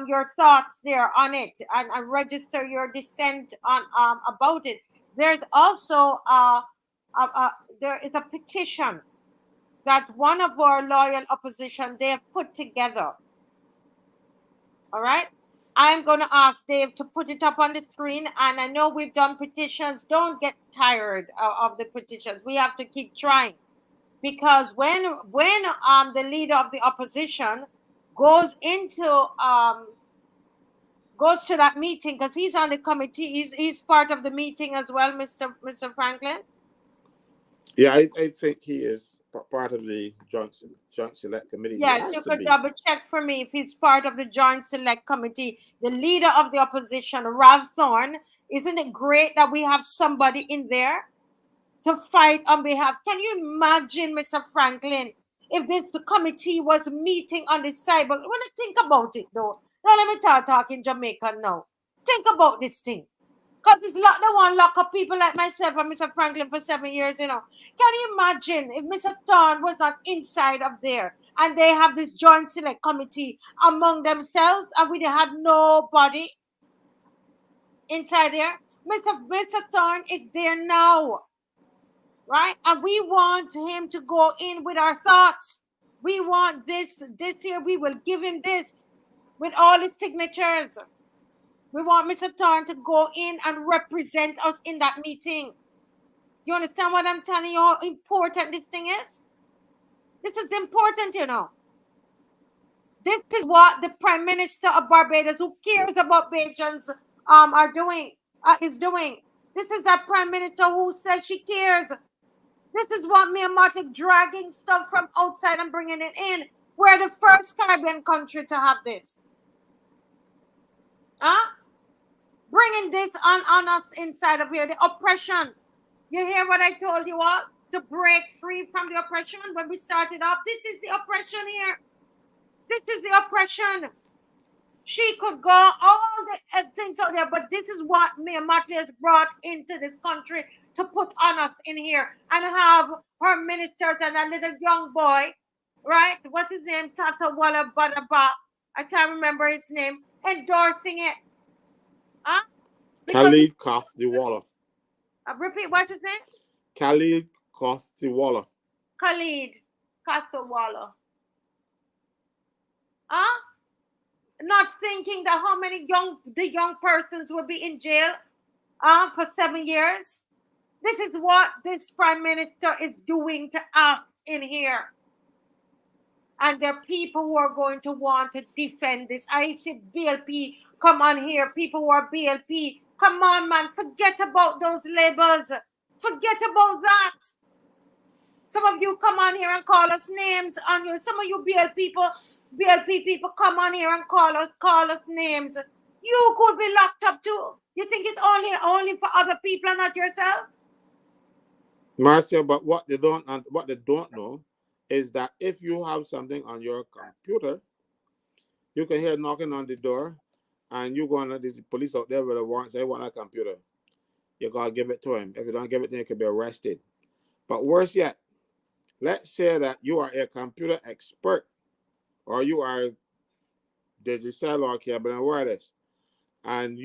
your thoughts there on it and register your dissent on about it. There's also there is a petition that one of our loyal opposition, they have put together. All right. I'm going to ask Dave to put it up on the screen. And I know we've done petitions. Don't get tired of the petitions. We have to keep trying. Because when the leader of the opposition goes to that meeting, because he's on the committee, he's part of the meeting as well, Mr. Franklin. Yeah, I think he is part of the joint select committee. Yes, you could double check for me if he's part of the joint select committee. The leader of the opposition, Ralph Thorne. Isn't it great that we have somebody in there to fight on behalf? Can you imagine, Mr. Franklin, if this committee was meeting on the cyber? When I think about it, though, now let me talk in Jamaica now. Think about this thing. Because it's they want to lock up people like myself and Mr. Franklin for 7 years, you know. Can you imagine if Mr. Thorne was not inside of there and they have this joint select committee among themselves and we had nobody inside there? Mr. Thorne is there now, right? And we want him to go in with our thoughts. We want this year, we will give him this with all his signatures. We want Mr. Thorne to go in and represent us in that meeting. You understand what I'm telling you, how important this thing is? This is important, you know. This is what the Prime Minister of Barbados, who cares about Bajans, is doing. This is a Prime Minister who says she cares. This is what Mia Martin dragging stuff from outside and bringing it in. We're the first Caribbean country to have this. Huh? Bringing this on us inside of here, the oppression. You hear what I told you all? To break free from the oppression when we started off. This is the oppression here. This is the oppression. She could go all the things out there, but this is what Mia Motley has brought into this country to put on us in here and have her ministers and a little young boy, right? What's his name? Tata Walla Badaba. I can't remember his name. Endorsing it. Huh? Khalid Kostiwala. Repeat, what's his name? Khalid Kostiwala. Khalid Kostiwala. Huh? Not thinking that how many young persons will be in jail for 7 years. This is what this Prime Minister is doing to us in here. And there are people who are going to want to defend this. I see BLP, come on here. People who are BLP, come on, man. Forget about those labels. Forget about that. Some of you come on here and call us names on you. Some of you BLP people come on here and call us names. You could be locked up too. You think it's only for other people and not yourselves? Marcia, but what they don't know is that if you have something on your computer, you can hear knocking on the door, and you're going to the police out there with a warrant, say, want a computer. You're going to give it to him. If you don't give it to him, you could be arrested. But worse yet, let's say that you are a computer expert, or you are digital or cable and wireless, and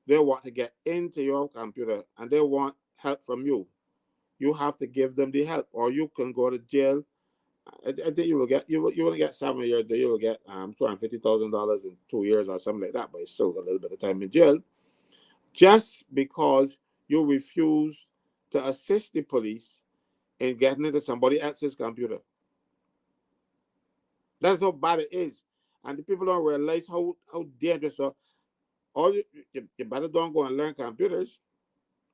they want to get into your computer and they want help from you. You have to give them the help, or you can go to jail. I think you will get 7 years. You will get $250,000 in 2 years or something like that. But it's still a little bit of time in jail, just because you refuse to assist the police in getting into somebody else's computer. That's how bad it is, and the people don't realize how dangerous. So, you better don't go and learn computers,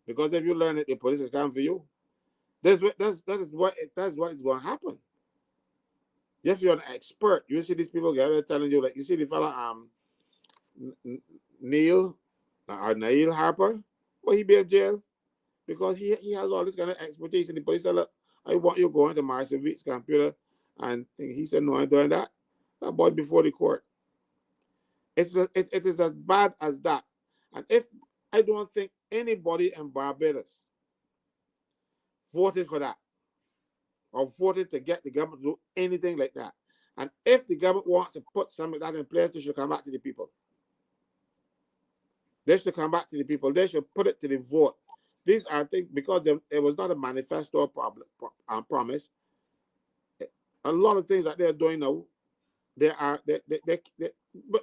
because if you learn it, the police will come for you. That's what is going to happen. If you're an expert, you see these people get telling you, like you see the fella Neil Harper, well, he be in jail because he has all this kind of expertise, and the police said, look, I want you going to Marshall Week's computer, and he said, no, I'm doing that. That boy before the court. It is as bad as that. And I don't think anybody in Barbados voted for that, or voted to get the government to do anything like that. And if the government wants to put something like that in place, they should come back to the people. They should come back to the people. They should put it to the vote. These are things, because it was not a manifesto promise. A lot of things that they're doing now,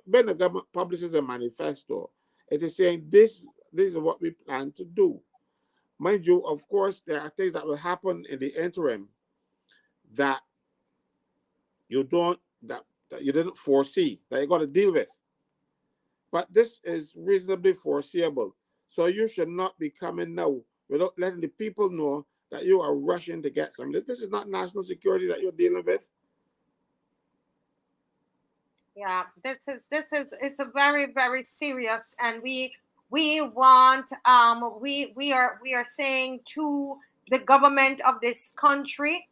when the government publishes a manifesto, it is saying this is what we plan to do. Mind you, of course, there are things that will happen in the interim that you didn't foresee, that you got to deal with. But this is reasonably foreseeable. So you should not be coming now without letting the people know that you are rushing to get something. This is not national security that you're dealing with. Yeah, it's a very, very serious, and we want we are saying to the government of this country,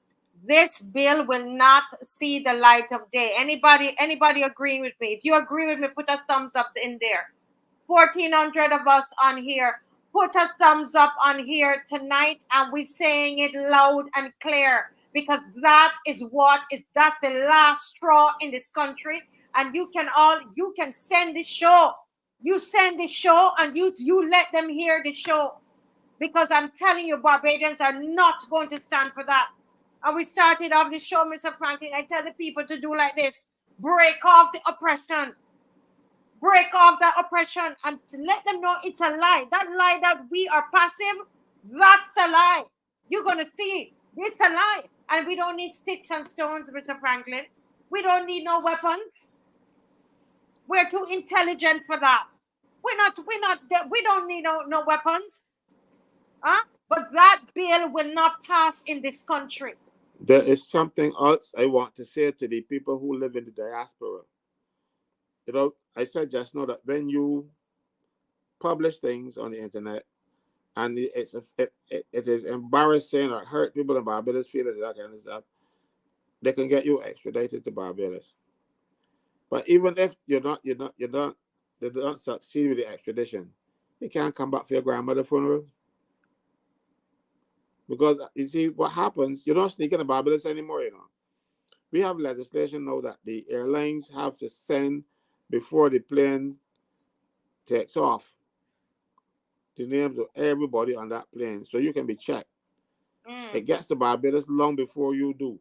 this bill will not see the light of day. Anybody agreeing with me? If you agree with me, put a thumbs up in there. 1,400 of us on here, put a thumbs up on here tonight, and we're saying it loud and clear, because that's the last straw in this country. And you can send the show. You send the show, and you let them hear the show, because I'm telling you, Barbadians are not going to stand for that. And we started off the show, Mr. Franklin. I tell the people to do like this: break off the oppression. Break off that oppression and let them know it's a lie. That lie that we are passive, that's a lie. You're going to see it's a lie. And we don't need sticks and stones, Mr. Franklin. We don't need no weapons. We're too intelligent for that. We don't need no weapons. Huh? But that bill will not pass in this country. There is something else I want to say to the people who live in the diaspora. I said just now that when you publish things on the internet, and it is embarrassing or hurt people in Barbados feelings, that kind of stuff, they can get you extradited to Barbados. But even if they don't succeed with the extradition, you can't come back for your grandmother's funeral. Because you see what happens, you don't sneak in Barbados anymore, We have legislation now that the airlines have to send, before the plane takes off, the names of everybody on that plane, so you can be checked. It gets to Barbados long before you do.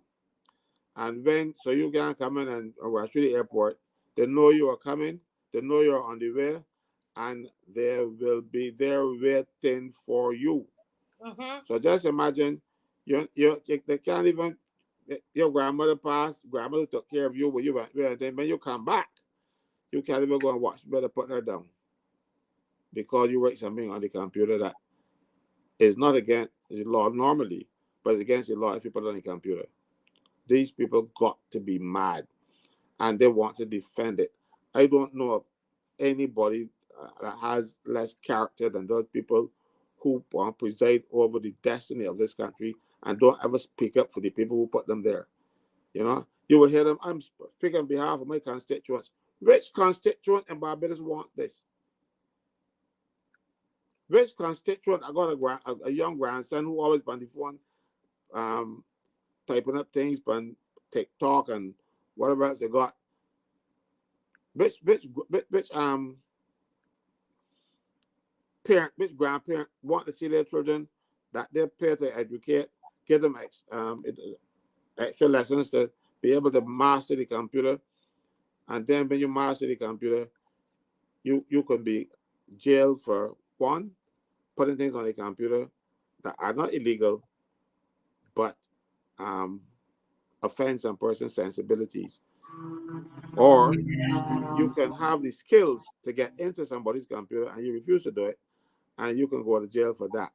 And so you can come in and rush to the airport. They know you are coming. They know you're on the way, and they will be there waiting for you. So just imagine, they can't even, your grandmother passed, grandmother took care of you when you went there, and then when you come back, you can't even go and watch. You better put her down, because you write something on the computer that is not against the law normally, but it's against the law if you put it on the computer. These people got to be mad, and they want to defend it. I don't know of anybody that has less character than those people who preside over the destiny of this country and don't ever speak up for the people who put them there. You will hear them, I'm speaking on behalf of my constituents. Which constituent in Barbados want this? Which constituent? I got a young grandson who always on the phone typing up things on TikTok and whatever else they got. Bitch, grandparent want to see their children that they're paid to educate, give them extra lessons to be able to master the computer. And then when you master the computer, you can be jailed for one, putting things on the computer that are not illegal, but offend some person's sensibilities. Or you can have the skills to get into somebody's computer and you refuse to do it, and you can go to jail for that.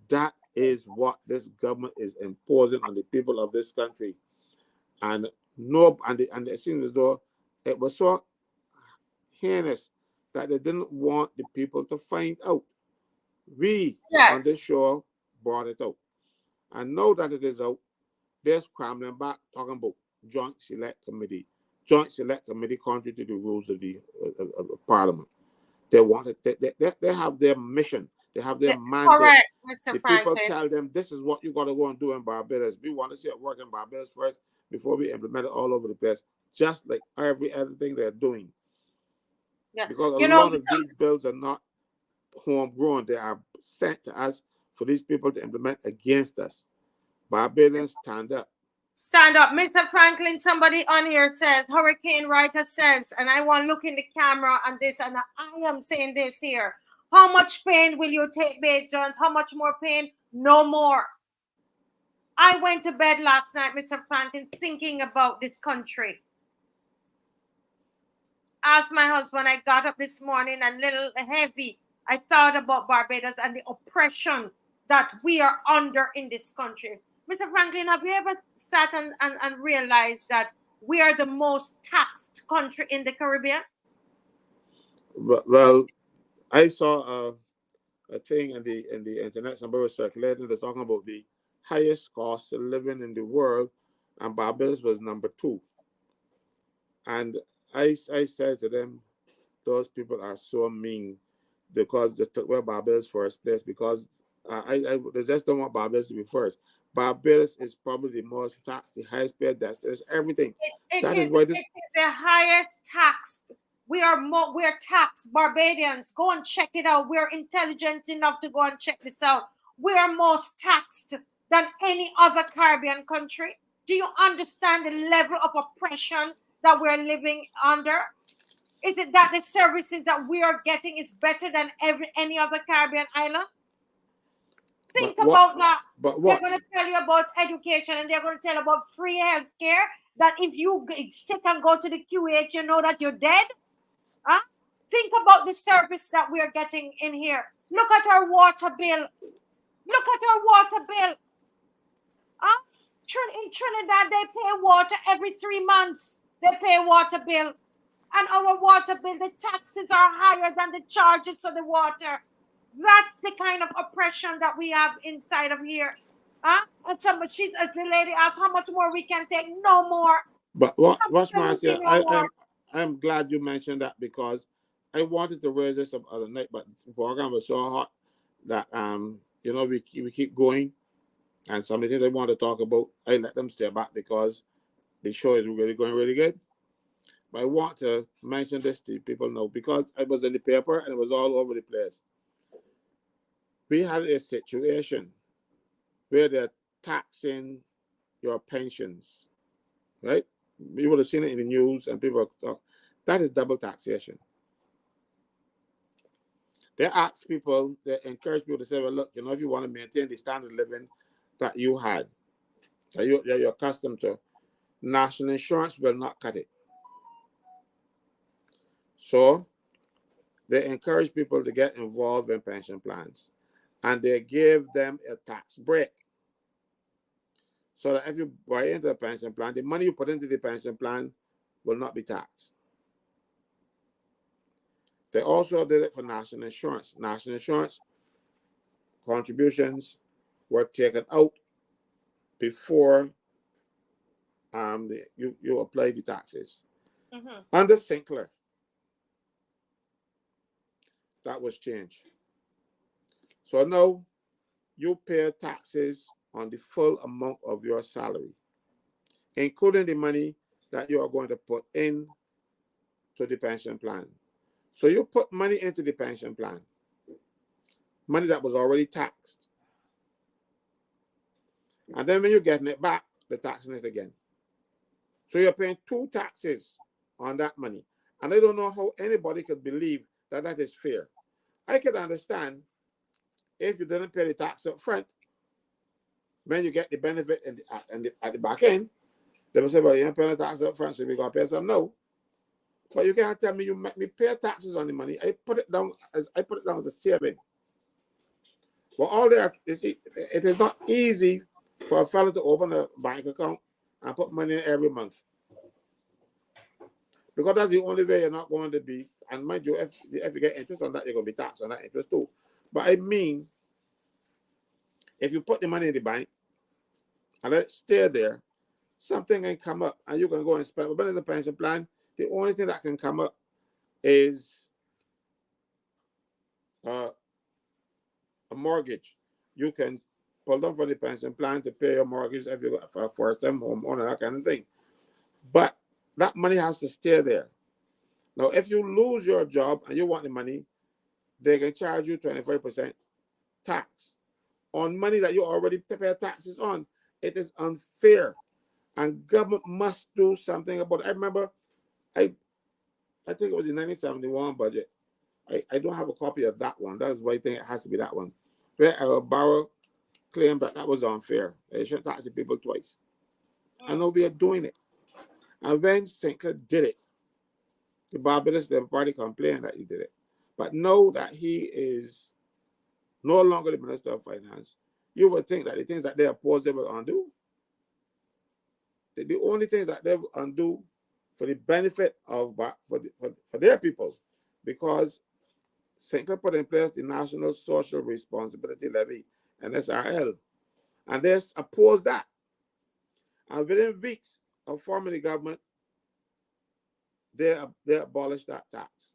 That is what this government is imposing on the people of this country. And it seems as though it was so heinous that they didn't want the people to find out. We on this show brought it out. And now that it is out, they're scrambling back talking about Joint Select Committee. Joint Select Committee contrary to the rules of the Parliament. They want it. They have their mission. They have their mandate. Correct, Mr. The Franklin. people tell them this is what you got to go and do in Barbados. We want to see it work in Barbados first before we implement it all over the place, just like every other thing they're doing. Yeah. Because a lot of these bills are not homegrown. They are sent to us for these people to implement against us. Barbadians, stand up. Stand up. Mr. Franklin, somebody on here says, Hurricane Writer says, and I want to look in the camera on this, and I am saying this here. How much pain will you take, Babe Jones? How much more pain? No more. I went to bed last night, Mr. Franklin, thinking about this country. Asked my husband, I got up this morning and a little heavy. I thought about Barbados and the oppression that we are under in this country. Mr. Franklin, have you ever sat and realized that we are the most taxed country in the Caribbean? Well, I saw a thing in the internet, somebody was circulating, they're talking about the highest cost of living in the world, and Barbados was number 2. And I said to them, those people are so mean because they took away Barbados first place, because they just don't want Barbados to be first. Barbados is probably the most taxed, the highest paid, there's everything. It is the highest taxed. We're taxed. Barbadians, go and check it out. We're intelligent enough to go and check this out. We are most taxed than any other Caribbean country. Do you understand the level of oppression that we're living under? Is it that the services that we are getting is better than any other Caribbean island? Think about that. They're going to tell you about education, and they're going to tell you about free health care, that if you get sick and go to the QH, you know that you're dead. Huh? Think about the service that we are getting in here. Look at our water bill. Look at our water bill. Huh? In Trinidad, they pay water every 3 months. They pay water bill. And our water bill, the taxes are higher than the charges for the water. That's the kind of oppression that we have inside of here. Huh? And the lady asked how much more we can take. No more. But what's Marcia? I'm glad you mentioned that, because I wanted to raise this up other night, but the program was so hot that we keep going, and some of the things I want to talk about, I let them stay back because the show is really going really good. But I want to mention this to people now because I was in the paper and it was all over the place. We had a situation where they're taxing your pensions, right? You would have seen it in the news, and people talk. That is double taxation. They ask people, they encourage people to say, well, look, if you want to maintain the standard of living that you had, that you're accustomed to, national insurance will not cut it. So they encourage people to get involved in pension plans, and they give them a tax break. So that if you buy into a pension plan, the money you put into the pension plan will not be taxed. They also did it for national insurance. National insurance contributions were taken out before you apply the taxes. Mm-hmm. Under Sinclair, that was changed. So now you pay taxes on the full amount of your salary. including the money that you are going to put in to the pension plan. So you put money into the pension plan, money that was already taxed. And then when you're getting it back, they're taxing it again. So you're paying two taxes on that money. And I don't know how anybody could believe that that is fair. I could understand if you didn't pay the tax up front, when you get the benefit at the back end, they will say, well, you ain't paying the tax up front, so we're going to pay some. No. But you can't tell me you make me pay taxes on the money. I put it down as a saving. Well, all that, you see, it is not easy for a fellow to open a bank account and put money in every month. Because that's the only way you're not going to be, and mind you, if you get interest on that, you're going to be taxed on that interest too. But I mean, if you put the money in the bank and let it stay there, something can come up and you can go and spend. But as a pension plan, the only thing that can come up is a mortgage. You can pull down from the pension plan to pay your mortgage if you got for a first-time home owner, that kind of thing. But that money has to stay there. Now, if you lose your job and you want the money, they can charge you 25% tax on money that you already pay taxes on. It is unfair, and government must do something about it. I remember, I think it was the 1971 budget. I don't have a copy of that one. That's why I think it has to be that one, where our Barrow claimed that was unfair. They shouldn't tax the people twice. I know we are doing it. And when Sinclair did it, the Barbados Labour Party complained that he did it. But now that he is no longer the Minister of Finance, you would think that the things that they oppose, they will undo. The only things that they will undo for the benefit of for their people, because Sinclair put in place the National Social Responsibility Levy, NSRL, and they opposed that. And within weeks of forming the government, they abolished that tax.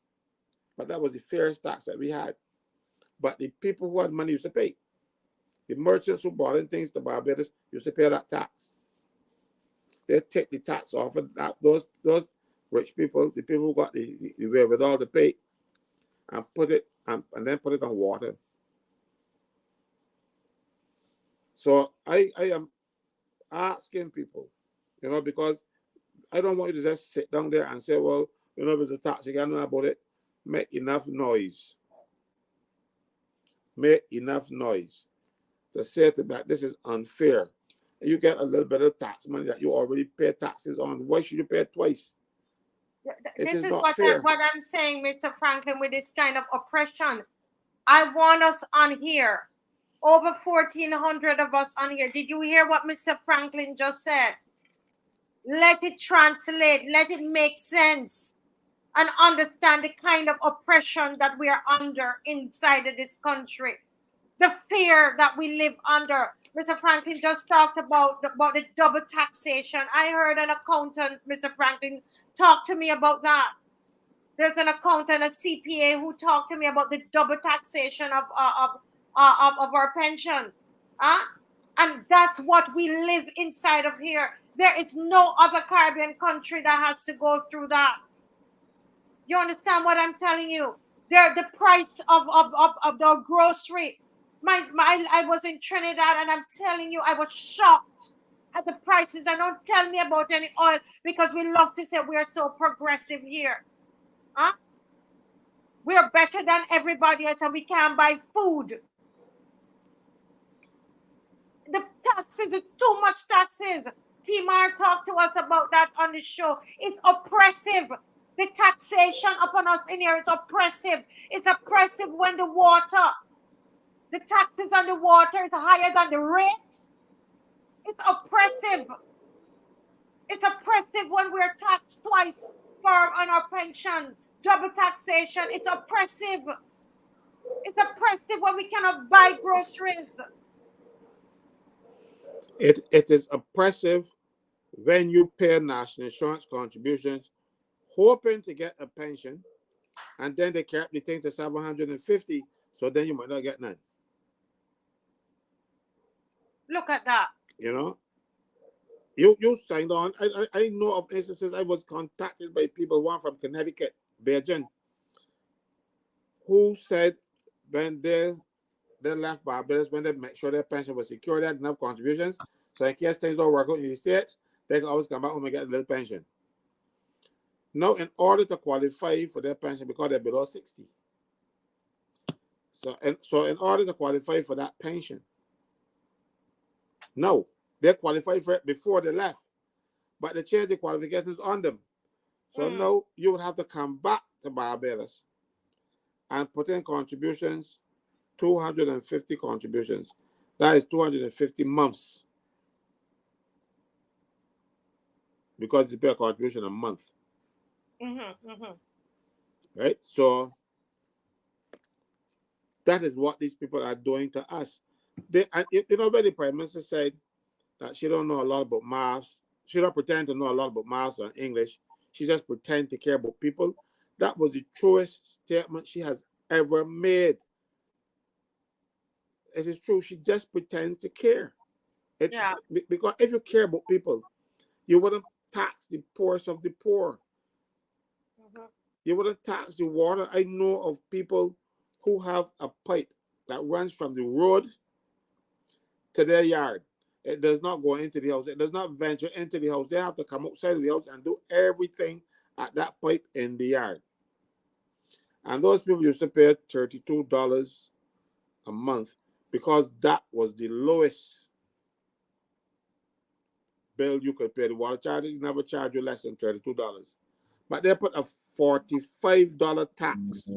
But that was the fairest tax that we had. But the people who had money used to pay. The merchants who brought in things to Barbados used to pay that tax. They take the tax off of that, those rich people, the people who got the wherewithal to pay, and put it and then put it on water. So I am asking people, because I don't want you to just sit down there and say, well, there's a tax, you can't know about it. Make enough noise. Make enough noise to say to that this is unfair. You get a little bit of tax money that you already pay taxes on. Why should you pay it twice? This is what I'm saying, Mr. Franklin, with this kind of oppression. I want us on here, over 1,400 of us on here. Did you hear what Mr. Franklin just said? Let it translate, let it make sense, and understand the kind of oppression that we are under inside of this country. The fear that we live under. Mr. Franklin just talked about the double taxation. I heard an accountant, Mr. Franklin, talk to me about that. There's an accountant, a CPA, who talked to me about the double taxation of our pension. And that's what we live inside of here. There is no other Caribbean country that has to go through that. You understand what I'm telling you? The price of the grocery. I was in Trinidad, and I'm telling you, I was shocked at the prices. And don't tell me about any oil, because we love to say we are so progressive here. We are better than everybody else, and we can't buy food. The taxes are too much taxes. Timar talked to us about that on the show. It's oppressive. The taxation upon us in here, it's oppressive. It's oppressive when the taxes on the water is higher than the rate. It's oppressive. It's oppressive when we're taxed twice on our pension. Double taxation. It's oppressive. It's oppressive when we cannot buy groceries. It is oppressive when you pay national insurance contributions, hoping to get a pension, and then they cap the thing to $750, so then you might not get none. Look at that. You signed on. I know of instances. I was contacted by people, one from Connecticut, Virgin, who said when they left Barbados, when they make sure their pension was secure, they had enough contributions. So in case things don't work out in the States, they can always come back home and get a little pension. Now, in order to qualify for their pension, because they're below 60. So in order to qualify for that pension, no, they qualified for it before they left, but they changed the qualifications on them. So now you would have to come back to Barbados and put in contributions, 250 contributions. That is 250 months, because you pay a contribution a month. Right? So that is what these people are doing to us. When the Prime Minister said that she don't know a lot about maths, she don't pretend to know a lot about maths or English, she just pretend to care about people. That was the truest statement she has ever made. It is true. She just pretends to care. Because if you care about people, you wouldn't tax the poorest of the poor. You wouldn't tax the water. I know of people who have a pipe that runs from the road to their yard. It does not go into the house. It does not venture into the house. They have to come outside of the house and do everything at that pipe in the yard. And those people used to pay $32 a month because that was the lowest bill you could pay. The water charges never charge you less than $32. But they put a $45 tax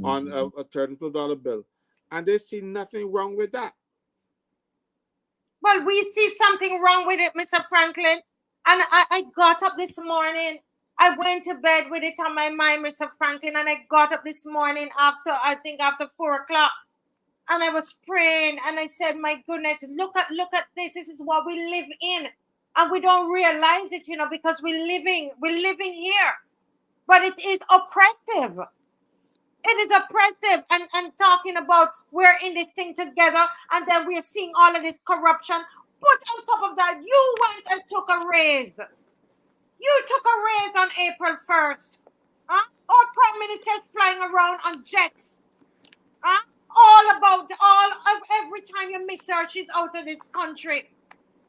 on a $32 bill. And they see nothing wrong with that. Well, we see something wrong with it, Mr. Franklin. And I got up this morning. I went to bed with it on my mind, Mr. Franklin. And I got up this morning after 4 o'clock. And I was praying. And I said, my goodness, look at this. This is what we live in. And we don't realize it, because we're living here. But it is oppressive. It is oppressive, and talking about we're in this thing together, and then we're seeing all of this corruption. But on top of that, you went and took a raise. You took a raise on April 1st. Our prime minister's flying around on jets. Every time you miss her, she's out of this country.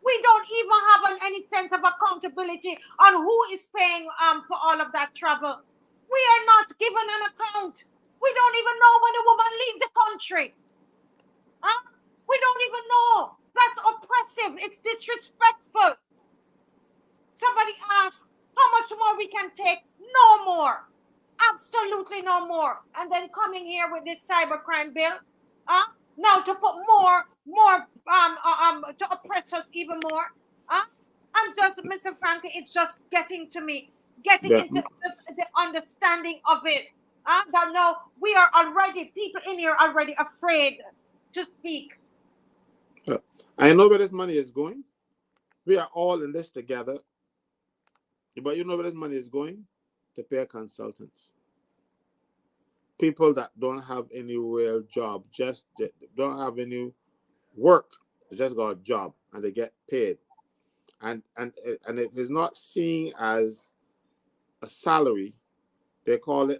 We don't even have any sense of accountability on who is paying for all of that travel. We are not given an account. We don't even know when a woman leaves the country. We don't even know. That's oppressive. It's disrespectful. Somebody asked how much more we can take. No more. Absolutely no more. And then coming here with this cybercrime bill, now to put more to oppress us even more. I'm just, Mr. Franklin, it's just getting to me. Into just the understanding of it. That no, we are already, people in here are already afraid to speak. I know where this money is going. We are all in this together. But you know where this money is going? To pay consultants. People that don't have any real job, just don't have any work. They just got a job and they get paid. And it is not seen as a salary. They call it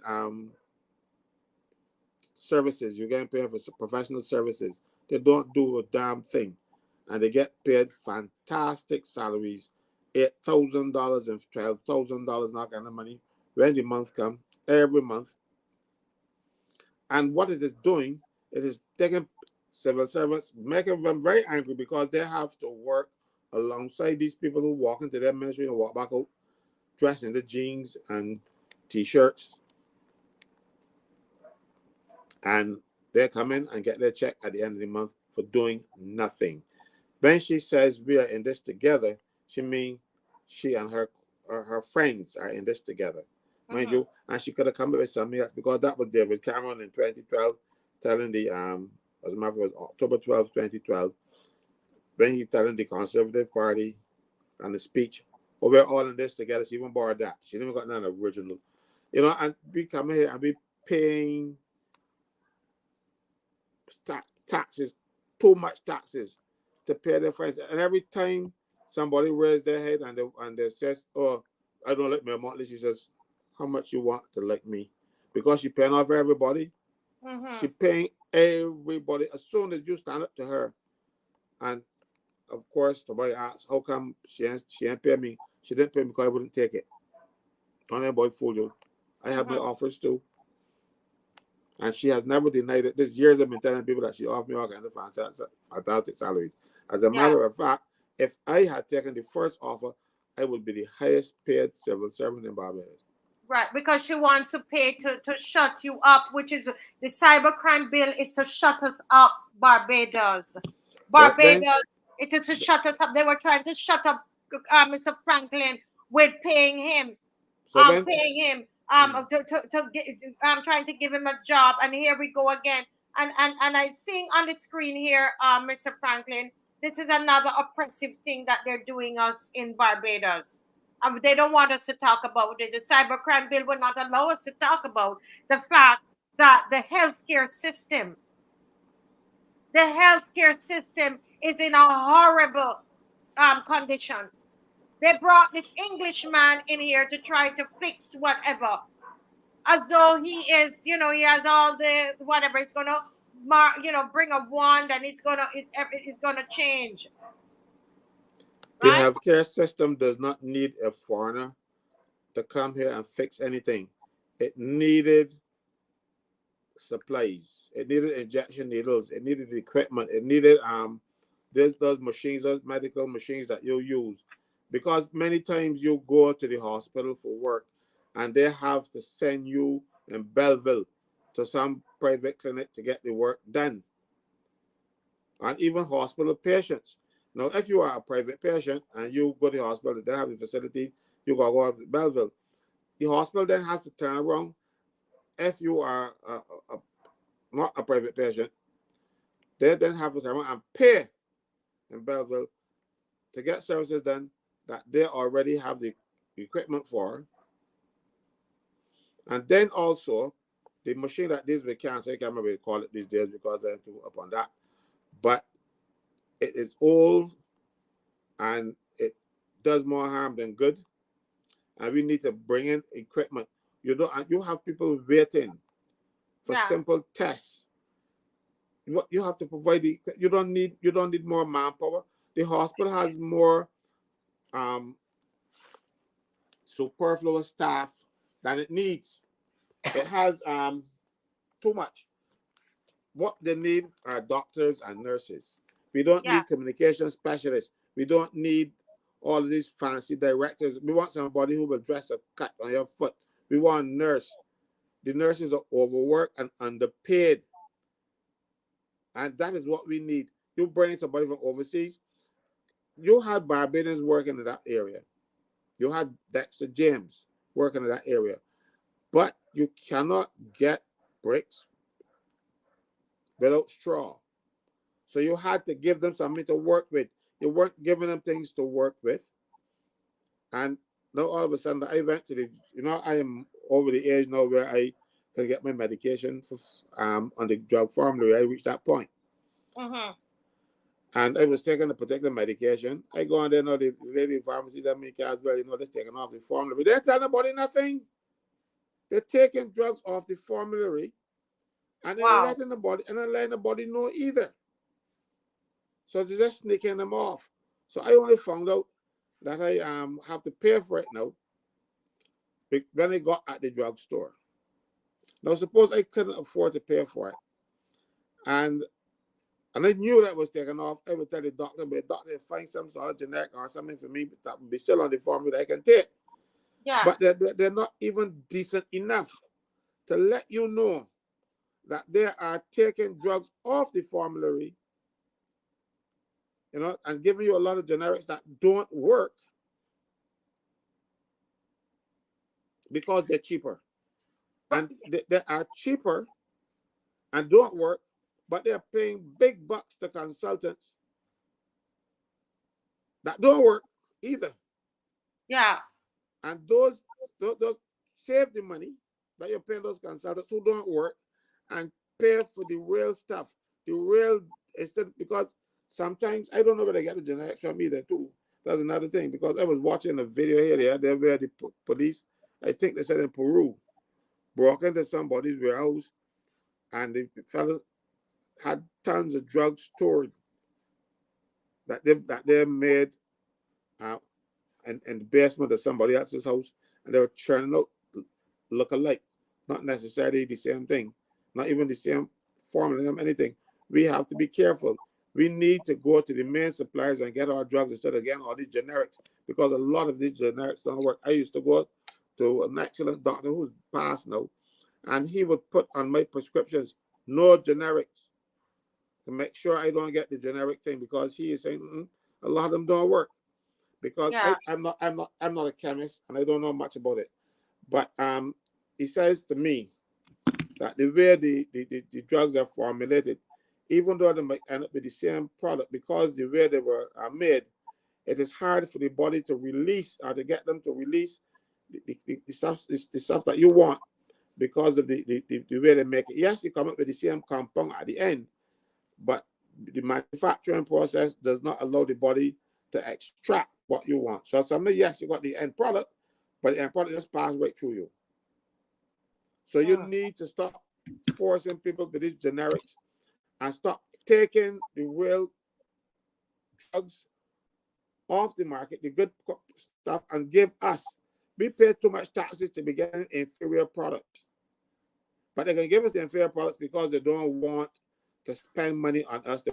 services. You're getting paid for professional services. They don't do a damn thing. And they get paid fantastic salaries, $8,000 and $12,000, not kind of money, when the month comes, every month. And what it is doing, it is taking civil servants, making them very angry because they have to work alongside these people who walk into their ministry and walk back out dressed in the jeans and T-shirts. And they come in and get their check at the end of the month for doing nothing. When she says we are in this together, she means she and her friends are in this together. Mind you, and she could have come up with something else because that was David Cameron in 2012 telling the, as a matter of fact, October 12, 2012, when he telling the Conservative Party and the speech, oh, we're all in this together. She even borrowed that. She didn't got none original. And we come here and we paying taxes, too much taxes to pay their friends. And every time somebody raised their head and they says, "Oh, I don't like me monthly." She says, "How much you want to like me?" Because she paying off everybody. She paying everybody as soon as you stand up to her. And of course, somebody asks, "How come she ain't pay me?" She didn't pay me because I wouldn't take it. Don't anybody fool you. I have my offers too. And she has never denied it. This years I've been telling people that she offered me all kinds of fantastic salaries. As a matter of fact, if I had taken the first offer, I would be the highest paid civil servant in Barbados. Right, because she wants to pay to shut you up, which is the cybercrime bill is to shut us up, Barbados. Barbados, it is to shut us up. They were trying to shut up Mr. Franklin with paying him. Paying him. I'm trying to give him a job, and here we go again. And I'm seeing on the screen here, Mr. Franklin, this is another oppressive thing that they're doing us in Barbados. They don't want us to talk about it. The cybercrime bill will not allow us to talk about the fact that the healthcare system is in a horrible condition. They brought this Englishman in here to try to fix whatever, as though he is, he has all the whatever. He's gonna, bring a wand and it's gonna change. The healthcare system does not need a foreigner to come here and fix anything. It needed supplies. It needed injection needles. It needed equipment. It needed those machines, those medical machines that you use. Because many times you go to the hospital for work and they have to send you in Belleville to some private clinic to get the work done. And even hospital patients. Now, if you are a private patient and you go to the hospital, they have the facility, you got to go to Belleville. The hospital then has to turn around. If you are not a private patient, they then have to turn around and pay in Belleville to get services done that they already have the equipment for. And then also, the machine that deals with cancer, I can't remember what they call it these days because I'm too up on that. But it is old and it does more harm than good. And we need to bring in equipment. You have people waiting for simple tests. You have to provide you don't need more manpower. The hospital has more superfluous staff than it needs. It has too much. What they need are doctors and nurses. We don't need communication specialists. We don't need all of these fancy directors. We want somebody who will dress a cut on your foot. We want a nurse. The nurses are overworked and underpaid. And that is what we need. You bring somebody from overseas. You had Barbadians working in that area. You had Dexter James working in that area. But you cannot get bricks without straw. So you had to give them something to work with. You weren't giving them things to work with. And now all of a sudden I went to I am over the age now where I can get my medication on the drug formulary. I reached that point. And I was taking a particular medication. I go on there, the lady in pharmacy that make as well, they're taking off the formulary. They tell nobody nothing. They're taking drugs off the formulary and they're letting the body know either. So they're just sneaking them off. So I only found out that I have to pay for it now when I got at the drugstore. Now, suppose I couldn't afford to pay for it. And I knew that was taken off. I would tell the doctor, but the doctor find some sort of generic or something for me that would be still on the formula that I can take. Yeah. But they're not even decent enough to let you know that they are taking drugs off the formulary, and giving you a lot of generics that don't work because they're cheaper. And they are cheaper and don't work, but they're paying big bucks to consultants that don't work either. Yeah. And those save the money that you're paying those consultants who don't work and pay for the real stuff, because sometimes I don't know where they get the generics from either too, That's another thing, because I was watching a video here there where the police, I think they said in Peru, broke into somebody's warehouse, and the fellas had tons of drugs stored that they made in the basement of somebody else's house, and they were churning out look alike, not necessarily the same thing, not even the same formula of anything. We have to be careful. We need to go to the main suppliers and get our drugs instead of getting all these generics, because a lot of these generics don't work. I used to go to an excellent doctor who's passed now, and he would put on my prescriptions no generics to make sure I don't get the generic thing, because he is saying a lot of them don't work. Because I'm not a chemist and I don't know much about it, but he says to me that the way the drugs are formulated, even though they might end up with the same product, because the way they were made, it is hard for the body to release, or to get them to release the stuff that you want, because of the way they make it. Yes, you come up with the same compound at the end, but the manufacturing process does not allow the body to extract what you want. So somebody, yes, you got the end product, but the end product just passed right through you. So you need to stop forcing people to these generics and stop taking the real drugs off the market, the good stuff, and give us. We pay too much taxes to be getting inferior products. But they can give us the inferior products because they don't want to spend money on us. They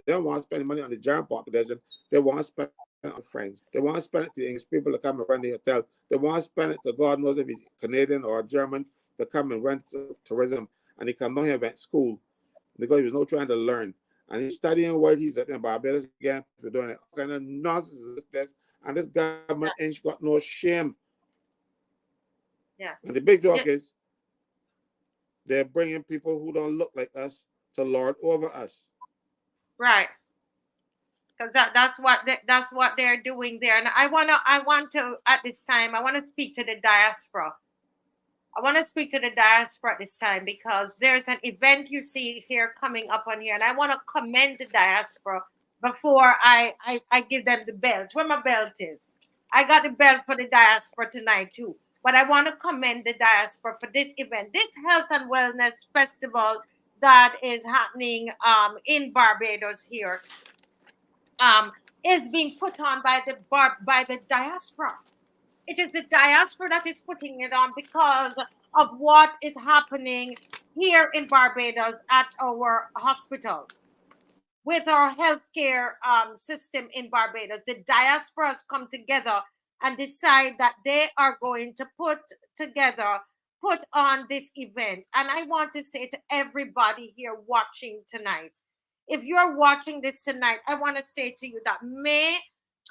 don't want to spend money on the general population. They want to spend it on friends. They want to spend it to English people to come and run the hotel. They want to spend it to God knows if he's Canadian or German to come and run tourism. And he come down here at school because he was not trying to learn. And he's studying what he's at in Barbados again for doing it. What kind of nonsense is this? And this government ain't got no shame. Yeah. And the big joke is they're bringing people who don't look like us to lord over us. Right. Because that's what they're doing there. And I want to at this time, I want to speak to the diaspora. I want to speak to the diaspora at this time, because there's an event you see here coming up on here, and I want to commend the diaspora before I give them the belt. Where my belt is. I got the belt for the diaspora tonight too. But I want to commend the diaspora for this event, this health and wellness festival that is happening in Barbados here, is being put on by the diaspora. It is the diaspora that is putting it on because of what is happening here in Barbados at our hospitals. With our healthcare system in Barbados, the diaspora has come together and decide that they are going to put on this event. And I want to say to everybody here watching tonight, if you're watching this tonight, I want to say to you that May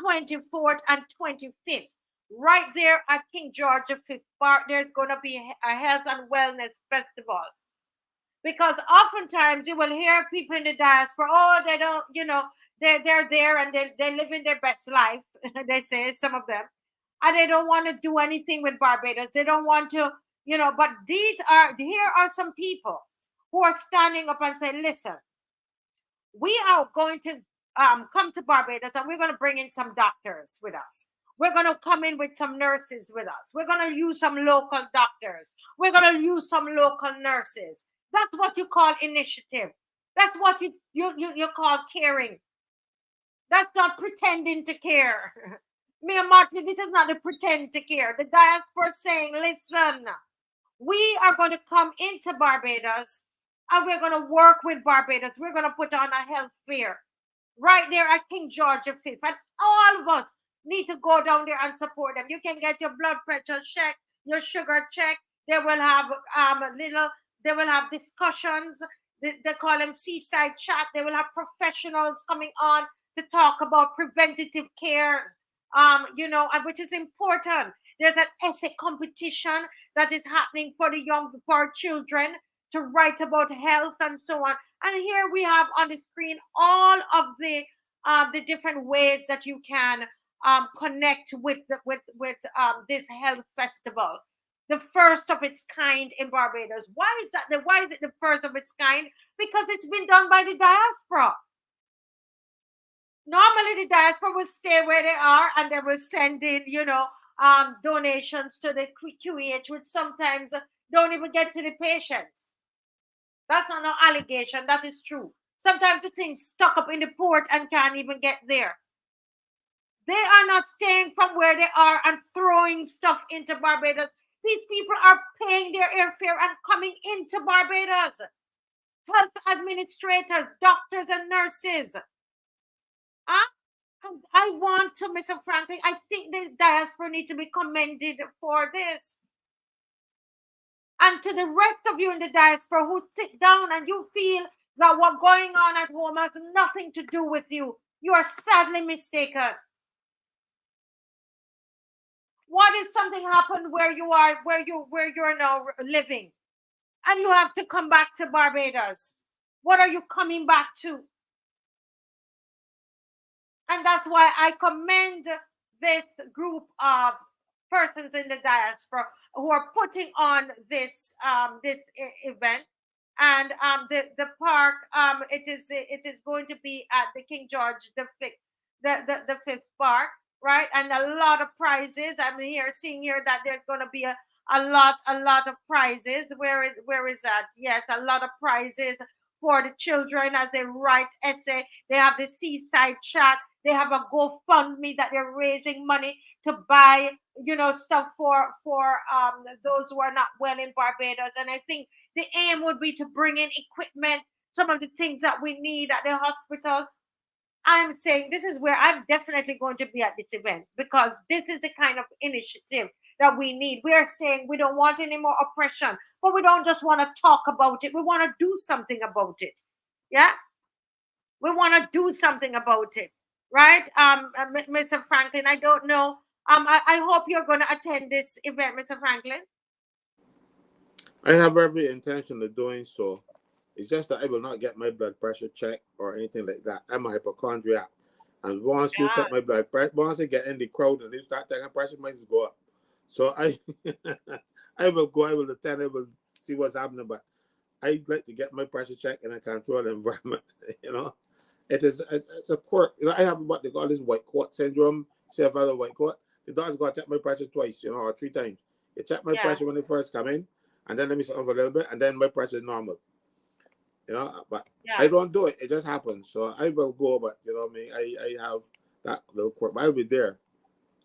24th and 25th, right there at King George V Park, there's going to be a health and wellness festival. Because oftentimes you will hear people in the diaspora, oh, they don't, they're there and they're living their best life, they say, some of them, and they don't want to do anything with Barbados. They don't want to, but here are some people who are standing up and saying, listen, we are going to come to Barbados and we're going to bring in some doctors with us. We're going to come in with some nurses with us. We're going to use some local doctors. We're going to use some local nurses. That's what you call initiative. That's what you call caring. That's not pretending to care. Me and Martin, this is not to pretend to care. The diaspora saying, listen, we are going to come into Barbados and we're going to work with Barbados. We're going to put on a health fair right there at King George V. And all of us need to go down there and support them. You can get your blood pressure check, your sugar check. They will have they will have discussions. They call them seaside chat. They will have professionals coming on to talk about preventative care, and which is important. There's an essay competition that is happening for for children to write about health and so on. And here we have on the screen all of the different ways that you can connect with this health festival, the first of its kind in Barbados. Why is it the first of its kind? Because it's been done by the diaspora. Normally, the diaspora will stay where they are and they will send in, donations to the QEH, which sometimes don't even get to the patients. That's not an allegation. That is true. Sometimes the things stuck up in the port and can't even get there. They are not staying from where they are and throwing stuff into Barbados. These people are paying their airfare and coming into Barbados. Health administrators, doctors, and nurses. And I want to, Mr. Franklin, I think the diaspora needs to be commended for this. And to the rest of you in the diaspora who sit down and you feel that what's going on at home has nothing to do with you, you are sadly mistaken. What if something happened where you are, where you're now living, and you have to come back to Barbados? What are you coming back to? And that's why I commend this group of persons in the diaspora who are putting on this event. And the park, it is going to be at the King George the Fifth Park, right? And a lot of prizes. I'm seeing here that there's going to be a lot of prizes. Where is that? Yes, a lot of prizes for the children as they write essay. They have the seaside chat. They have a GoFundMe that they're raising money to buy, stuff for those who are not well in Barbados. And I think the aim would be to bring in equipment, some of the things that we need at the hospital. I'm saying this is where I'm definitely going to be at this event, because this is the kind of initiative that we need. We are saying we don't want any more oppression, but we don't just want to talk about it. We want to do something about it. Yeah? We want to do something about it. Right? Mr. Franklin, I don't know. I hope you're going to attend this event, Mr. Franklin. I have every intention of doing so. It's just that I will not get my blood pressure checked or anything like that. I'm a hypochondriac. And once you take my blood pressure, once I get in the crowd and they start taking pressure, might go up. So I will go, I will attend, I will see what's happening, but I'd like to get my pressure checked in a controlled environment, It's a quirk. I have what they call this white coat syndrome. See if I have a white coat. The doctor's got to check my pressure twice, or 3 times. They check my pressure when they first come in, and then let me sit over a little bit, and then my pressure is normal. But I don't do it. It just happens. So I will go, but I have that little quirk. But I'll be there.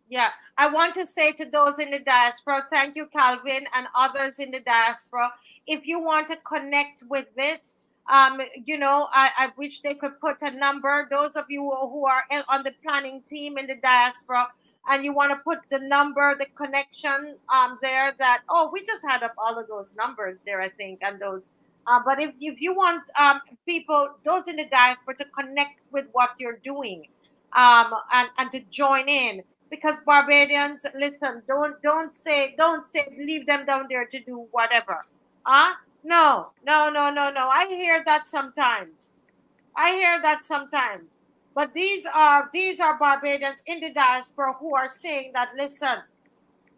Yeah, I want to say to those in the diaspora, thank you, Calvin, and others in the diaspora. If you want to connect with this, I wish they could put a number. Those of you who are on the planning team in the diaspora, and you want to put the number, the connection there, that, we just had up all of those numbers there, I think, and those. But if you want people, those in the diaspora, to connect with what you're doing, and to join in, because Barbadians, listen, don't say leave them down there to do whatever. No. I hear that sometimes. But these are Barbadians in the diaspora who are saying that, listen,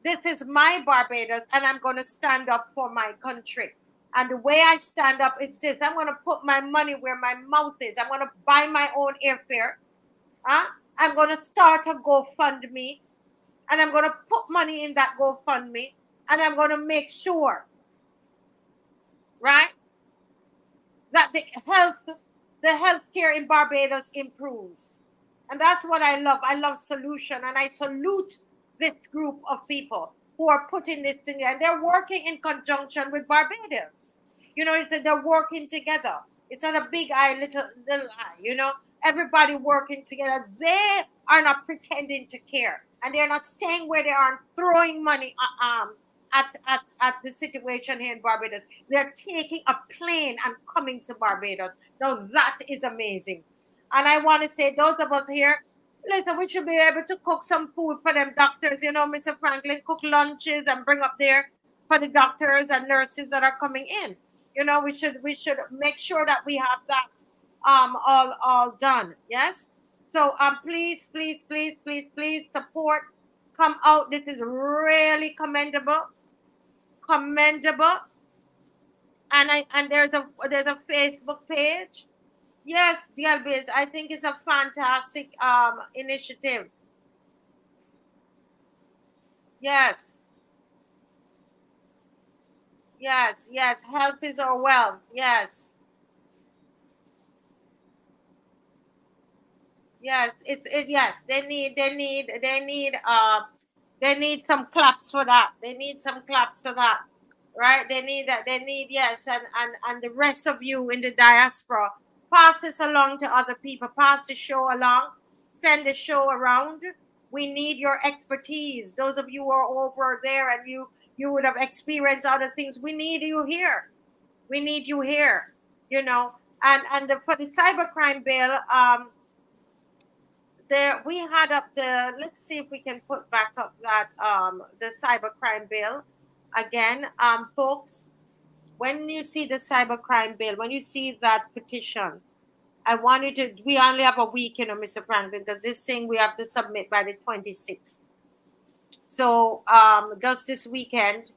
this is my Barbados and I'm going to stand up for my country. And the way I stand up is this: I'm going to put my money where my mouth is. I'm going to buy my own airfare. I'm going to start a GoFundMe, and I'm going to put money in that GoFundMe, and I'm going to make sure, right, that the healthcare in Barbados improves. And that's what I love. I love solution, and I salute this group of people who are putting this together. And they're working in conjunction with Barbadians. They're working together. It's not a big eye, little eye, everybody working together. They are not pretending to care, and they're not staying where they are and throwing money at the situation here in Barbados. They're taking a plane and coming to Barbados. Now that is amazing. And I want to say, those of us here, listen, we should be able to cook some food for them doctors. Mr. Franklin, cook lunches and bring up there for the doctors and nurses that are coming in. We should make sure that we have that all done. Yes. So please support. Come out. This is really commendable. And there's a Facebook page. Yes, DLBs, I think it's a fantastic initiative. Yes, yes, yes. Health is our wealth. Yes, yes. Yes. They need some claps for that. They need some claps for that, right? They need that. They need, yes, and the rest of you in the diaspora, pass this along to other people. Pass the show along. Send the show around. We need your expertise. Those of you who are over there and you would have experienced other things. We need you here. We need you here. You know, for the cybercrime bill, there we had up the, let's see if we can put back up that the cybercrime bill again, folks. When you see the cybercrime bill, when you see that petition, I want you to, we only have a week, you know, Mr. Franklin, because this thing we have to submit by the 26th. So just this weekend.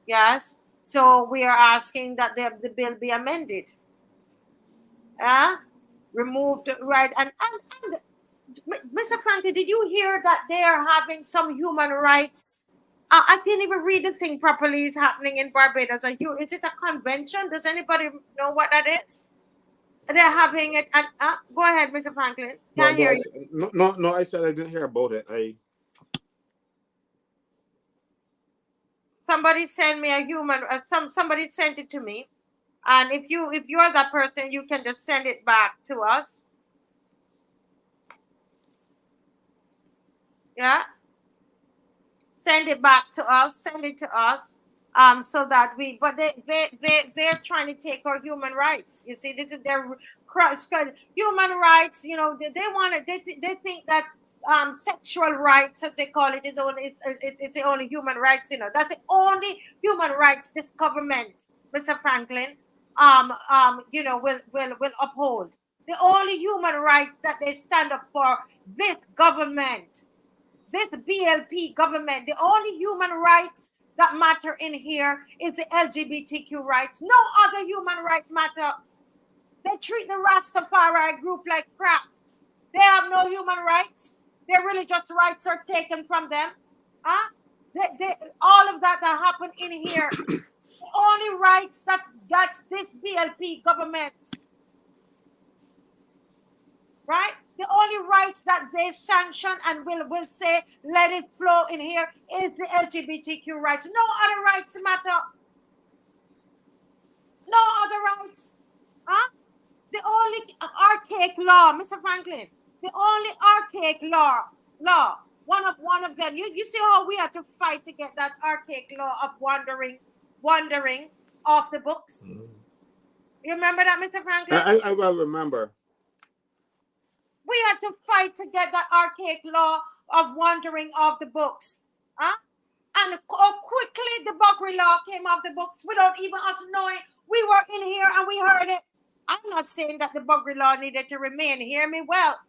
Yes, so we are asking that the bill be amended, removed, right? And Mr. Franklin, did you hear that they are having some human rights? I didn't even read the thing properly. Is happening in Barbados. Is it a convention? Does anybody know what that is? They're having it. And go ahead, Mr. Franklin. Can't hear you. No. I said I didn't hear about it. Somebody sent me a human. Somebody sent it to me, and if you're that person, you can just send it back to us. Yeah. Send it back to us. Send it to us. So that but they're trying to take our human rights. You see, this is their human rights. You know, they want to. They think that sexual rights, as they call it, is only it's the only human rights. You know, that's the only human rights this government, Mr. Franklin, you know, will uphold. The only human rights that they stand up for, this government, this BLP government, the only human rights that matter in here is the LGBTQ rights. No other human right matter. They treat the Rastafari group like crap. They have no human rights. Their religious rights are taken from them. Huh? All of that happened in here. The only rights that's this BLP government. Right? The only rights that they sanction and will say, let it flow in here, is the LGBTQ rights. No other rights matter. No other rights. Huh? The only archaic law, Mr. Franklin, the only archaic law, one of them. You see how we had to fight to get that archaic law of wandering off the books? You remember that, Mr. Franklin? I well remember. We had to fight to get that archaic law of wandering off the books. Huh? And quickly the Buggery law came off the books without even us knowing. We were in here and we heard it. I'm not saying that the Buggery law needed to remain. Hear me well.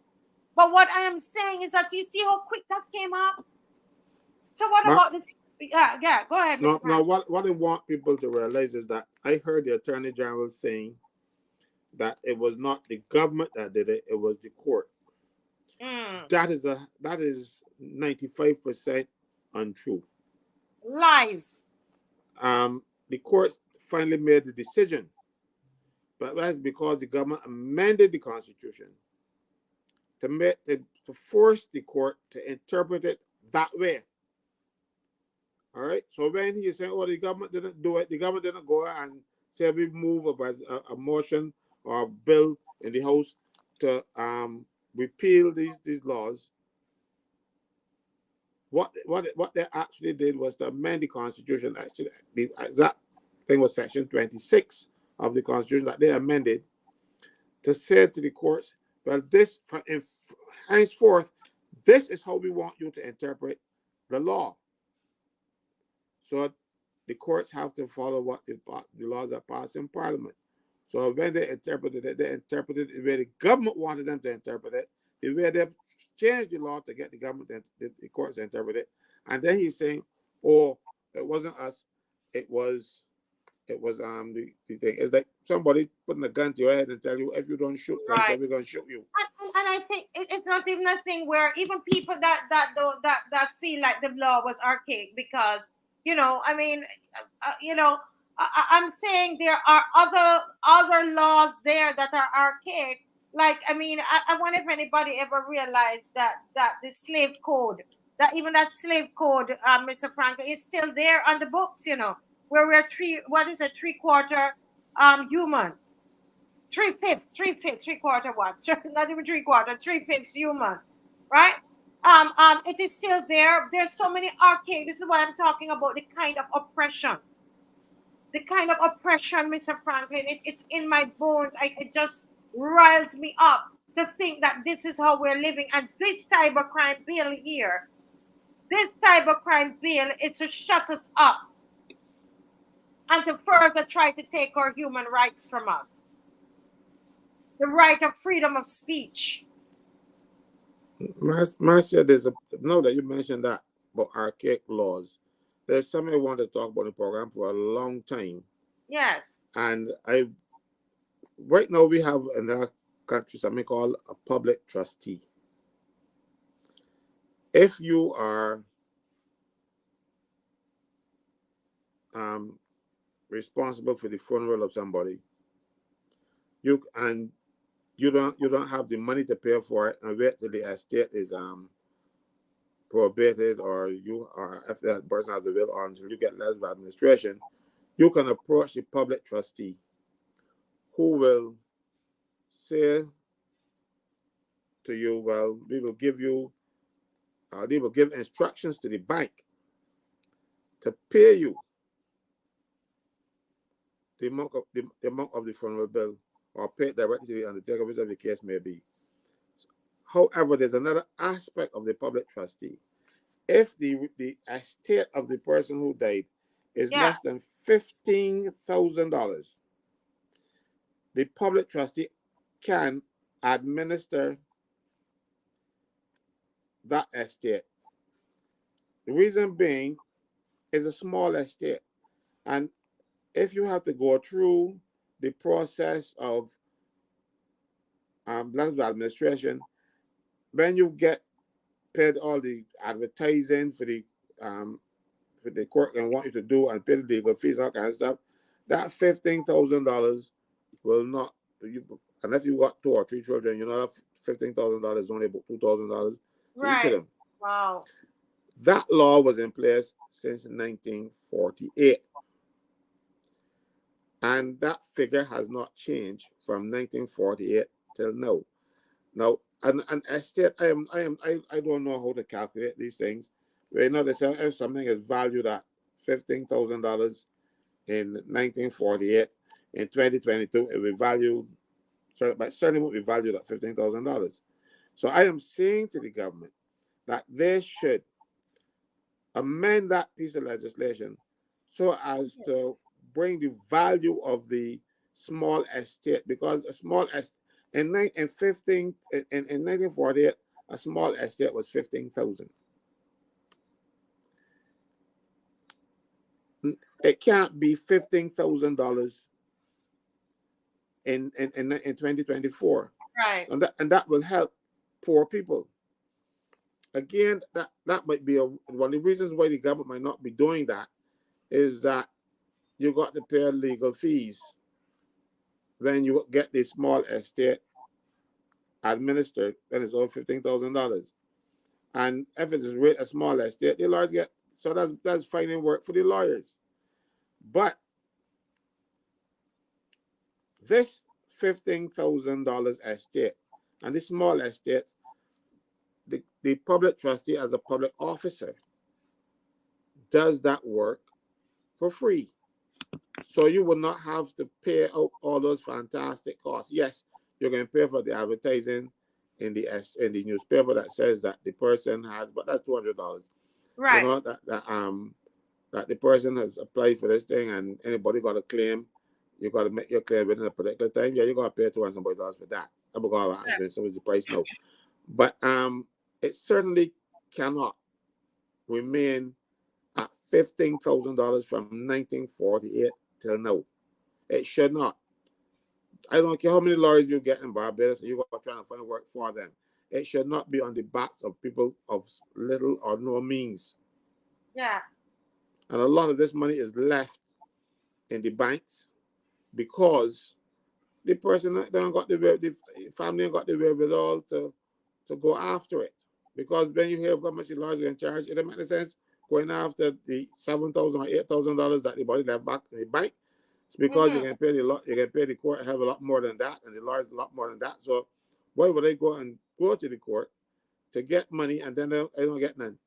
But what I am saying is that you see how quick that came up. So what about this? Yeah, go ahead, Mr. Now, what I want people to realize is that I heard the Attorney General saying that it was not the government that did it, it was the court. That is 95% untrue. Lies. The courts finally made the decision, but that's because the government amended the Constitution to force the court to interpret it that way. All right. So when he is saying, "Oh, the government didn't do it," the government didn't go and say we move a motion or a bill in the House to repeal these laws. What they actually did was to amend the Constitution. Actually, the exact thing was Section 26 of the Constitution that they amended to say to the courts, well, this henceforth, this is how we want you to interpret the law. So the courts have to follow what the laws are passed in Parliament. So when they interpreted it the way the government wanted them to interpret it, the way they changed the law to get the government, the courts to interpret it. And then he's saying, oh, it wasn't us, it was it was the thing. It's like somebody putting a gun to your head and tell you, if you don't shoot so Right. we're gonna shoot you. And I think it's not even a thing where even people that feel like the law was archaic, because I mean, I'm saying there are other laws there that are archaic. Like, I mean, I wonder if anybody ever realized that the slave code, that slave code, Mr. Franklin, is still there on the books. Where we're 3/4 human. 3/5, 3/5, 3/4 what? Not even 3/4, 3/5 human, right? It is still there. There's so many archaic. This is what I'm talking about. The kind of oppression, Mr. Franklin. It's in my bones. It just riles me up to think that this is how we're living. And this cybercrime bill here, is to shut us up and to further try to take our human rights from us. The right of freedom of speech. Marcia, now that you mentioned that about archaic laws, there's something I want to talk about in the program for a long time. Yes. And right now we have in our country something called a public trustee. If you are responsible for the funeral of somebody, you don't have the money to pay for it, and wait till the estate is prohibited, or if that person has a will, or until you get letters of administration, you can approach the public trustee, who will say to you, well, we will give you, they will give instructions to the bank to pay you the amount of the funeral bill, or pay it directly to the undertaker, whichever the case may be. However, there's another aspect of the public trustee. If the estate of the person who died is less than $15,000, the public trustee can administer that estate. The reason being is a small estate, and if you have to go through the process of letters of administration, when you get paid all the advertising for the court and want you to do, and pay the legal fees and all kind of stuff, that $15,000 will not, unless you got 2 or 3 children, that $15,000 is only about $2,000 to each of them. Wow. That law was in place since 1948. And that figure has not changed from 1948 till now. Now, an estate, I don't know how to calculate these things. They say if something is valued at $15,000 in 1948, in 2022, it will be valued, but certainly won't be valued at $15,000. So I am saying to the government that they should amend that piece of legislation so as to bring the value of the small estate, because a small estate in 1948, a small estate was $15,000. It can't be $15,000 in 2024. Right. And that will help poor people. Again, that might be one of the reasons why the government might not be doing that, is that you got to pay legal fees when you get the small estate administered, then it's over $15,000. And if it is a small estate, the lawyers get, so that's finding work for the lawyers. But this $15,000 estate and the small estates, the public trustee as a public officer does that work for free. So you will not have to pay out all those fantastic costs. Yes, you're going to pay for the advertising in the newspaper that says that the person has, but that's $200. Right. That the person has applied for this thing, and anybody got a claim, you got to make your claim within a particular time. Yeah, you got to pay $200 for that. I'm going to ask so is the price now. But it certainly cannot remain at $15,000 from 1948 till now. It should not. I don't care how many lawyers you get in Barbados, and you go trying to find work for them. It should not be on the backs of people of little or no means. Yeah. And a lot of this money is left in the banks because the person don't got the family ain't got the wherewithal to go after it. Because when you hear how much the lawyers are in charge, it doesn't make sense going after the $7,000 or $8,000 that the body left back in the bank. It's because you can pay the court a hell of a lot more than that, and the lawyers a lot more than that. So why would they go to the court to get money and then they don't get none?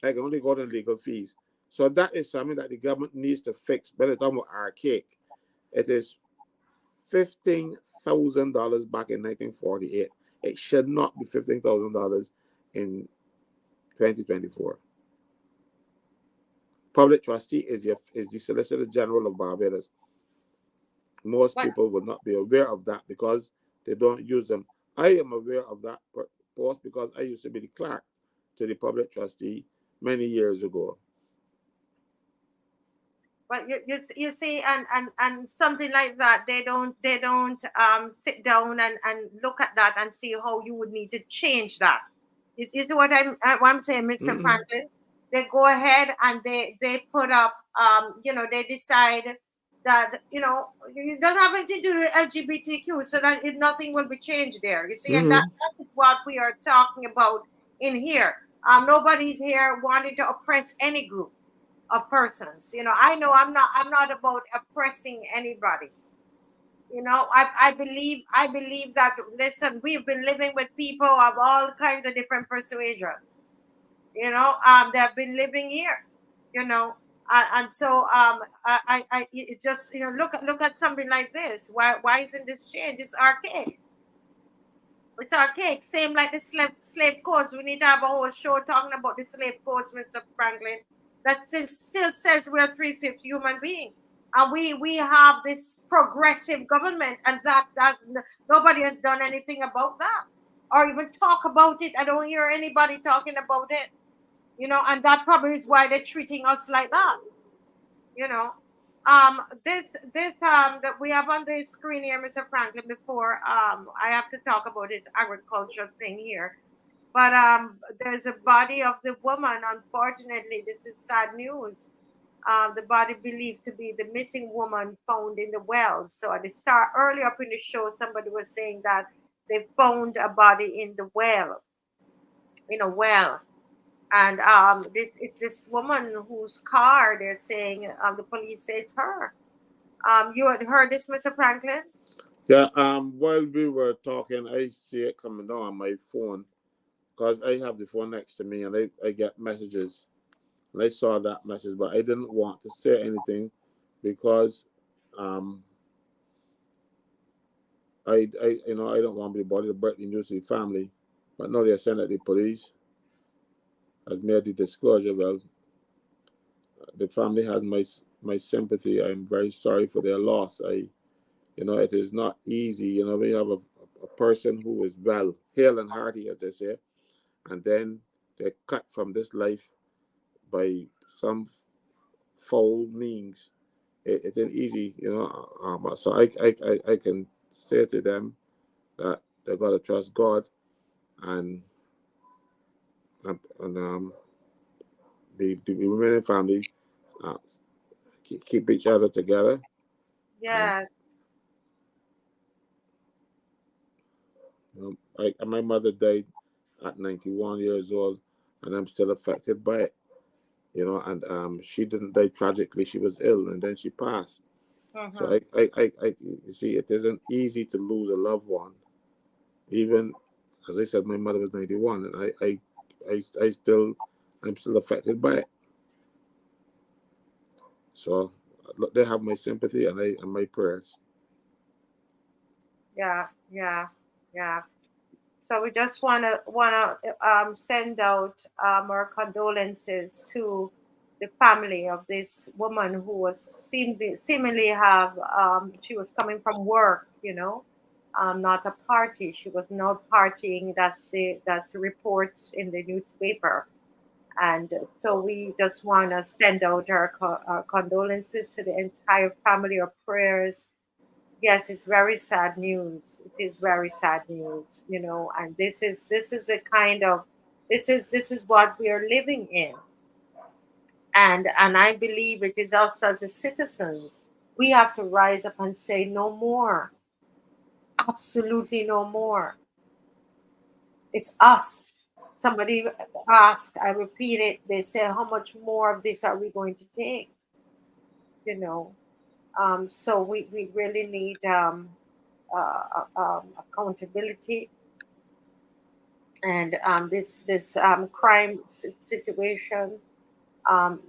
They can only go to legal fees. So that is something that the government needs to fix. But it's almost archaic. It is $15,000 back in 1948. It should not be $15,000 in 2024. Public trustee is the Solicitor General of Barbados. Most people will not be aware of that because they don't use them. I am aware of that post because I used to be the clerk to the public trustee many years ago. But you see, and something like that, they don't sit down and look at that and see how you would need to change that. You see what I'm saying, Mr. Franklin? They go ahead and they put up, they decide that, it doesn't have anything to do with LGBTQ, so that nothing will be changed there. You see, and that is what we are talking about in here. Nobody's here wanting to oppress any group of persons. I know I'm not about oppressing anybody. I believe that, listen, we've been living with people of all kinds of different persuasions. They've been living here, and so I it just look at something like this. Why isn't this changed? It's archaic. It's archaic. Same like the slave codes. We need to have a whole show talking about the slave codes, Mr. Franklin. That still says we're 3/5 human beings. And we have this progressive government, and that nobody has done anything about that, or even talk about it. I don't hear anybody talking about it, and that probably is why they're treating us like that. This that we have on the screen here, Mr. Franklin, before I have to talk about this agriculture thing here. But there's a body of the woman. Unfortunately, this is sad news. The body believed to be the missing woman found in the well. So at the start, earlier up in the show, somebody was saying that they found a body in the well, in a well. And it's this woman whose car they're saying the police say it's her. You had heard this, Mr. Franklin? Yeah. While we were talking, I see it coming down on my phone because I have the phone next to me, and I get messages. And I saw that message, but I didn't want to say anything because I don't want to be bothered about the news to the family. But now they're saying that the police has made the disclosure. Well, the family has my sympathy. I'm very sorry for their loss. It is not easy. When you have a person who is well, hale and hearty, as they say, and then they're cut from this life by some foul means. It ain't easy, so I can say to them that they gotta trust God and the remaining family keep each other together. Yes. My mother died at 91 years old, and I'm still affected by it. And she didn't die tragically. She was ill, and then she passed. So you see, it isn't easy to lose a loved one. Even as I said, my mother was 91, and I'm still affected by it. So they have my sympathy and my prayers. Yeah. So we just wanna send out our condolences to the family of this woman who was seemingly she was coming from work, not a party. She was not partying. That's the reports in the newspaper, And so we just want to send out our condolences to the entire family, our prayers. Yes, it's very sad news. It is very sad news, you know, and this is a kind of this is what we are living in. And I believe it is us as a citizens. We have to rise up and say no more. Absolutely no more. It's us. Somebody asked, I repeat it, they say, how much more of this are we going to take? You know, so we really need accountability, and this crime situation,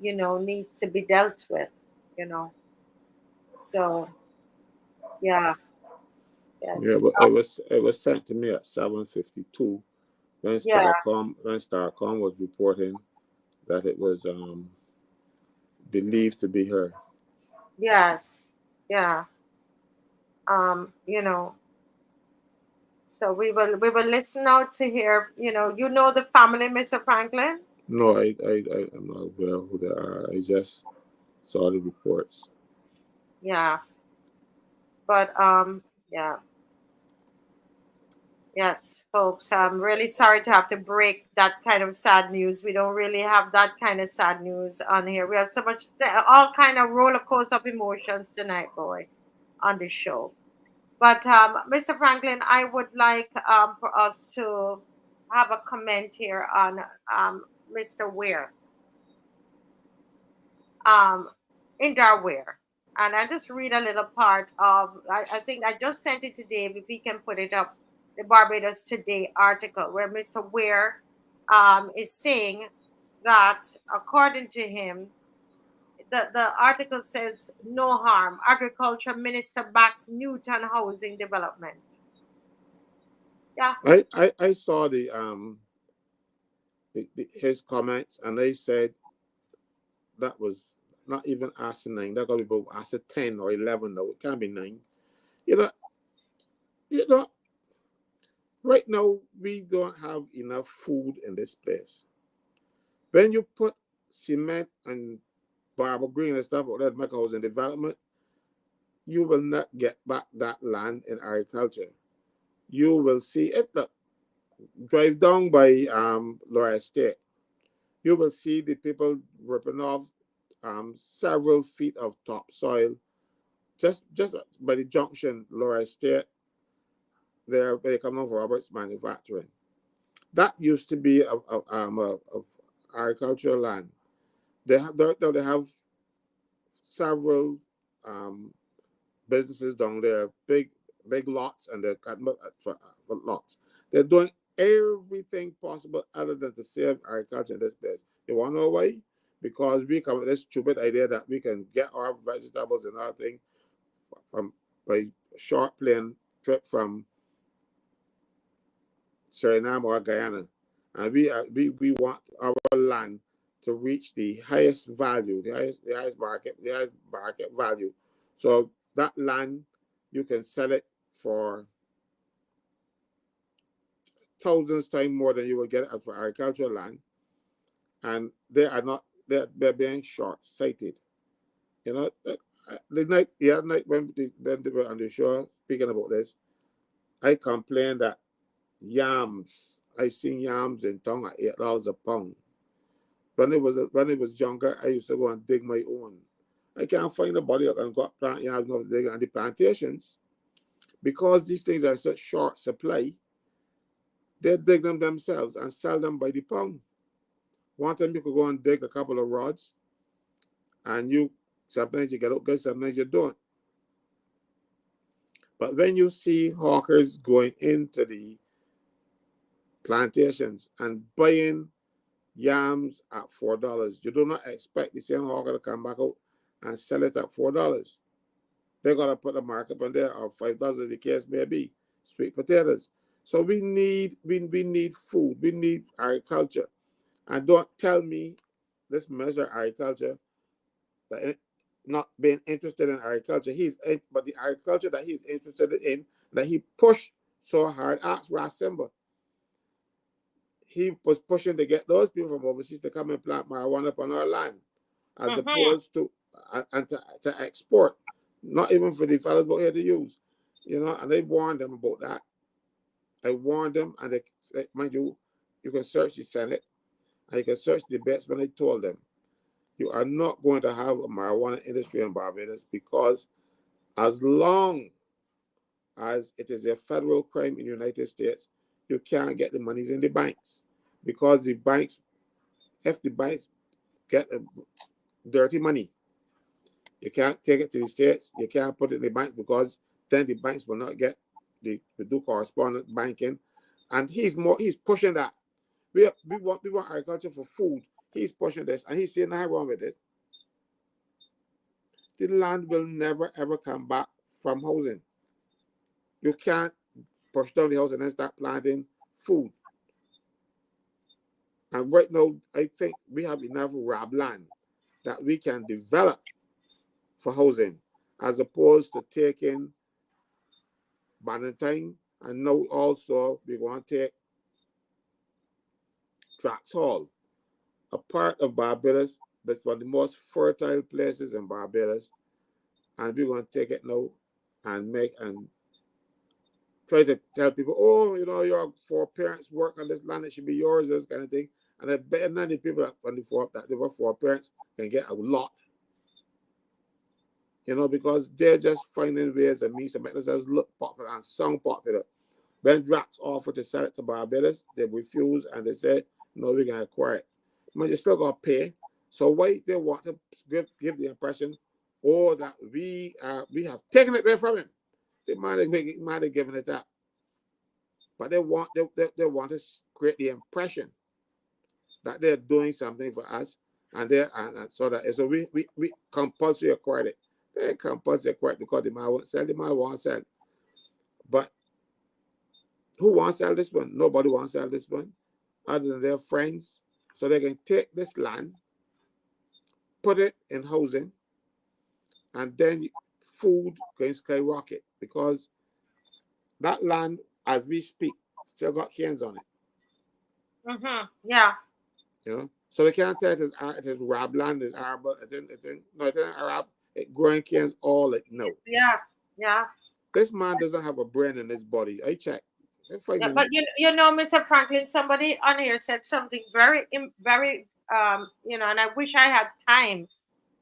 you know, needs to be dealt with, you know. So yeah, Yeah, yes, but it was sent to me at 7:52 when yeah, Starcom was reporting that it was believed to be her. yes, yeah. You know, so we will listen out to hear. You know the family, Mr. Franklin. No, I'm not aware of who they are. I just saw the reports. Yeah, but yeah. Yes, folks, I'm really sorry to have to break that kind of sad news. We don't really have that kind of sad news on here. We have so much, all kind of roller coaster of emotions tonight, boy, on this show. But Mr. Franklin, I would like for us to have a comment here on Mr. Ware, um, INDAR Ware. And I'll just read a little part of, I think I just sent it to Dave, if he can put it up, the Barbados Today article, where Mr. Ware is saying that, according to him, the article says no harm. Agriculture Minister backs Newton housing development. Yeah. I saw his comments, and they said that was not even after 9. That got to be about after 10 or 11. Though it can't be 9. You know, you know. Right now we don't have enough food in this place. When you put cement and barber green and stuff like that, make housing development, you will not get back that land in agriculture. You will see it. Look, drive down by Laura Estate. You will see the people ripping off several feet of topsoil just by the junction, Laura Estate. They come over Roberts Manufacturing. That used to be a agricultural land. They have several businesses down there, big lots, and they're cutting for lots. They're doing everything possible other than to save agriculture in this place. You want to know why? Because we come with this stupid idea that we can get our vegetables and other thing from by short plane trip from Suriname or Guyana, and we want our land to reach the highest value, the highest market value. So that land, you can sell it for thousands times more than you will get it for agricultural land, and they're being short-sighted. You know, the night when they were on the show speaking about this, I complained that yams. I've seen yams in town at $8 a pound. When it was younger, I used to go and dig my own. I can't find nobody that can go up plant yams no dig on the plantations because these things are such short supply. They dig them themselves and sell them by the pound. One time you could go and dig a couple of rods, and sometimes you get out good, sometimes you don't. But when you see hawkers going into the plantations and buying yams at $4, you do not expect the same hawker to come back out and sell it at $4. They're gonna put a markup on there of $5, as the case may be. Sweet potatoes. So we need food. We need agriculture. And don't tell me this measure agriculture that not being interested in agriculture. But the agriculture that he's interested in, that he pushed so hard. Ask Ross Simba. he was pushing to get those people from overseas to come and plant marijuana upon our land, as opposed to and to export, not even for the fellas out here to use, you know. And they warned them about that. I warned them, and they, mind you, you can search the Senate and you can search the debates when they told them, you are not going to have a marijuana industry in Barbados, because as long as it is a federal crime in the United States, you can't get the monies in the banks, because the banks, if the banks get dirty money, you can't take it to the states, you can't put it in the banks, because then the banks will not get the do correspondent banking. And he's pushing that. We want agriculture for food. He's pushing this, and he's saying nothing wrong with this. The land will never ever come back from housing. You can't push down the house and then start planting food. And right now, I think we have enough RAB land that we can develop for housing, as opposed to taking Bannatyne, and now also we want to take Drax Hall, a part of Barbados that's one of the most fertile places in Barbados, and we're going to take it now and try to tell people, oh, you know, your 4 parents work on this land, it should be yours, this kind of thing. And I bet none of the people that there were 4 parents can get a lot. You know, because they're just finding ways and means to make themselves look popular and sound popular. When Drax offered to sell it to Barbados, they refused, and they said, no, we're going to acquire it. I mean, you still got to pay. So why they want to give the impression, oh, that we have taken it away from him. They might have given it up. But they want to create the impression that they're doing something for us, and so we compulsory acquired it. They compulsory acquired because the man won't sell, the man won't sell. But who wants to sell this one? Nobody wants to sell this one other than their friends. So they can take this land, put it in housing, and then food can skyrocket, because that land, as we speak, still got canes on it. Yeah. You know, so they can't tell it is RAB land, it's Arab, it's Arab, it growing canes all it no. Yeah. This man doesn't have a brain in his body. I check. Yeah, but you know, Mr. Franklin, somebody on here said something very, very, you know, and I wish I had time.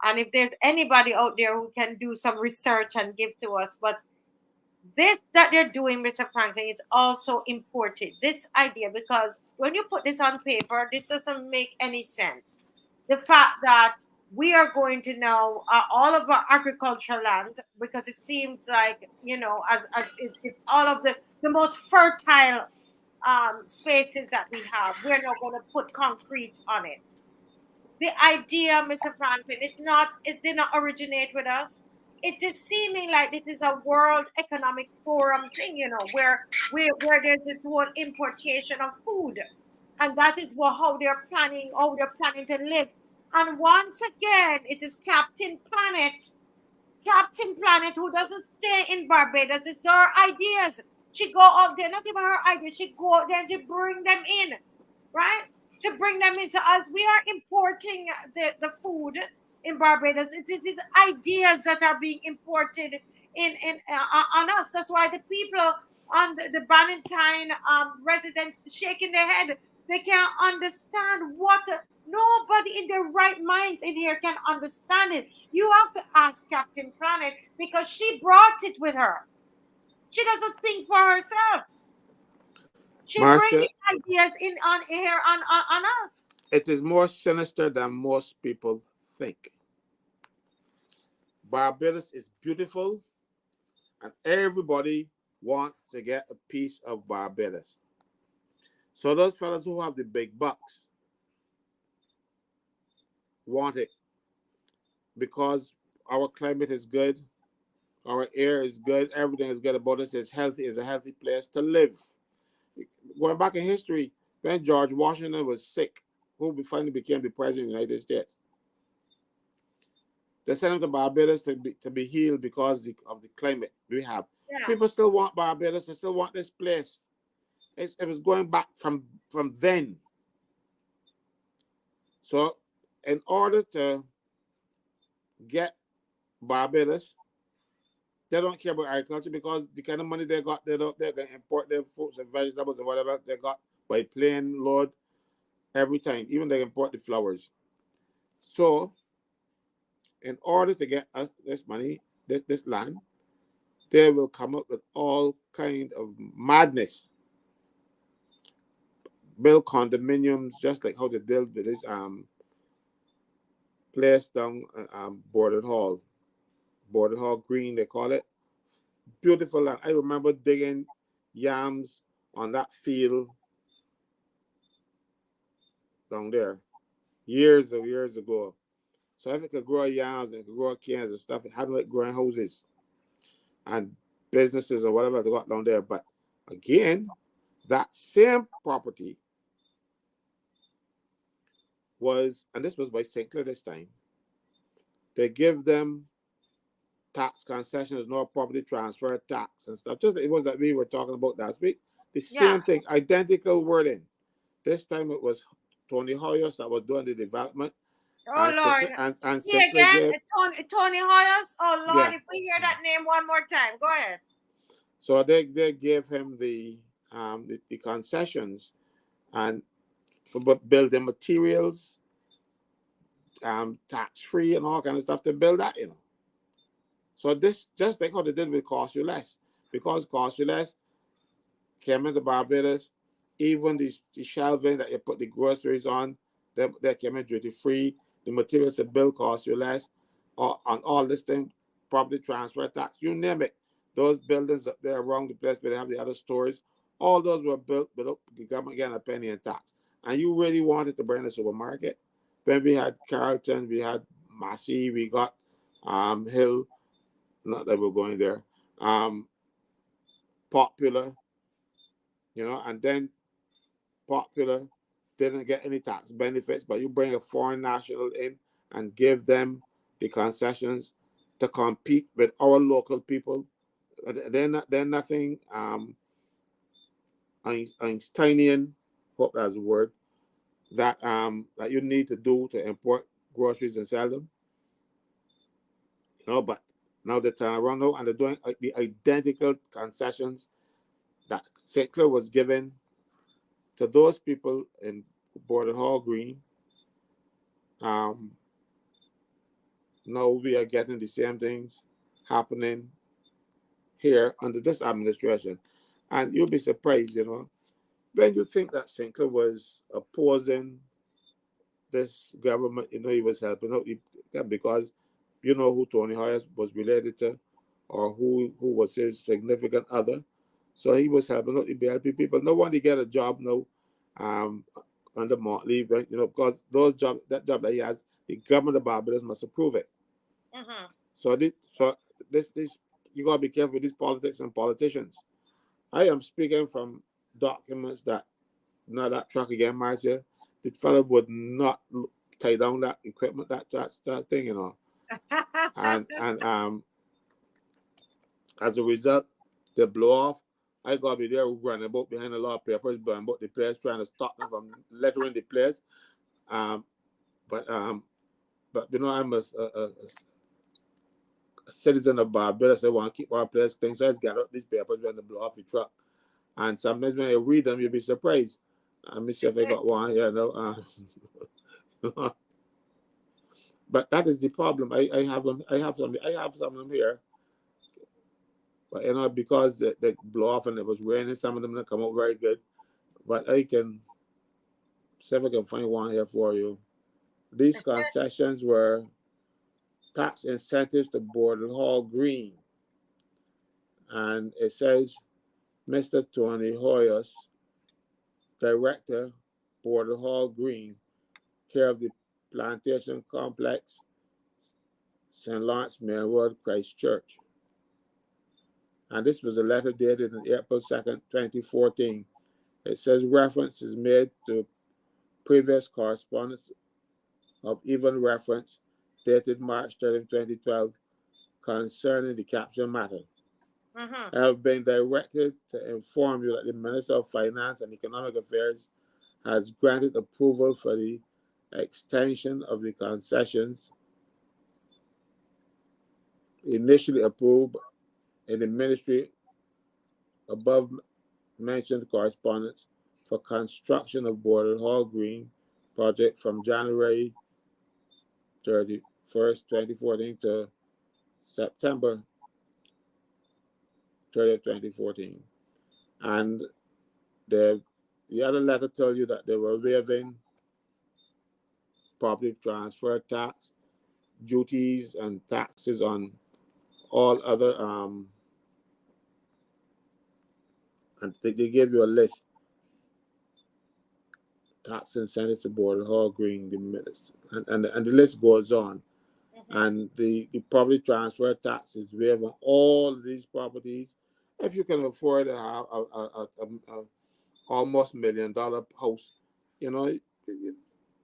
And if there's anybody out there who can do some research and give to us, but this that they're doing, Mr. Franklin, is also important. This idea, because when you put this on paper, this doesn't make any sense. The fact that we are going to know all of our agricultural land, because it seems like, you know, as it's all of the most fertile spaces that we have. We're not going to put concrete on it. The idea, Mr. Franklin, it did not originate with us. It is seeming like this is a World Economic Forum thing, you know, where there's this whole importation of food, and that is how they're planning to live. And once again, it is Captain Planet, who doesn't stay in Barbados. It's her ideas. She go out there, not even her ideas. She go out there and she bring them in, right? To bring them in. So as we are importing the food in Barbados, it is these ideas that are being imported on us. That's why the people on the Bannatyne residents shaking their head. They can't understand what. Nobody in their right minds in here can understand it. You have to ask Captain Planet, because she brought it with her. She doesn't think for herself. She brings ideas on us. It is more sinister than most people think. Barbados is beautiful, and everybody wants to get a piece of Barbados. So those fellas who have the big bucks want it, because our climate is good, our air is good, everything is good about us. It's healthy, it's a healthy place to live. Going back in history, when George Washington was sick, who finally became the president of the United States, they sent him to Barbados to be healed because of the climate we have. Yeah. People still want Barbados, they still want this place. It was going back from from then. So in order to get Barbados, they don't care about agriculture because the kind of money they got, they're going to import their fruits and vegetables and whatever they got by plane load every time. Even they import the flowers. So in order to get us this money, this land, they will come up with all kind of madness. Build condominiums, just like how they build with this place down Border Hall Green, they call it. Beautiful land. I remember digging yams on that field down there years ago. So if it could grow yams and it could grow cans and stuff, it had like growing houses and businesses or whatever they got down there. But again, that same property was, and this was by St. Clair this time, they give them tax concessions, no property transfer tax and stuff. Just it was that we were talking about last week. The same thing, identical wording. This time it was Tony Hoyos that was doing the development. Oh, Lord. And See again, Tony Hoyos. Oh, Lord, if we hear that name one more time, go ahead. So they gave him the concessions and for building materials, tax free and all kind of stuff to build that, you know. So this just like how they did with Cost You Less, because Cost You Less came into Barbados, even the shelving that you put the groceries on, they came in duty free. The materials to build Cost You Less, on all this thing, property transfer tax, you name it. Those buildings up there around the place where they have the other stores, all those were built without the government getting a penny in tax. And you really wanted to bring the supermarket. Then we had Carlton, we had Massey, we got Hill, not that we're going there, Popular, you know, and then Popular didn't get any tax benefits, but you bring a foreign national in and give them the concessions to compete with our local people. They're nothing Einsteinian, hope that's a word, that you need to do to import groceries and sell them. You know, but now they turn around now and they're doing the identical concessions that St. Clair was given to those people in Border Hall Green. Now we are getting the same things happening here under this administration. And you'll be surprised, you know, when you think that St. Clair was opposing this government, you know, he was helping out because you know who Tony Hoyos was related to or who was his significant other. So he was helping out the BLP people. No one to get a job now under Motley, you know, because that job that he has, the government of Barbados must approve it. Mm-hmm. So this you gotta be careful with these politics and politicians. I am speaking from documents that that truck again, Marcia, the fellow would not tie down that equipment, that thing, you know. and as a result, they blow off. I gotta be there running about behind a lot of papers, burning about the place, trying to stop them from littering the place. But you know, I'm a citizen of Barbados. I want to keep our place clean, so I just gather up these papers when they blow off the truck. And sometimes when you read them, you'll be surprised. Let me see if I got one here. No, but that is the problem. I have them. I have some of them here. But you know, because they blow off and it was raining, some of them didn't come out very good. But I can see if I can find one here for you. These concessions were tax incentives to Border Hall Green. And it says, Mr. Tony Hoyos, Director, Border Hall Green, care of the Plantation Complex, St. Lawrence Main Road, Christchurch. And this was a letter dated on April 2nd, 2014. It says reference is made to previous correspondence of even reference dated March 30, 2012 concerning the caption matter. Mm-hmm. I have been directed to inform you that the Minister of Finance and Economic Affairs has granted approval for the extension of the concessions initially approved in the ministry above mentioned correspondence for construction of Border Hall Green project from January 31st, 2014 to September 30th, 2014. And the other letter tells you that they were waiving property transfer tax, duties, and taxes on all other and they gave you a list. Tax incentives to Border Hall Green, the minutes, and the list goes on. And the property transfer tax is waived on all these properties. If you can afford to have a almost $1 million house, you know,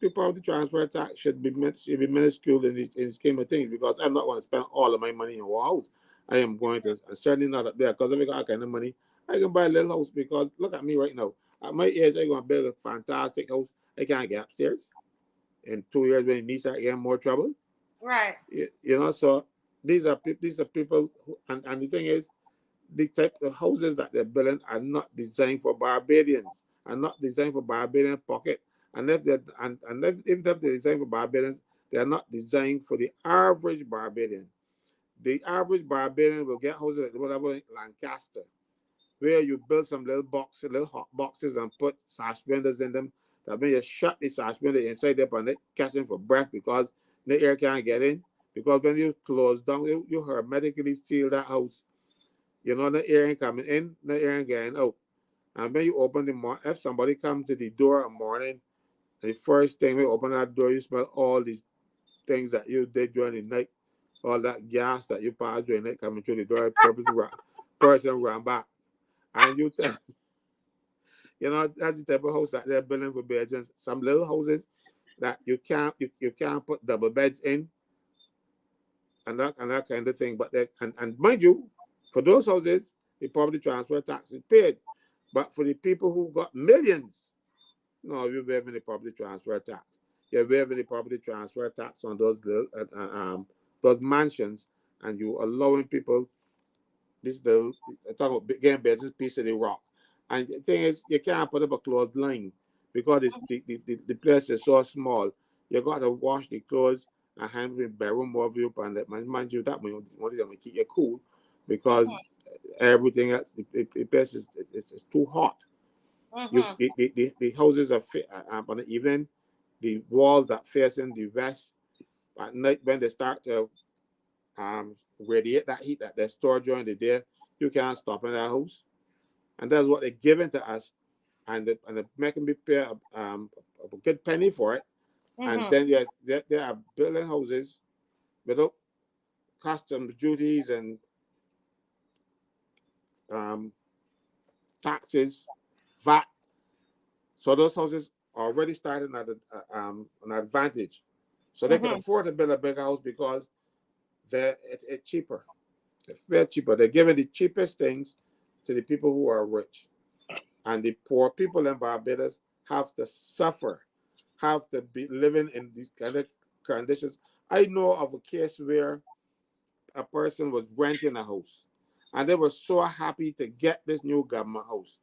the property transfer tax should be minuscule in the scheme of things, because I'm not going to spend all of my money in one house. I am going to, certainly not up there, because if I got that kind of money, I can buy a little house, because look at me right now. At my age, I'm going to build a fantastic house. I can't get upstairs. In 2 years, when it needs to get more trouble. Right. You know, so these are people who, and the thing is, the type of houses that they're building are not designed for Barbadians, are not designed for Barbadian pocket. And if they're if they're designed for Barbadians, they are not designed for the average Barbadian. The average Barbadian will get houses like whatever in Lancaster, where you build some little hot boxes, and put sash windows in them. That when you shut the sash window inside there and they catching for breath, because the air can't get in. Because when you close down, you hermetically seal that house. You know, the air ain't coming in, the air ain't getting out. And when you open if somebody comes to the door in the morning, the first thing you open that door, you smell all these things that you did during the night, all that gas that you passed during the night coming through the door, person ran back. And you tell, you know, that's the type of house that they're building for Belgians. Some little houses that you can't put double beds in, and that kind of thing. But and mind you, for those houses, the property transfer tax is paid. But for the people who got millions, no, you're waiving the property transfer tax. You're waiving the property transfer tax on those little those mansions, and you allowing people this little talk about getting better piece of the rock. And the thing is, you can't put up a closed line, because the place is so small. You got to wash the clothes and hang the bedroom over you, and that mind you, that money to keep you cool, because everything else, the place is too hot. The houses are on the evening, the walls are facing the west. At night, when they start to radiate that heat that they store during the day, you can't stop in that house. And that's what they're giving to us, and they're making me pay a good penny for it. And then yes, they are building houses without customs duties and taxes, VAT. So those houses already starting at an advantage. So they can afford to build a bigger house, because it's cheaper. It's very cheaper. They're giving the cheapest things to the people who are rich. And the poor people in Barbados have to suffer, have to be living in these kind of conditions. I know of a case where a person was renting a house, and they were so happy to get this new government house.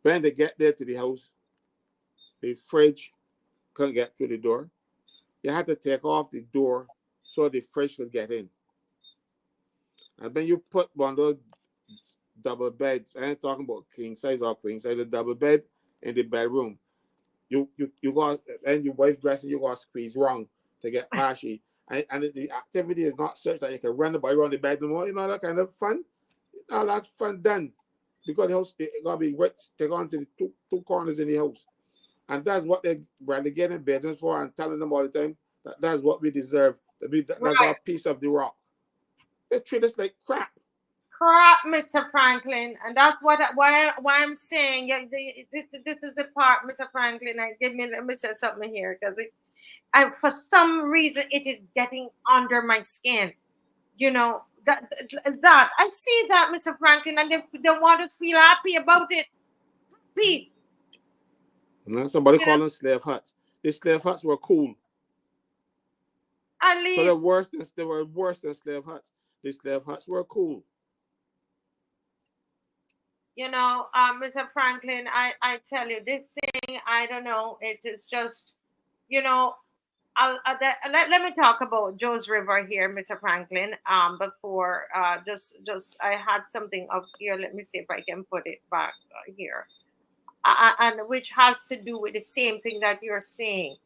When they get there to the house, the fridge couldn't get through the door. You had to take off the door so the fridge could get in. And then you put one of those double beds, I ain't talking about king size or queen size, a double bed in the bedroom. You got, and your wife dressing, you got to squeeze wrong to get pashy. And the activity is not such that you can run the body around the bed no more. You know, that kind of fun. All that's fun done. Because the house, it got to be wet, take on to the two corners in the house. And that's what they're getting business for, and telling them all the time that that's what we deserve. That's our piece of the rock. They treat us like crap. Crap, Mr. Franklin, and that's why I'm saying. This is the part, Mr. Franklin. Let me say something here, because for some reason it is getting under my skin. You know that I see that, Mr. Franklin, and they want us to feel happy about it. Happy. Somebody You called know, them slave huts. These slave huts were cool. and So leave. they were worse than slave huts. These slave huts were cool. You know, Mr. Franklin, I tell you, this thing, I don't know. It is just, you know, let me talk about Joe's River here, Mr. Franklin. Before, just I had something up here. Let me see if I can put it back here, and which has to do with the same thing that you're saying.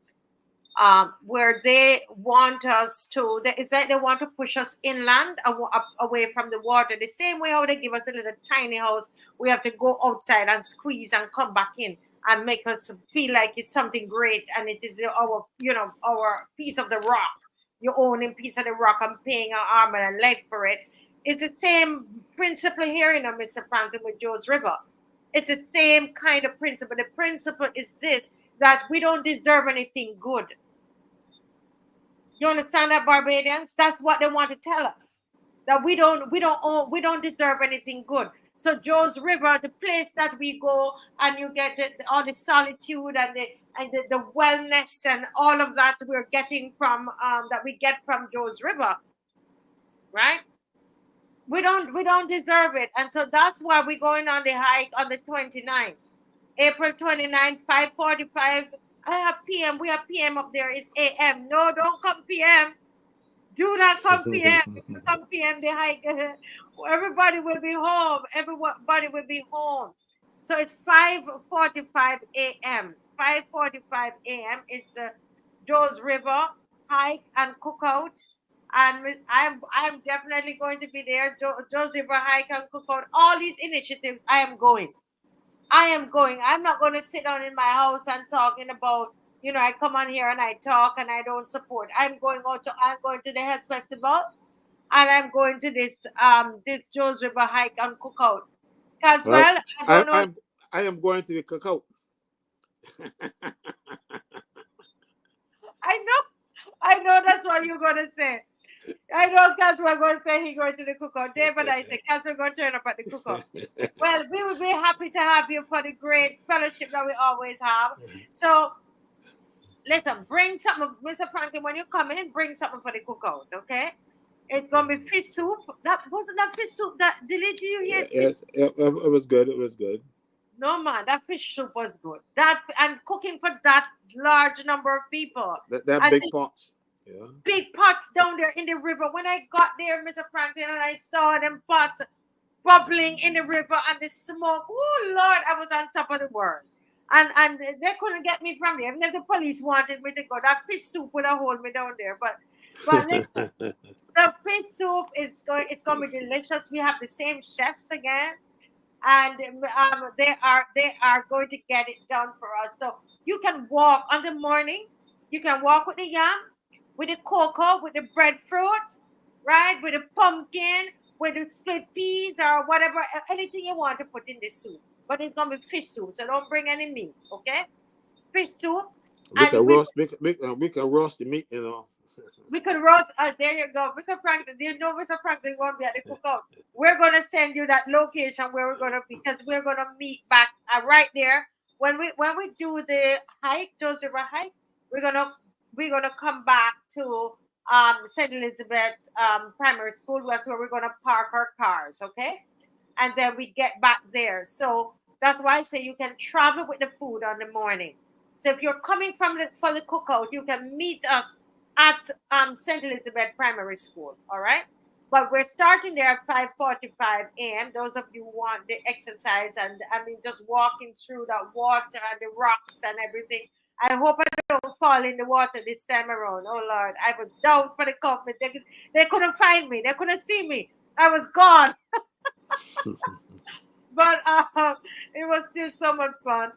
Where they want us to, it's like they want to push us inland, away from the water. The same way how they give us a little tiny house, we have to go outside and squeeze and come back in and make us feel like it's something great, and it is our, our piece of the rock. You own a piece of the rock and paying an arm and a leg for it. It's the same principle here, Mr. Franklin, with Joe's River. It's the same kind of principle. The principle is this, that we don't deserve anything good. You understand that, Barbadians? That's what they want to tell us. That we don't deserve anything good. So Joe's River, the place that we go and you get all the solitude and the wellness and all of that we're getting from that we get from Joe's River, right? We don't deserve it. And so that's why we're going on the hike on the 29th. April 29th, 5:45 PM. We are PM up there. It's AM. No, don't come PM. Do not come PM. If you come PM, the hike, everybody will be home. Everybody will be home. So it's 5:45 AM. 5:45 AM. It's Joe's River hike and cookout. And I'm definitely going to be there. Joe's River hike and cookout. All these initiatives, I am going. I'm not going to sit down in my house and talking about, I come on here and I talk and I don't support. I'm going to the health festival, and I'm going to this Joe's River hike and cookout. Because, well, I don't know. I am going to the cookout. I know that's what you're going to say. I know Cats we're going to say he's going to the cookout. Dave and I say Cats we're going to turn up at the cookout. Well, we will be happy to have you for the great fellowship that we always have. So, listen, bring something, Mr. Franklin, when you come in, bring something for the cookout, okay? It's going to be fish soup. That wasn't that fish soup that, did you hear? Yes, it was good. It was good. No, man, that fish soup was good. And cooking for that large number of people. That big pots. Yeah. Big pots down there in the river. When I got there, Mr. Franklin, and I saw them pots bubbling in the river and the smoke. Oh, Lord, I was on top of the world. And they couldn't get me from there. Even if the police wanted me to go, that fish soup would have hold me down there. But listen, the fish soup it's going to be delicious. We have the same chefs again. And they are going to get it done for us. So you can walk on the morning. You can walk with the yam, with the cocoa, with the breadfruit, right? With the pumpkin, with the split peas or whatever, anything you want to put in the soup. But it's going to be fish soup, so don't bring any meat, okay? Fish soup. We can roast the meat, We could roast, there you go. Mr. Franklin, Mr. Franklin won't be at the cookout. We're going to send you that location where we're going to be, because we're going to meet back right there. When we do the hike, Joe's River hike, we're gonna come back to St. Elizabeth Primary School. That's where we're gonna park our cars, okay? And then we get back there. So that's why I say you can travel with the food on the morning. So if you're coming for the cookout, you can meet us at St. Elizabeth Primary School, all right? But we're starting there at 5:45 AM. Those of you who want the exercise and just walking through that water and the rocks and everything. I hope I don't fall in the water this time around. Oh Lord, I was down for the company. They couldn't find me. They couldn't see me. I was gone. But it was still so much fun.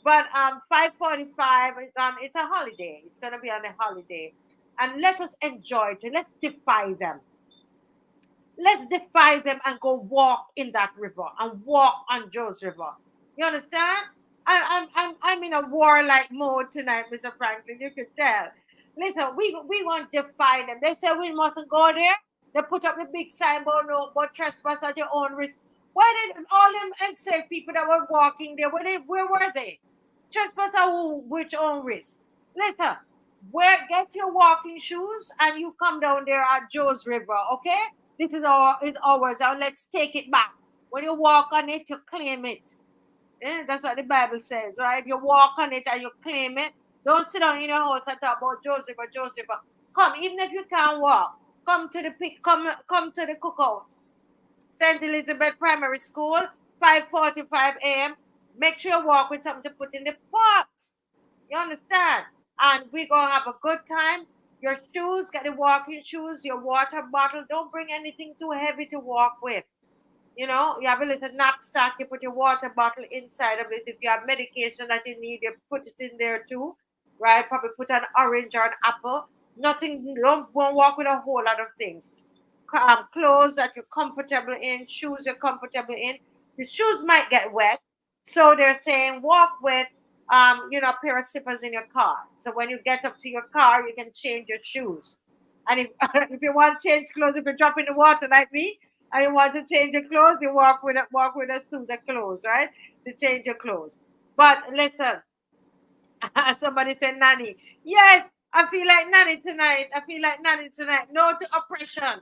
But 5:45 it's a holiday. It's gonna be on a holiday, and let us enjoy it. Let's defy them. Let's defy them and go walk in that river and walk on Joe's River. You understand? I'm in a warlike mode tonight, Mr. Franklin. You can tell. Listen, we want to defy them. They say we mustn't go there. They put up the big signboard, no, but trespass at your own risk. Why did all them enslaved people that were walking there? Where were they? Trespasser who, which own risk. Listen, get your walking shoes and you come down there at Joe's River, okay? This is ours. Now let's take it back. When you walk on it, you claim it. That's what the Bible says, right? You walk on it and you claim it. Don't sit down in your house and talk about Joe's River. Come, even if you can't walk, come to the cookout. St. Elizabeth Primary School, 5:45 a.m. Make sure you walk with something to put in the pot. You understand? And we're going to have a good time. Your shoes, get the walking shoes, your water bottle. Don't bring anything too heavy to walk with. You know, you have a little knapsack, you put your water bottle inside of it. If you have medication that you need, you put it in there too, right? Probably put an orange or an apple. Nothing, don't walk with a whole lot of things. Clothes that you're comfortable in, shoes you're comfortable in. The shoes might get wet. So they're saying walk with, a pair of slippers in your car. So when you get up to your car, you can change your shoes. And if, if you want to change clothes, if you drop in the water like me, and you want to change your clothes, you walk with a suit of clothes, right? To change your clothes. But listen, somebody said nanny. Yes, I feel like nanny tonight. No to oppression.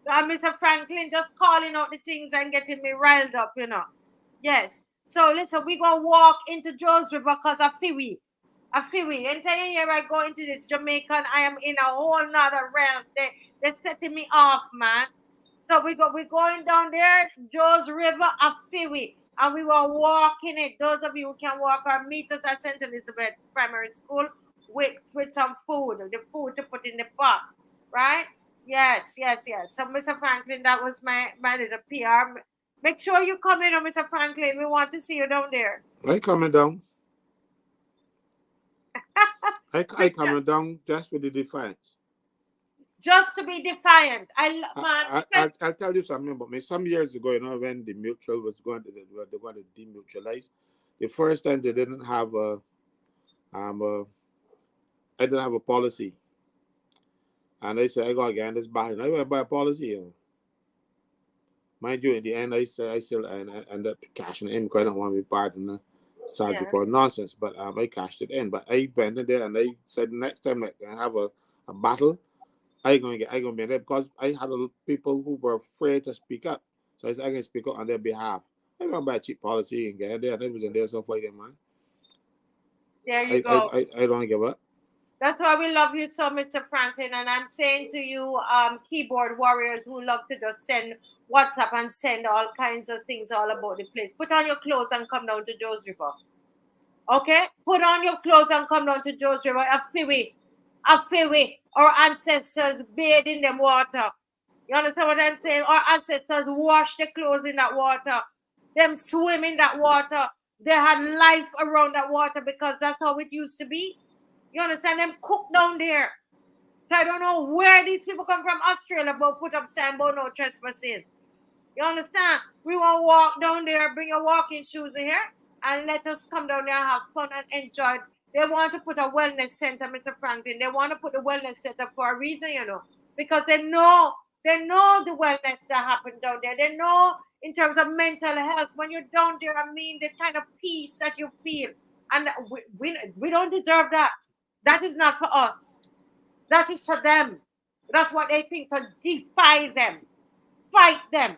Mr. Franklin just calling out the things and getting me riled up, Yes. So listen, we're going to walk into Joe's River because of Fiwi. Entire year I go into this Jamaican, I am in a whole nother realm. They're setting me off, man. So we're going down there, Joe's River of Fiwi, and we will walk in it. Those of you who can walk or meet us at St. Elizabeth Primary School with some food, the food to put in the pot, right? Yes. So, Mr. Franklin, that was my little PR. Make sure you come in, Mr. Franklin. We want to see you down there. I coming down. I coming down just for the defiance. Just to be defiant. I'll tell you something about me. Some years ago, when the mutual was going to demutualize, the first time they didn't have I didn't have a policy. And they said, I got to get this back. And I went by a policy, Mind you, in the end, I still end up cashing it in because I don't want to be part of the surgical nonsense. But I cashed it in. But I went in there and they said next time I have a battle, I gonna be in there because I had people who were afraid to speak up. So I said I can speak up on their behalf. I went by a cheap policy and get in there, and it was in there so far, man. There you go. I don't give up. That's why we love you so, Mr. Franklin. And I'm saying to you, keyboard warriors who love to just send WhatsApp and send all kinds of things all about the place. Put on your clothes and come down to Joe's River. Okay? Put on your clothes and come down to Joe's River. Our ancestors bathed in them water. You understand what I'm saying? Our ancestors washed their clothes in that water. Them swim in that water. They had life around that water because that's how it used to be. You understand? Them cook down there. So I don't know where these people come from Australia, but put up Sambo, no trespassing. You understand? We want to walk down there, bring your walking shoes in here, and let us come down there and have fun and enjoy. They want to put a wellness center, Mr. Franklin. They want to put the wellness center for a reason, because they know the wellness that happened down there. They know in terms of mental health, when you're down there, the kind of peace that you feel. And we don't deserve that. That is not for us. That is for them. That's what they think, to defy them, fight them.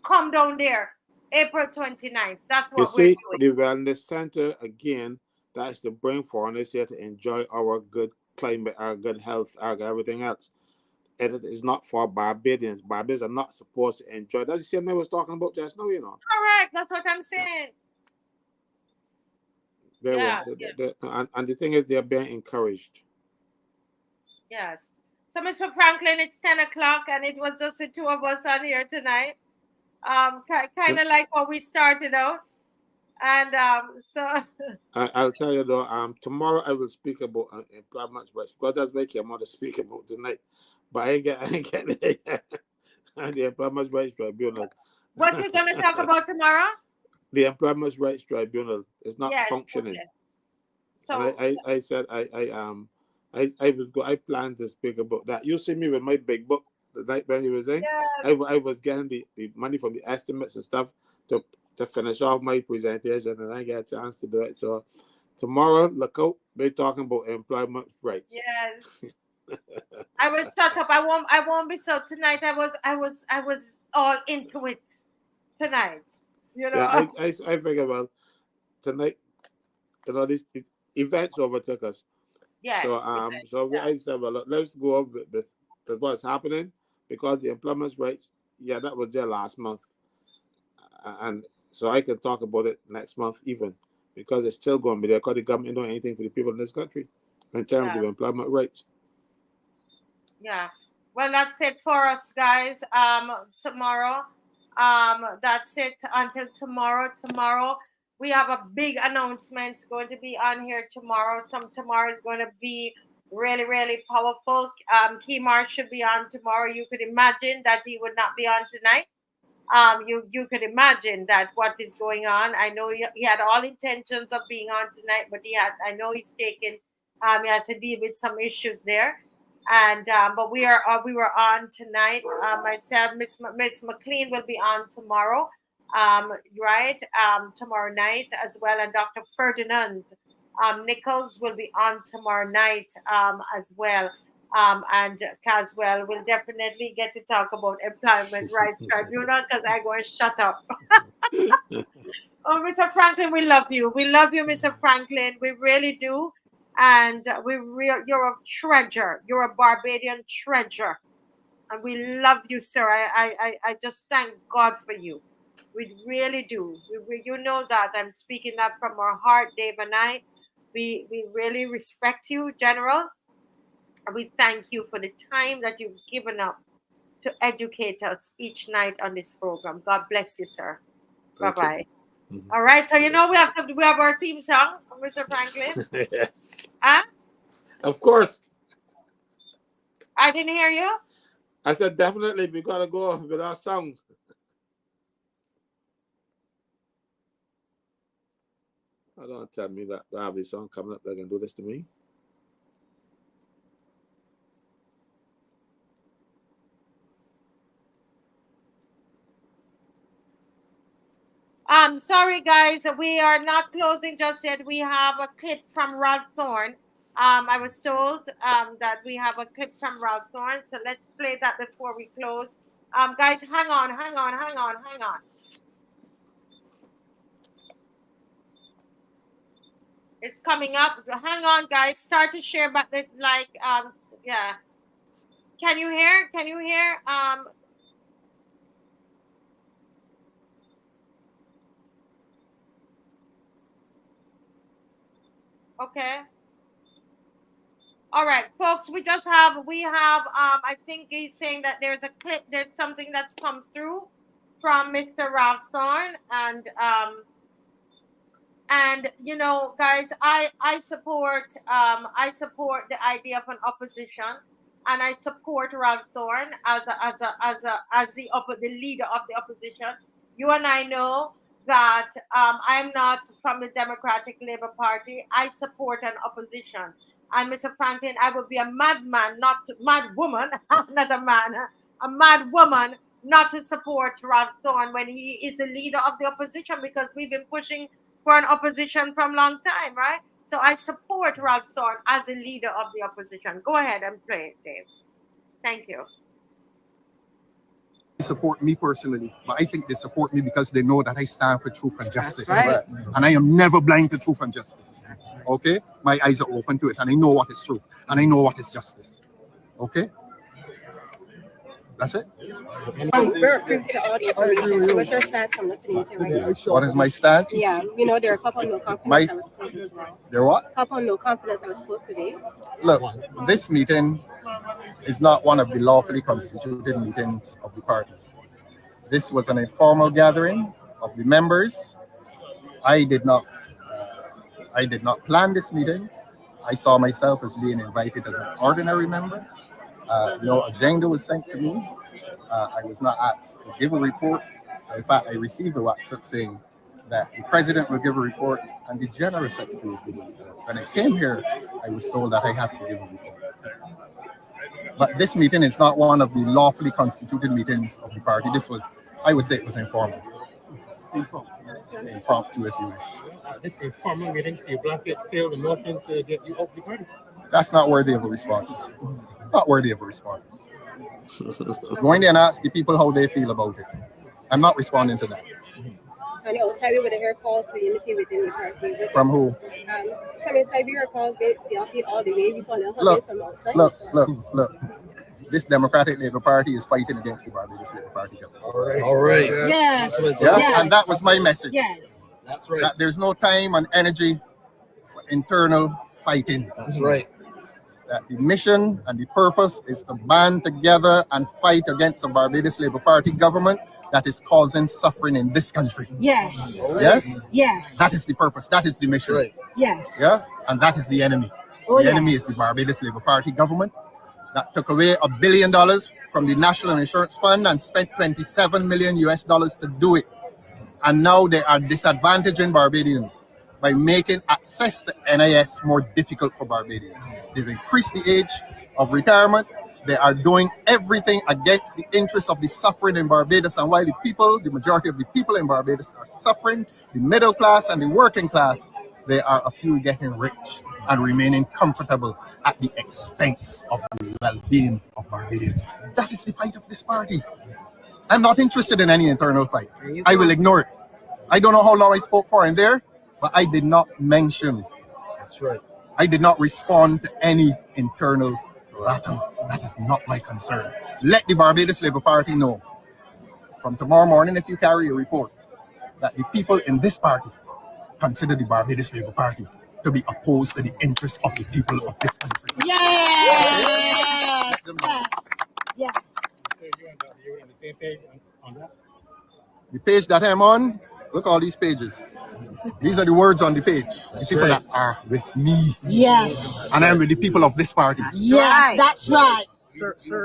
Come down there, April 29th. That's what we're doing. The wellness center, again, that's to bring foreigners here to enjoy our good climate, our good health, our everything else. And it is not for Barbadians. Barbadians are not supposed to enjoy. That's the same thing I was talking about just now, Correct. That's what I'm saying. And the thing is, they're being encouraged. Yes. So, Mr. Franklin, it's 10 o'clock, and it was just the two of us on here tonight. Kind of like what we started out. And so I'll tell you though, tomorrow I will speak about employment rights because that's what I'm going to speak about tonight. But I ain't get it yet. And the Employment Rights Tribunal. What we're going to talk about tomorrow? The Employment Rights Tribunal is not functioning. Okay. So I said I planned to speak about that. You see me with my big book the night when you were saying. I was getting the money from the estimates and stuff to finish off my presentation, and I get a chance to do it. So Tomorrow, look out, they're talking about employment rights. Yes. I will shut up. I won't be so tonight. I was all into it tonight. You know. Yeah, I figure, well, tonight, these events overtook us. Yes. So I said, well, let's go over with what's happening, because the employment rights, yeah, that was there last month, and so I can talk about it next month even, because it's still going to be there, because the government don't do anything for the people in this country in terms of employment rights. Yeah. Well, that's it for us, guys. Tomorrow, that's it until tomorrow. Tomorrow we have a big announcement going to be on here tomorrow. Tomorrow is going to be really, really powerful. Kemar should be on tomorrow. You could imagine that he would not be on tonight. You could imagine that what is going on. I know he had all intentions of being on tonight, but I know he's taken. He has to deal with some issues there. And but we were on tonight. Myself, Miss McLean will be on tomorrow, right? Tomorrow night as well, and Dr. Ferdinand Nichols will be on tomorrow night as well. And Caswell will definitely get to talk about employment rights tribunal, because I'm going to shut up. Oh, Mr. Franklin, we love you. We love you, Mr. Franklin. We really do. And you're a treasure. You're a Barbadian treasure. And we love you, sir. I just thank God for you. We really do. You know that. I'm speaking that from our heart, Dave and I. We really respect you, General. And we thank you for the time that you've given up to educate us each night on this program. God bless you, sir. Bye-bye. Mm-hmm. All right, so we have our theme song, Mr. Franklin. Yes. Huh? Of course. I didn't hear you. I said definitely we gotta go with our song. Don't tell me that there'll be a song coming up that can do this to me. Sorry guys, we are not closing just yet. We have a clip from Ralph Thorne. I was told that we have a clip from Ralph Thorne, so let's play that before we close. Guys, hang on. It's coming up. Hang on, guys. Start to share, but yeah. Can you hear? Okay. All right, folks, we have I think he's saying that there's something that's come through from Mr. Ralph Thorne, and you know, guys, I support the idea of an opposition, and I support Ralph Thorne as the leader of the opposition. You and I know that I'm not from the Democratic Labour Party. I support an opposition. And Mr. Franklin, I would be a madman, not mad woman, not a man, a mad woman, not to support Ralph Thorne when he is the leader of the opposition, because we've been pushing for an opposition from a long time, right? So I support Ralph Thorne as a leader of the opposition. Go ahead and play it, Dave. Thank you. Support me personally, but I think they support me because they know that I stand for truth and justice. That's right. And I am never blind to truth and justice. Okay? My eyes are open to it, and I know what is truth, and I know what is justice. Okay? That's it. We're privy to the audio. So what's your stance on listening to right now? What is my stance? Yeah, you know, there are a couple of no confidence I was supposed to do. There what? Couple of no confidence I was supposed to do. Look, this meeting is not one of the lawfully constituted meetings of the party. This was an informal gathering of the members. I did not plan this meeting. I saw myself as being invited as an ordinary member. No agenda was sent to me. I was not asked to give a report. In fact, I received a WhatsApp saying that the president will give a report and the general secretary will give a report. When I came here, I was told that I have to give a report. But this meeting is not one of the lawfully constituted meetings of the party. This was, I would say it was informal. Impromptu, if you wish. at this informal meeting, so you blanket failed the motion to get you off the party. That's not worthy of a response. Not worthy of a response. Go in there and ask the people how they feel about it. I'm not responding to that. And outside we would have heard calls for unity within the party. From who? From inside we heard calls all the way. We saw them from outside. Look. This Democratic Labour Party is fighting against the Barbados Labour Party government. All right. Yes. Yeah? Yes. And that was my message. Yes. That's right. That there's no time and energy for internal fighting. That's right. That the mission and the purpose is to band together and fight against the Barbados Labour Party government that is causing suffering in this country. Yes. Yes? Yes. That is the purpose. That is the mission. Right. Yes. Yeah? And that is the enemy. Oh, The enemy is the Barbados Labour Party government that took away $1 billion from the National Insurance Fund and spent $27 million to do it. And now they are disadvantaging Barbadians by making access to NIS more difficult for Barbadians. They've increased the age of retirement. They are doing everything against the interests of the suffering in Barbados. And while the majority of the people in Barbados are suffering, the middle class and the working class, there are a few getting rich and remaining comfortable at the expense of the well-being of Barbadians. That is the fight of this party. I'm not interested in any internal fight. I will ignore it. I don't know how long I spoke for in there, but I did not mention. That's right. I did not respond to any internal battle. That is not my concern. Let the Barbados Labour Party know from tomorrow morning, if you carry a report, that the people in this party consider the Barbados Labour Party to be opposed to the interests of the people of this country. Yes. Yes. So you're on the same page on that? The page that I'm on, look all these pages. These are the words on the page. The people that are with me. Yes. And I'm with the people of this party. Yes, that's right.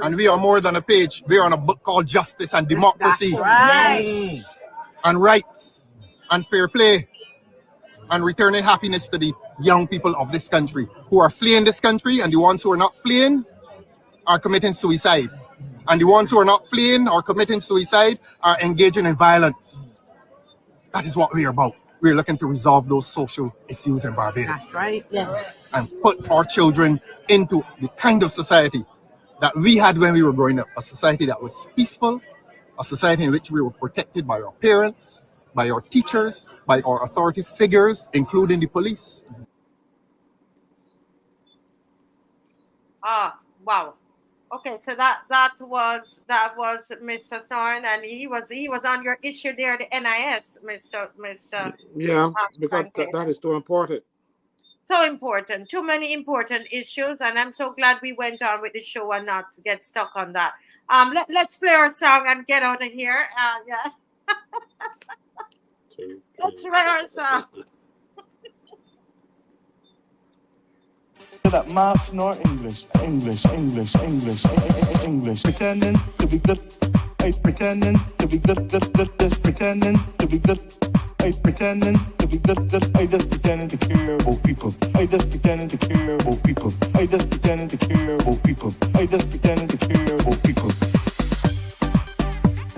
And we are more than a page. We are on a book called Justice and Democracy. Right. And rights and fair play and returning happiness to the young people of this country who are fleeing this country, and the ones who are not fleeing are committing suicide. And the ones who are not fleeing or committing suicide are engaging in violence. That is what we are about. We're looking to resolve those social issues in Barbados. That's right. Yes. And put our children into the kind of society that we had when we were growing up. A society that was peaceful, a society in which we were protected by our parents, by our teachers, by our authority figures, including the police. Wow. Okay, so that was Mr. Thorne, and he was on your issue there, the NIS, Mr. Yeah, because that is too important. So important. Too many important issues, and I'm so glad we went on with the show and not get stuck on that. Let's play our song and get out of here. Yeah. Let's play our song. That mass nor English, pretending to be good, pretending to be good, just pretending to be good, pretending to be good, just pretending to care about people, just pretending to care about people, just pretending to care about people, just pretending to care about people,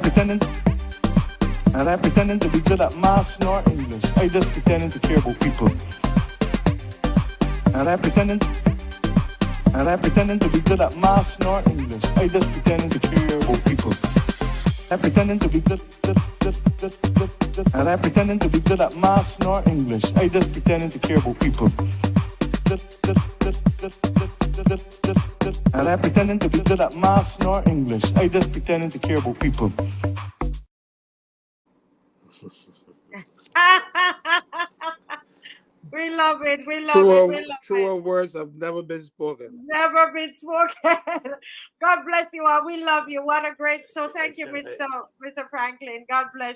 pretending, and I'm pretending to be good at math nor English, just pretending to care about people. And I'm pretending to be good at math nor English. I just pretending to care about people. I'm pretending to be good. And I'm pretending to be good at math nor English. I just pretending to care about people. And I'm pretending to be good at math nor English. I just pretending to care about people. We love it. We love it. We love truer it. words have never been spoken. Never been spoken. God bless you all. We love you. What a great show. Thank you, Mr. Franklin. God bless